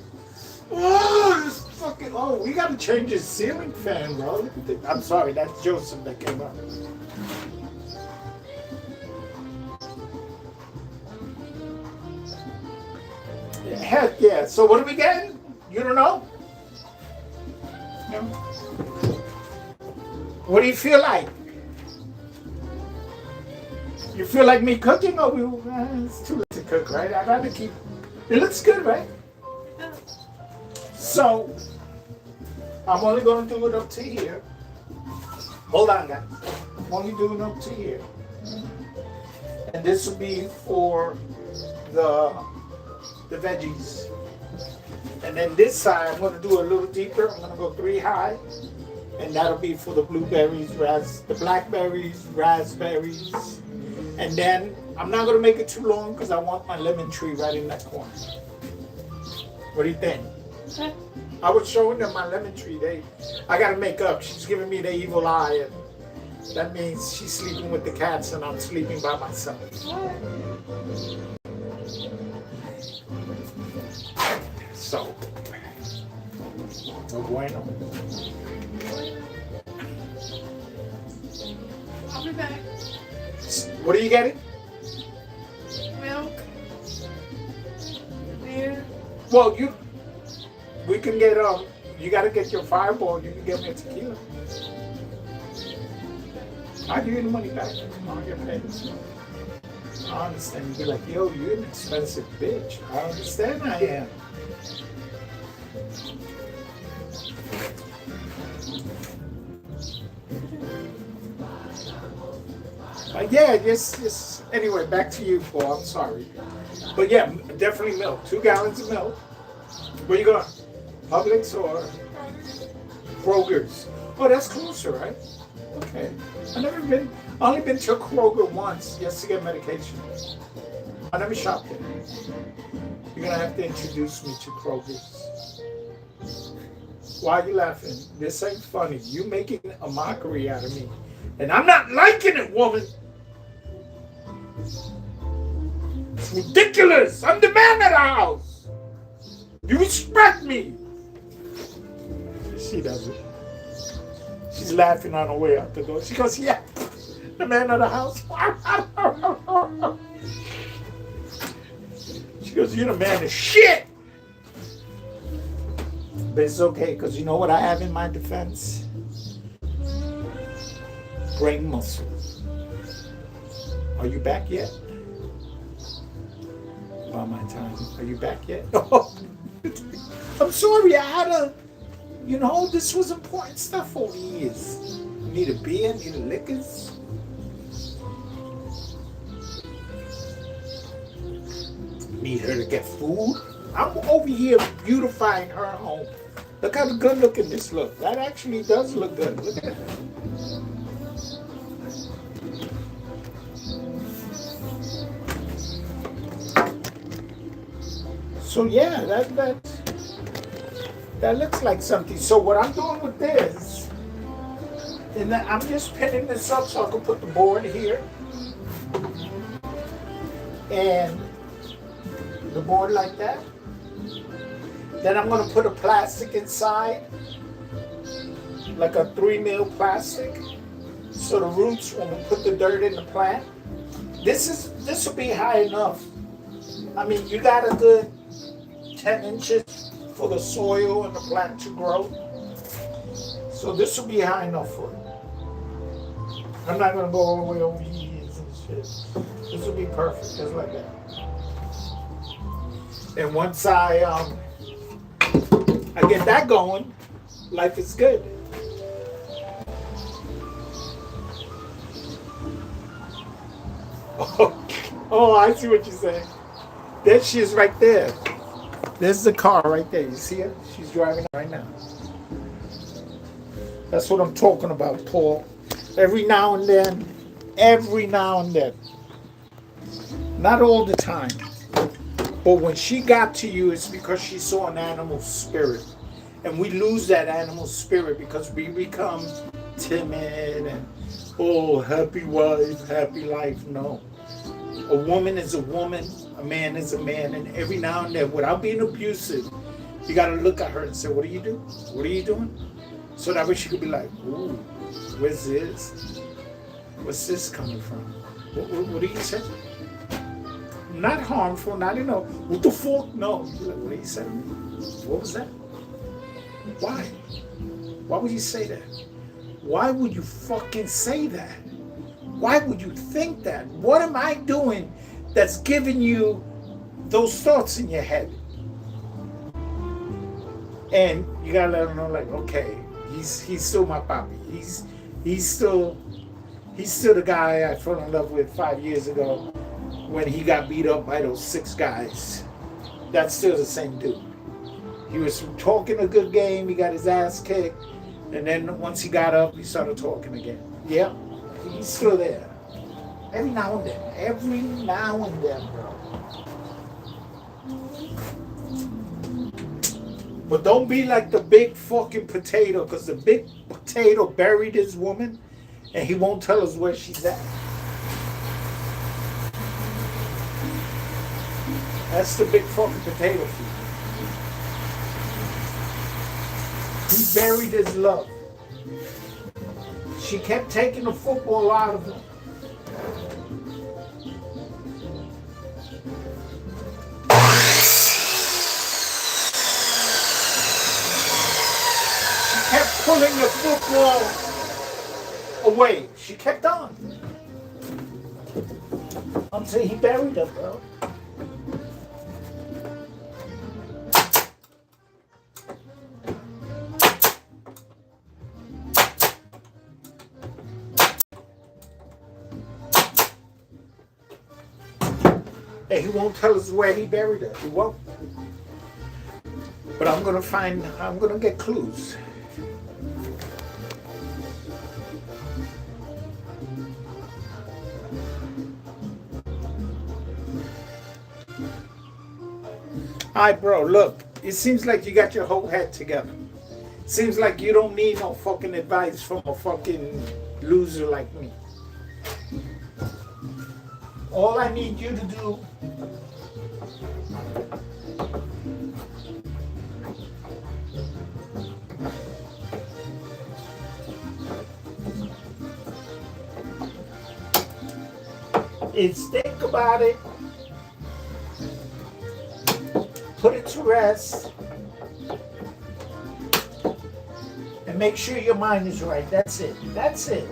Oh, this fucking... Oh, we gotta change this ceiling fan, bro. I'm sorry, that's Joseph that came up. Heck yeah. So what are we getting? You don't know? No. What do you feel like? You feel like me cooking? Or it's too late to cook, right? I'd rather keep... It looks good, right? So, I'm only going to do it up to here. Hold on, guys. I'm only doing it up to here. And this will be for the veggies. And then this side, I'm going to do a little deeper. I'm going to go 3 high. And that'll be for the blueberries, the blackberries, raspberries. And then, I'm not going to make it too long because I want my lemon tree right in that corner. What do you think? I was showing them my lemon tree. I got to make up. She's giving me the evil eye. And that means she's sleeping with the cats and I'm sleeping by myself. So, no bueno. I'll be back. What are you getting? Milk. Beer. Well, we can get, you got to get your fireball. You can get me a tequila. I'll give you the money back. I'll get paid. I understand. You'd be like, yo, you're an expensive bitch. I understand I am. Yeah, yes. Anyway, back to you, Paul. I'm sorry. But yeah, definitely milk. 2 gallons of milk. Where you going? Publix or Kroger's? Oh, that's closer, right? Okay. I only been to Kroger once, just to get medication. I never shopped there. You're gonna have to introduce me to Kroger's. Why are you laughing? This ain't funny. You making a mockery out of me. And I'm not liking it, woman. It's ridiculous. I'm the man of the house. You respect me. She doesn't. She's laughing on her way out the door. She goes, yeah, the man of the house. She goes, you're the man of shit. But it's okay, because you know what I have in my defense? Brain muscle. Are you back yet? About my time. Are you back yet? I'm sorry, I had this was important stuff over the years. Need a beer? Need a liquors? Need her to get food? I'm over here beautifying her home. Look how good looking this looks. That actually does look good. Look at that. So yeah, that looks like something. So what I'm doing with this, and then I'm just pinning this up so I can put the board here. And the board like that. Then I'm gonna put a plastic inside, like a 3 mil plastic. So the roots, when we put the dirt in the plant, this will be high enough. I mean, you got a good 10 inches for the soil and the plant to grow. So this will be high enough for it. I'm not gonna go all the way over here and shit. This will be perfect, just like that. And once I get that going, life is good. Oh, I see what you're saying. There she is right there. There's the car right there. You see her? She's driving right now. That's what I'm talking about, Paul. Every now and then. Not all the time. But when she got to you, it's because she saw an animal spirit. And we lose that animal spirit because we become timid and, oh, happy wife, happy life. No. A woman is a woman, a man is a man, and every now and then, without being abusive, you got to look at her and say, what do you do? What are you doing? So that way she could be like, ooh, where's this? What's this coming from? What do you say? Not harmful, not, what the fuck? No. Like, what are you saying? What was that? Why? Why would you say that? Why would you fucking say that? Why would you think that? What am I doing that's giving you those thoughts in your head? And you gotta let them know, like, okay, he's still my papi. He's still the guy I fell in love with 5 years ago when he got beat up by those 6 guys. That's still the same dude. He was talking a good game, he got his ass kicked, and then once he got up, he started talking again. Yeah, he's still there. Every now and then, bro. But don't be like the big fucking potato, because the big potato buried his woman, and he won't tell us where she's at. That's the big fucking potato for you. He buried his love. She kept taking the football out of him. She kept pulling the football away. She kept on. I'm saying he buried her, bro. And he won't tell us where he buried her. He won't. But I'm gonna get clues. Alright, bro, look. It seems like you got your whole head together. Seems like you don't need no fucking advice from a fucking loser like me. All I need you to do is think about it, put it to rest, and make sure your mind is right. That's it. That's it.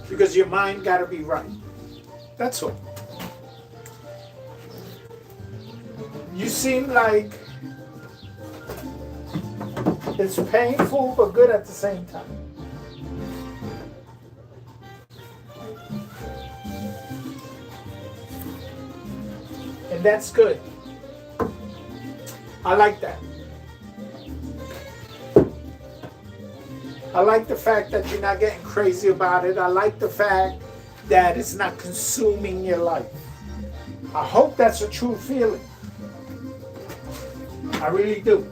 Because your mind got to be right. That's all. You seem like It's painful but good at the same time. And that's good. I like that. I like the fact that you're not getting crazy about it. I like the fact that it's not consuming your life. I hope that's a true feeling. I really do.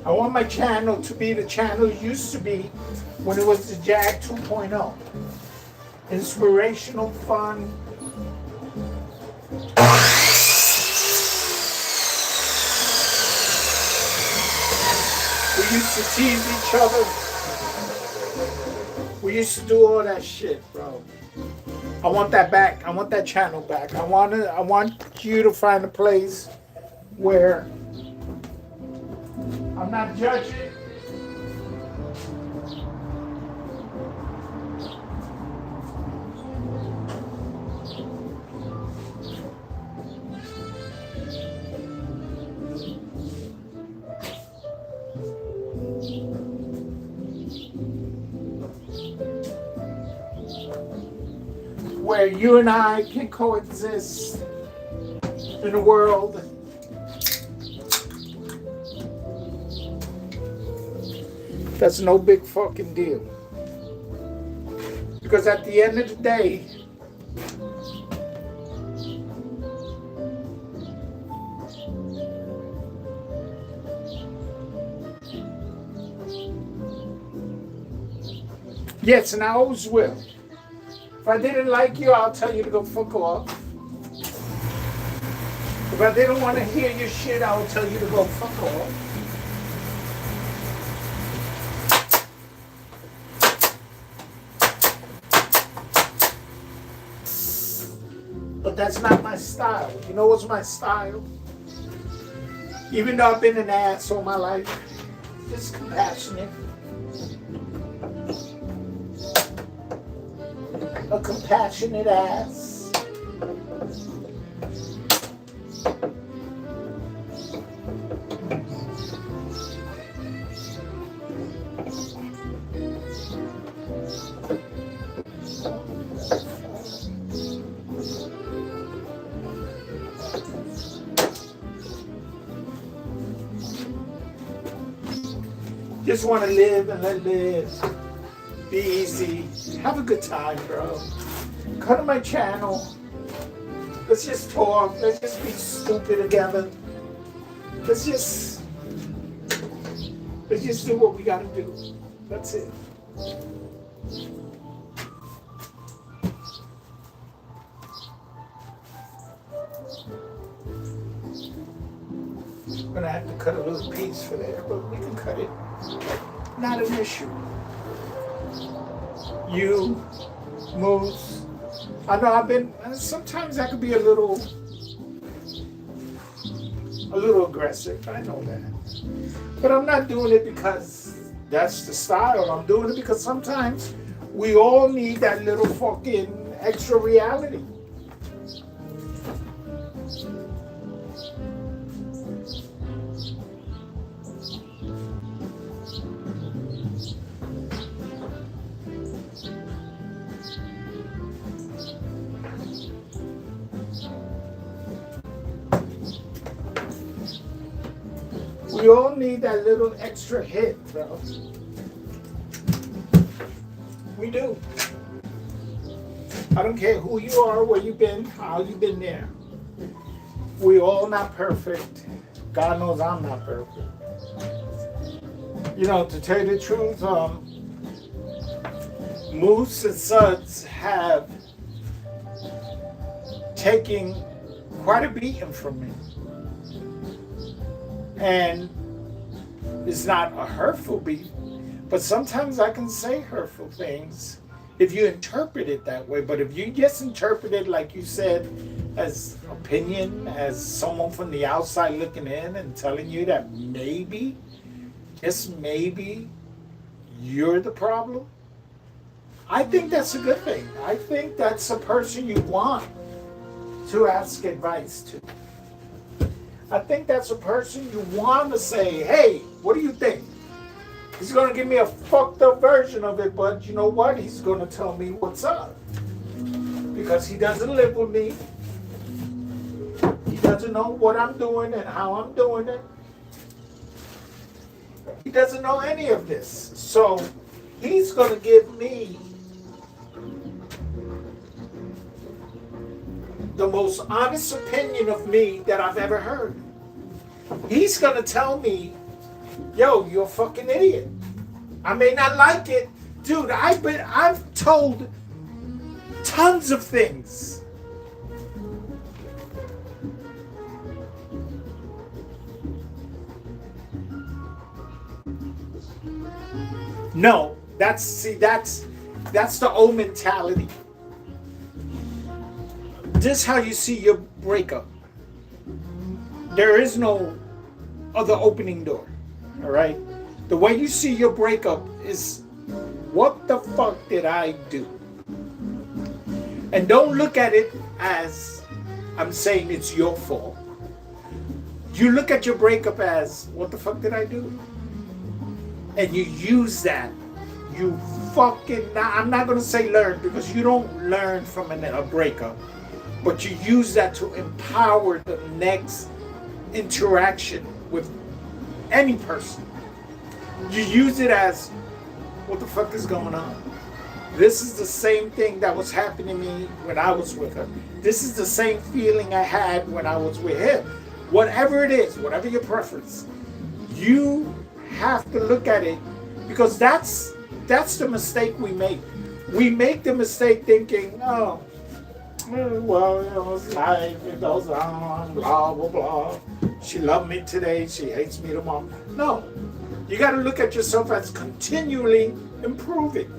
I want my channel to be the channel it used to be when it was the Jag 2.0. Inspirational, fun. We used to tease each other. We used to do all that shit, bro. I want that back. I want that channel back. I want you to find a place where I'm not judging. Where you and I can coexist in a world that's no big fucking deal. Because at the end of the day, yes, and I always will. If I didn't like you, I'll tell you to go fuck off. If I didn't want to hear your shit, I'll tell you to go fuck off. But that's not my style. You know what's my style? Even though I've been an ass all my life, just compassionate. A compassionate ass. Just want to live and let live. Be easy. Have a good time, bro. Come to my channel. Let's just talk. Let's just be stupid together. Let's just do what we gotta do. That's it. I'm gonna have to cut a little piece for there, but we can cut it. Not an issue. You, Moose. I know sometimes I could be a little aggressive. I know that. But I'm not doing it because that's the style. I'm doing it because sometimes we all need that little fucking extra reality. We all need that little extra hit, bro. We do. I don't care who you are, where you've been, how you've been there. We all not perfect. God knows I'm not perfect. You know, to tell you the truth, Moose and Suds have taken quite a beating from me. And it's not a hurtful beat, but sometimes I can say hurtful things if you interpret it that way. But if you just interpret it like you said, as opinion, as someone from the outside looking in and telling you that maybe, just maybe, you're the problem, I think that's a good thing. I think that's a person you want to ask advice to. I think that's a person you want to say, hey, what do you think? He's going to give me a fucked up version of it, but you know what? He's going to tell me what's up. Because he doesn't live with me. He doesn't know what I'm doing and how I'm doing it. He doesn't know any of this. So he's going to give me the most honest opinion of me that I've ever heard. He's going to tell me, yo, you're a fucking idiot. I may not like it. Dude, I've told tons of things. No, that's the old mentality. This is how you see your breakup. There is no other opening door. All right? The way you see your breakup is, what the fuck did I do? And don't look at it as I'm saying it's your fault. You look at your breakup as, what the fuck did I do? And you use that. You fucking, I'm not going to say learn, because you don't learn from a breakup. But you use that to empower the next interaction with any person. You use it as, what the fuck is going on? This is the same thing that was happening to me when I was with her. This is the same feeling I had when I was with him. Whatever it is, whatever your preference, you have to look at it, because that's the mistake we make. We make the mistake thinking, oh, well, you know, it's life, it goes on, blah, blah, blah. She loved me today, she hates me tomorrow. No, you got to look at yourself as continually improving.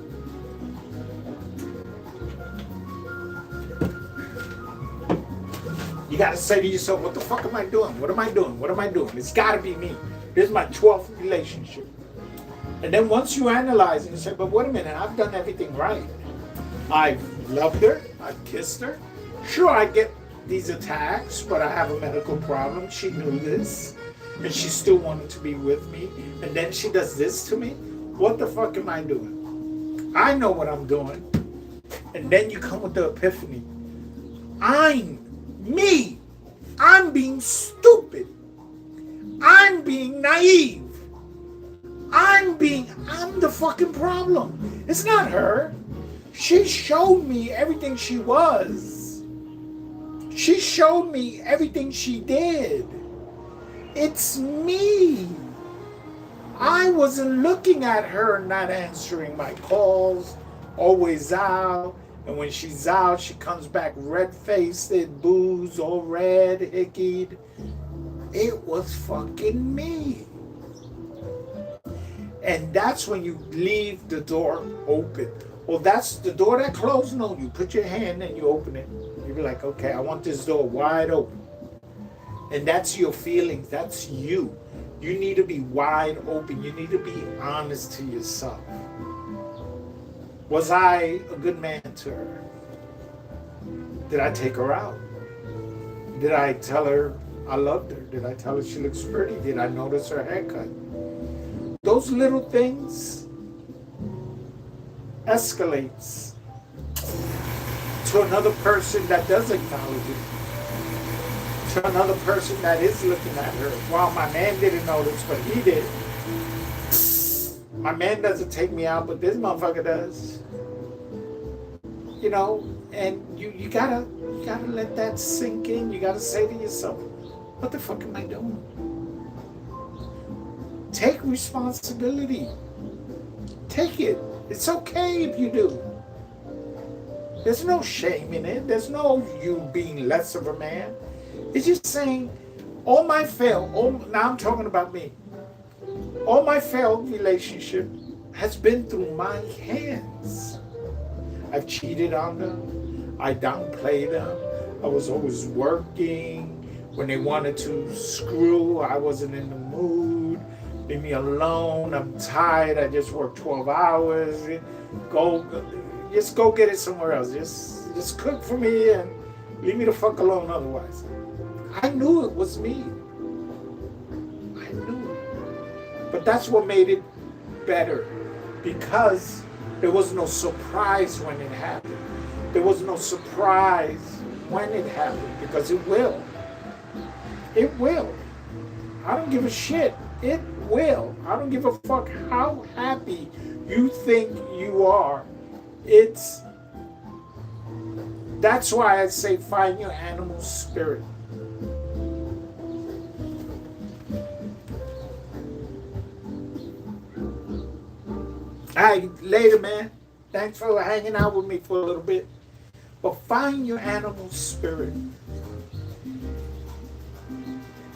You got to say to yourself, what the fuck am I doing? What am I doing? What am I doing? It's got to be me. This is my 12th relationship. And then once you analyze it, you say, but wait a minute, I've done everything right. I've loved her. I've kissed her. Sure, I get these attacks, but I have a medical problem. She knew this. And she still wanted to be with me. And then she does this to me. What the fuck am I doing? I know what I'm doing. And then you come with the epiphany. I'm me. I'm being stupid. I'm being naive. I'm the fucking problem. It's not her. She showed me everything she was. She showed me everything she did. It's me. I wasn't looking at her not answering my calls, always out. And when she's out, she comes back red-faced, booze, all red, hickied. It was fucking me. And that's when you leave the door open. Well, that's the door that closed. No, you put your hand and you open it. You be like, okay, I want this door wide open. And that's your feelings. That's you. You need to be wide open. You need to be honest to yourself. Was I a good man to her? Did I take her out? Did I tell her I loved her? Did I tell her she looks pretty? Did I notice her haircut? Those little things escalates to another person that does acknowledge it, to another person that is looking at her. Well, my man didn't notice, but he did. My man doesn't take me out, but this motherfucker does. You know, and you gotta let that sink in. You gotta say to yourself, what the fuck am I doing? Take responsibility. Take it. It's okay if you do. There's no shame in it. There's no you being less of a man. It's just saying, now I'm talking about me. All my failed relationship has been through my hands. I've cheated on them. I downplayed them. I was always working. When they wanted to screw, I wasn't in the mood. Leave me alone. I'm tired. I just worked 12 hours. just go get it somewhere else. Just cook for me and leave me the fuck alone otherwise. I knew it was me. I knew it. But that's what made it better. Because there was no surprise when it happened. There was no surprise when it happened. Because it will. It will. I don't give a shit. It will. I don't give a fuck how happy you think you are. That's why I say find your animal spirit. Alright, later, man. Thanks for hanging out with me for a little bit. But find your animal spirit.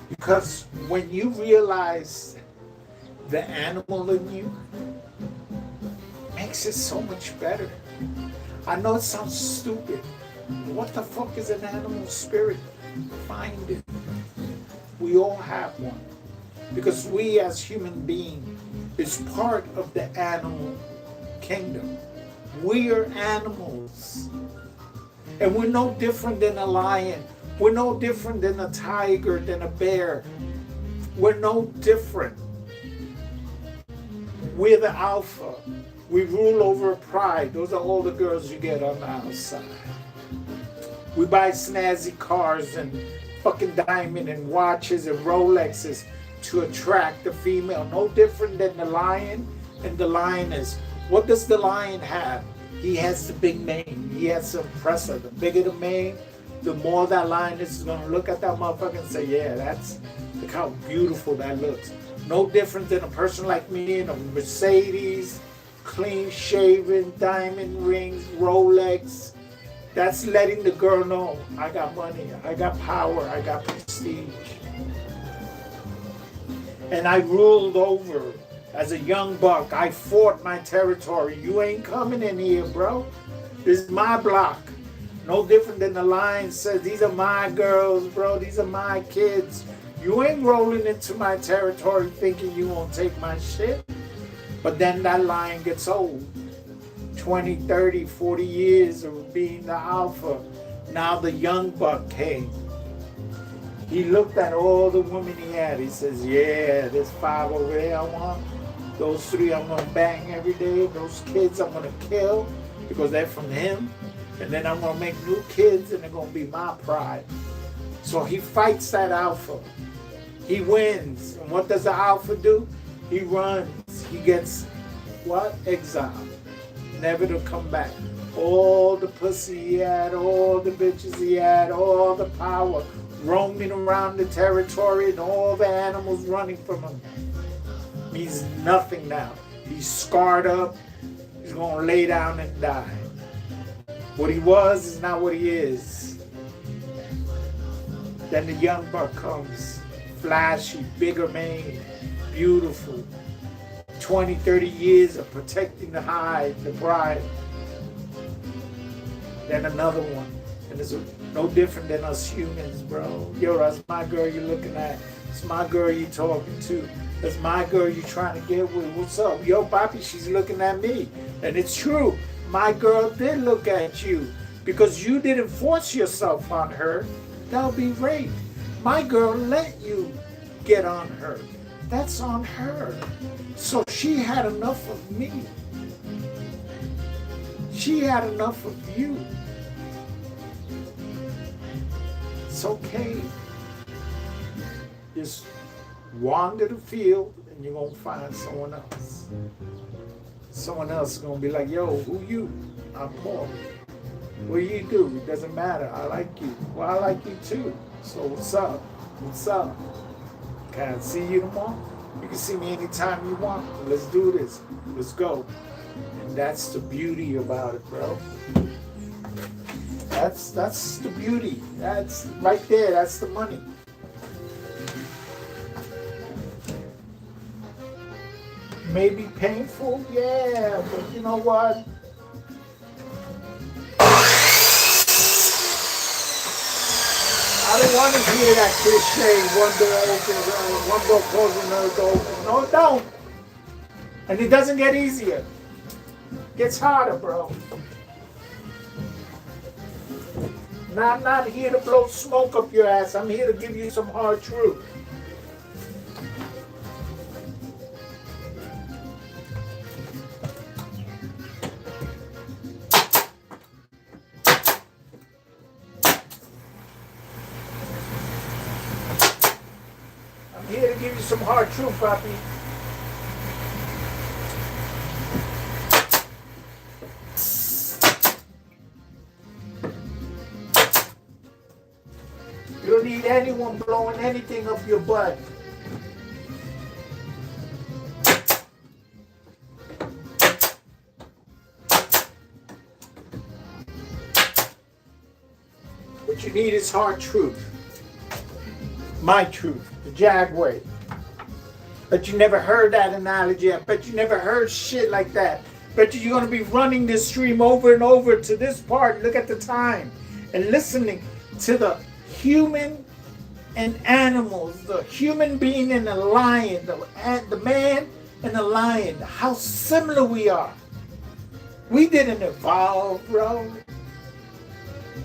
Because when you realize the animal in you, it makes it so much better. I know it sounds stupid. What the fuck is an animal spirit? Find it. We all have one. Because we as human beings is part of the animal kingdom. We are animals. And we're no different than a lion. We're no different than a tiger, than a bear. We're no different. We're the alpha. We rule over pride. Those are all the girls you get on the outside. We buy snazzy cars and fucking diamond and watches and Rolexes to attract the female. No different than the lion and the lioness. What does the lion have? He has the big mane. He has to impress her. The bigger the mane, the more that lioness is going to look at that motherfucker and say, yeah, look how beautiful that looks. No different than a person like me in a Mercedes, clean shaven, diamond rings, Rolex. That's letting the girl know, I got money, I got power, I got prestige. And I ruled over as a young buck. I fought my territory. You ain't coming in here, bro. This is my block. No different than the lion says, these are my girls, bro. These are my kids. You ain't rolling into my territory thinking you won't take my shit. But then that lion gets old. 20, 30, 40 years of being the alpha. Now the young buck came. He looked at all the women he had. He says, yeah, there's 5 over there I want. Those 3 I'm going to bang every day. Those kids I'm going to kill because they're from him. And then I'm going to make new kids and they're going to be my pride. So he fights that alpha. He wins. And what does the alpha do? He runs. He gets what? Exiled. Never to come back. All the pussy he had, all the bitches he had, all the power roaming around the territory and all the animals running from him means nothing now. He's scarred up. He's going to lay down and die. What he was is not what he is. Then the young buck comes. Flashy, bigger mane, beautiful. 20, 30 years of protecting the hide, the bride. Then another one. And it's no different than us humans, bro. Yo, that's my girl you're looking at. It's my girl you're talking to. That's my girl you're trying to get with. What's up? Yo, Papi, she's looking at me. And it's true. My girl did look at you. Because you didn't force yourself on her. That'll be rape. My girl let you get on her. That's on her. So she had enough of me. She had enough of you. It's okay. Just wander the field and you're going to find someone else. Someone else is going to be like, yo, who you? I'm Paul. What do you do? It doesn't matter. I like you. Well, I like you too. So what's up? What's up? Can I see you tomorrow? You can see me anytime you want. Let's do this. Let's go. And that's the beauty about it, bro. That's the beauty. That's right there. That's the money. Maybe painful, yeah, but you know what? I don't want to hear that cliche, one door opens, one door closes, another door opens. No, it don't. And it doesn't get easier. It gets harder, bro. Now, I'm not here to blow smoke up your ass. I'm here to give you some hard truth. I'm here to give you some hard truth, Papi. You don't need anyone blowing anything up your butt. What you need is hard truth. My truth, the Jag way. Bet you never heard that analogy. I bet you never heard shit like that. Bet you're gonna be running this stream over and over to this part. Look at the time. And listening to the human and animals, the human being and the lion, the man and the lion, how similar we are. We didn't evolve, bro.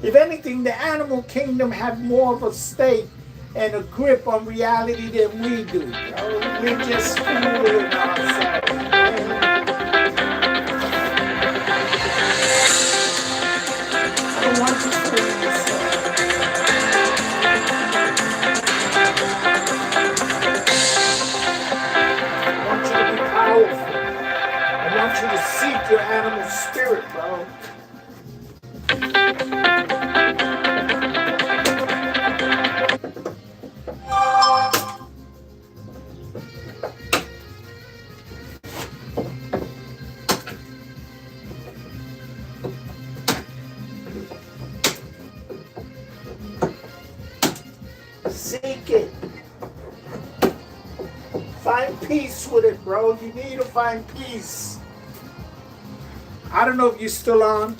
If anything, the animal kingdom had more of a stake and a grip on reality than we do, bro. We're just fooling ourselves, man. I don't want you fooling yourself. I want you to be powerful. I want you to seek your animal spirit, bro. Seek it. Find peace with it, bro. You need to find peace. I don't know if you're still on.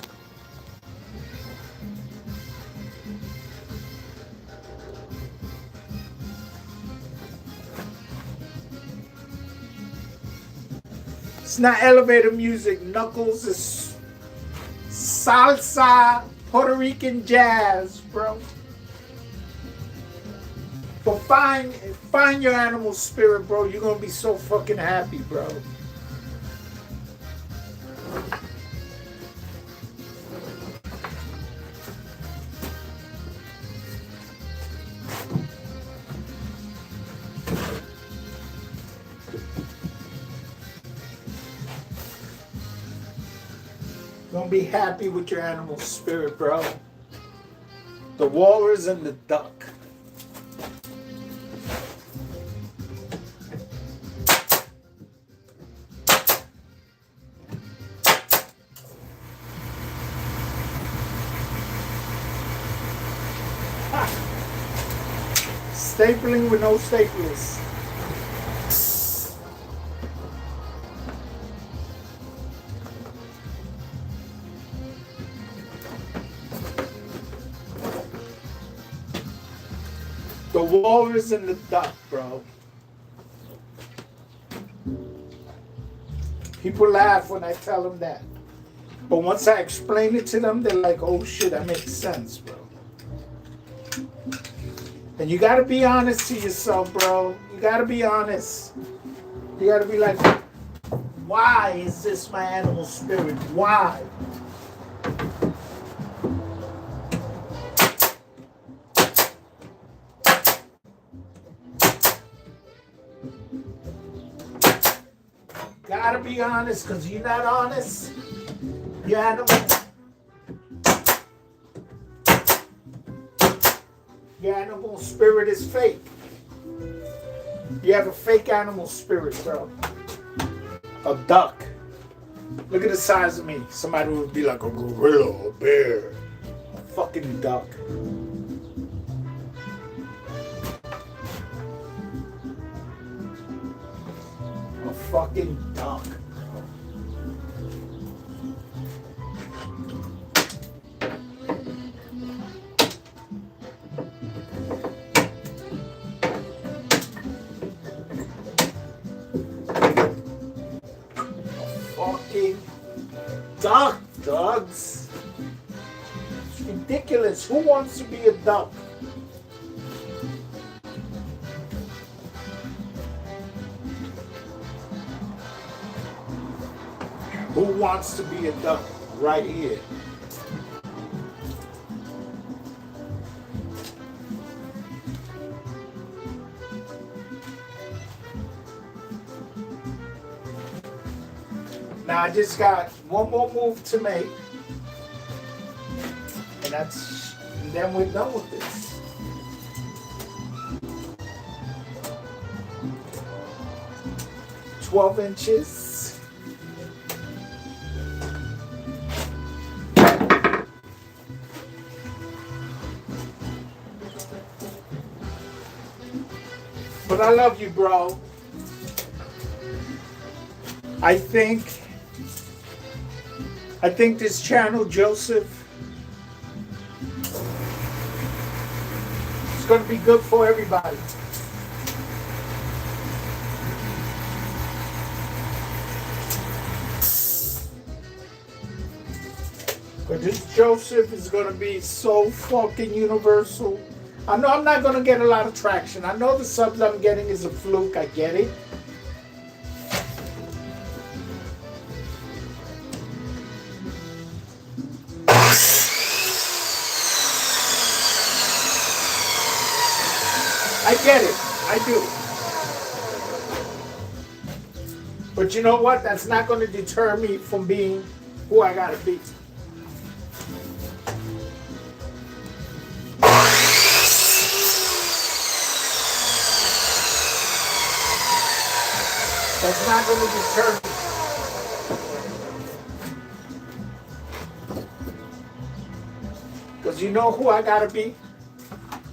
It's not elevator music, Knuckles. It's salsa, Puerto Rican jazz, bro. But find your animal spirit, bro. You're gonna be so fucking happy, bro. You're gonna be happy with your animal spirit, bro. The walrus and the duck. Stapling with no staplers. The walrus and the duck, bro. People laugh when I tell them that. But once I explain it to them, they're like, oh shit, that makes sense, bro. And you gotta be honest to yourself, bro. You gotta be honest. You gotta be like, why is this my animal spirit? Why? Gotta be honest, because you're not honest. Your animal. Your animal spirit is fake. You have a fake animal spirit, bro. A duck. Look at the size of me. Somebody would be like a gorilla, a bear. A fucking duck. A fucking duck. Dogs. It's ridiculous. says, who wants to be a duck? Who wants to be a duck? Right here. Now I just got one more move to make. And then we're done with this. "12 inches. But I love you, bro. I think this channel, Joseph, is going to be good for everybody. But this Joseph is going to be so fucking universal. I know I'm not going to get a lot of traction. I know the subs I'm getting is a fluke. I get it. I get it. I do. But you know what? That's not going to deter me from being who I got to be. That's not going to deter me. Because you know who I got to be?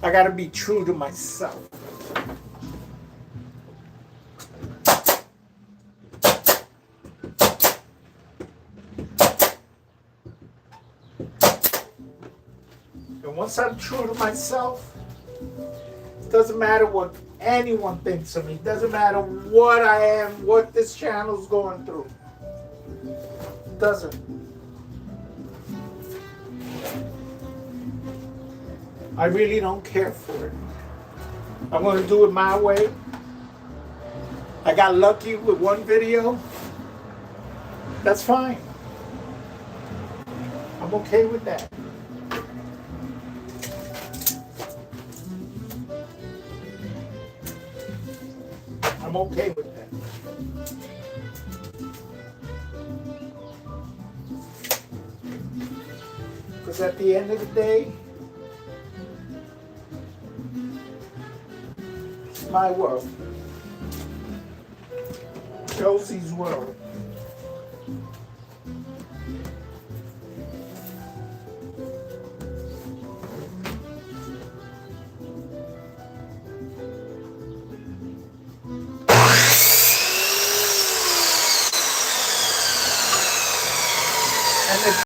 I got to be true to myself. And once I'm true to myself, it doesn't matter what anyone thinks of me. It doesn't matter what I am, what this channel's going through. It doesn't. I really don't care for it. I'm going to do it my way. I got lucky with one video. That's fine. I'm okay with that. I'm okay with that. Because at the end of the day, it's my world. Josie's world.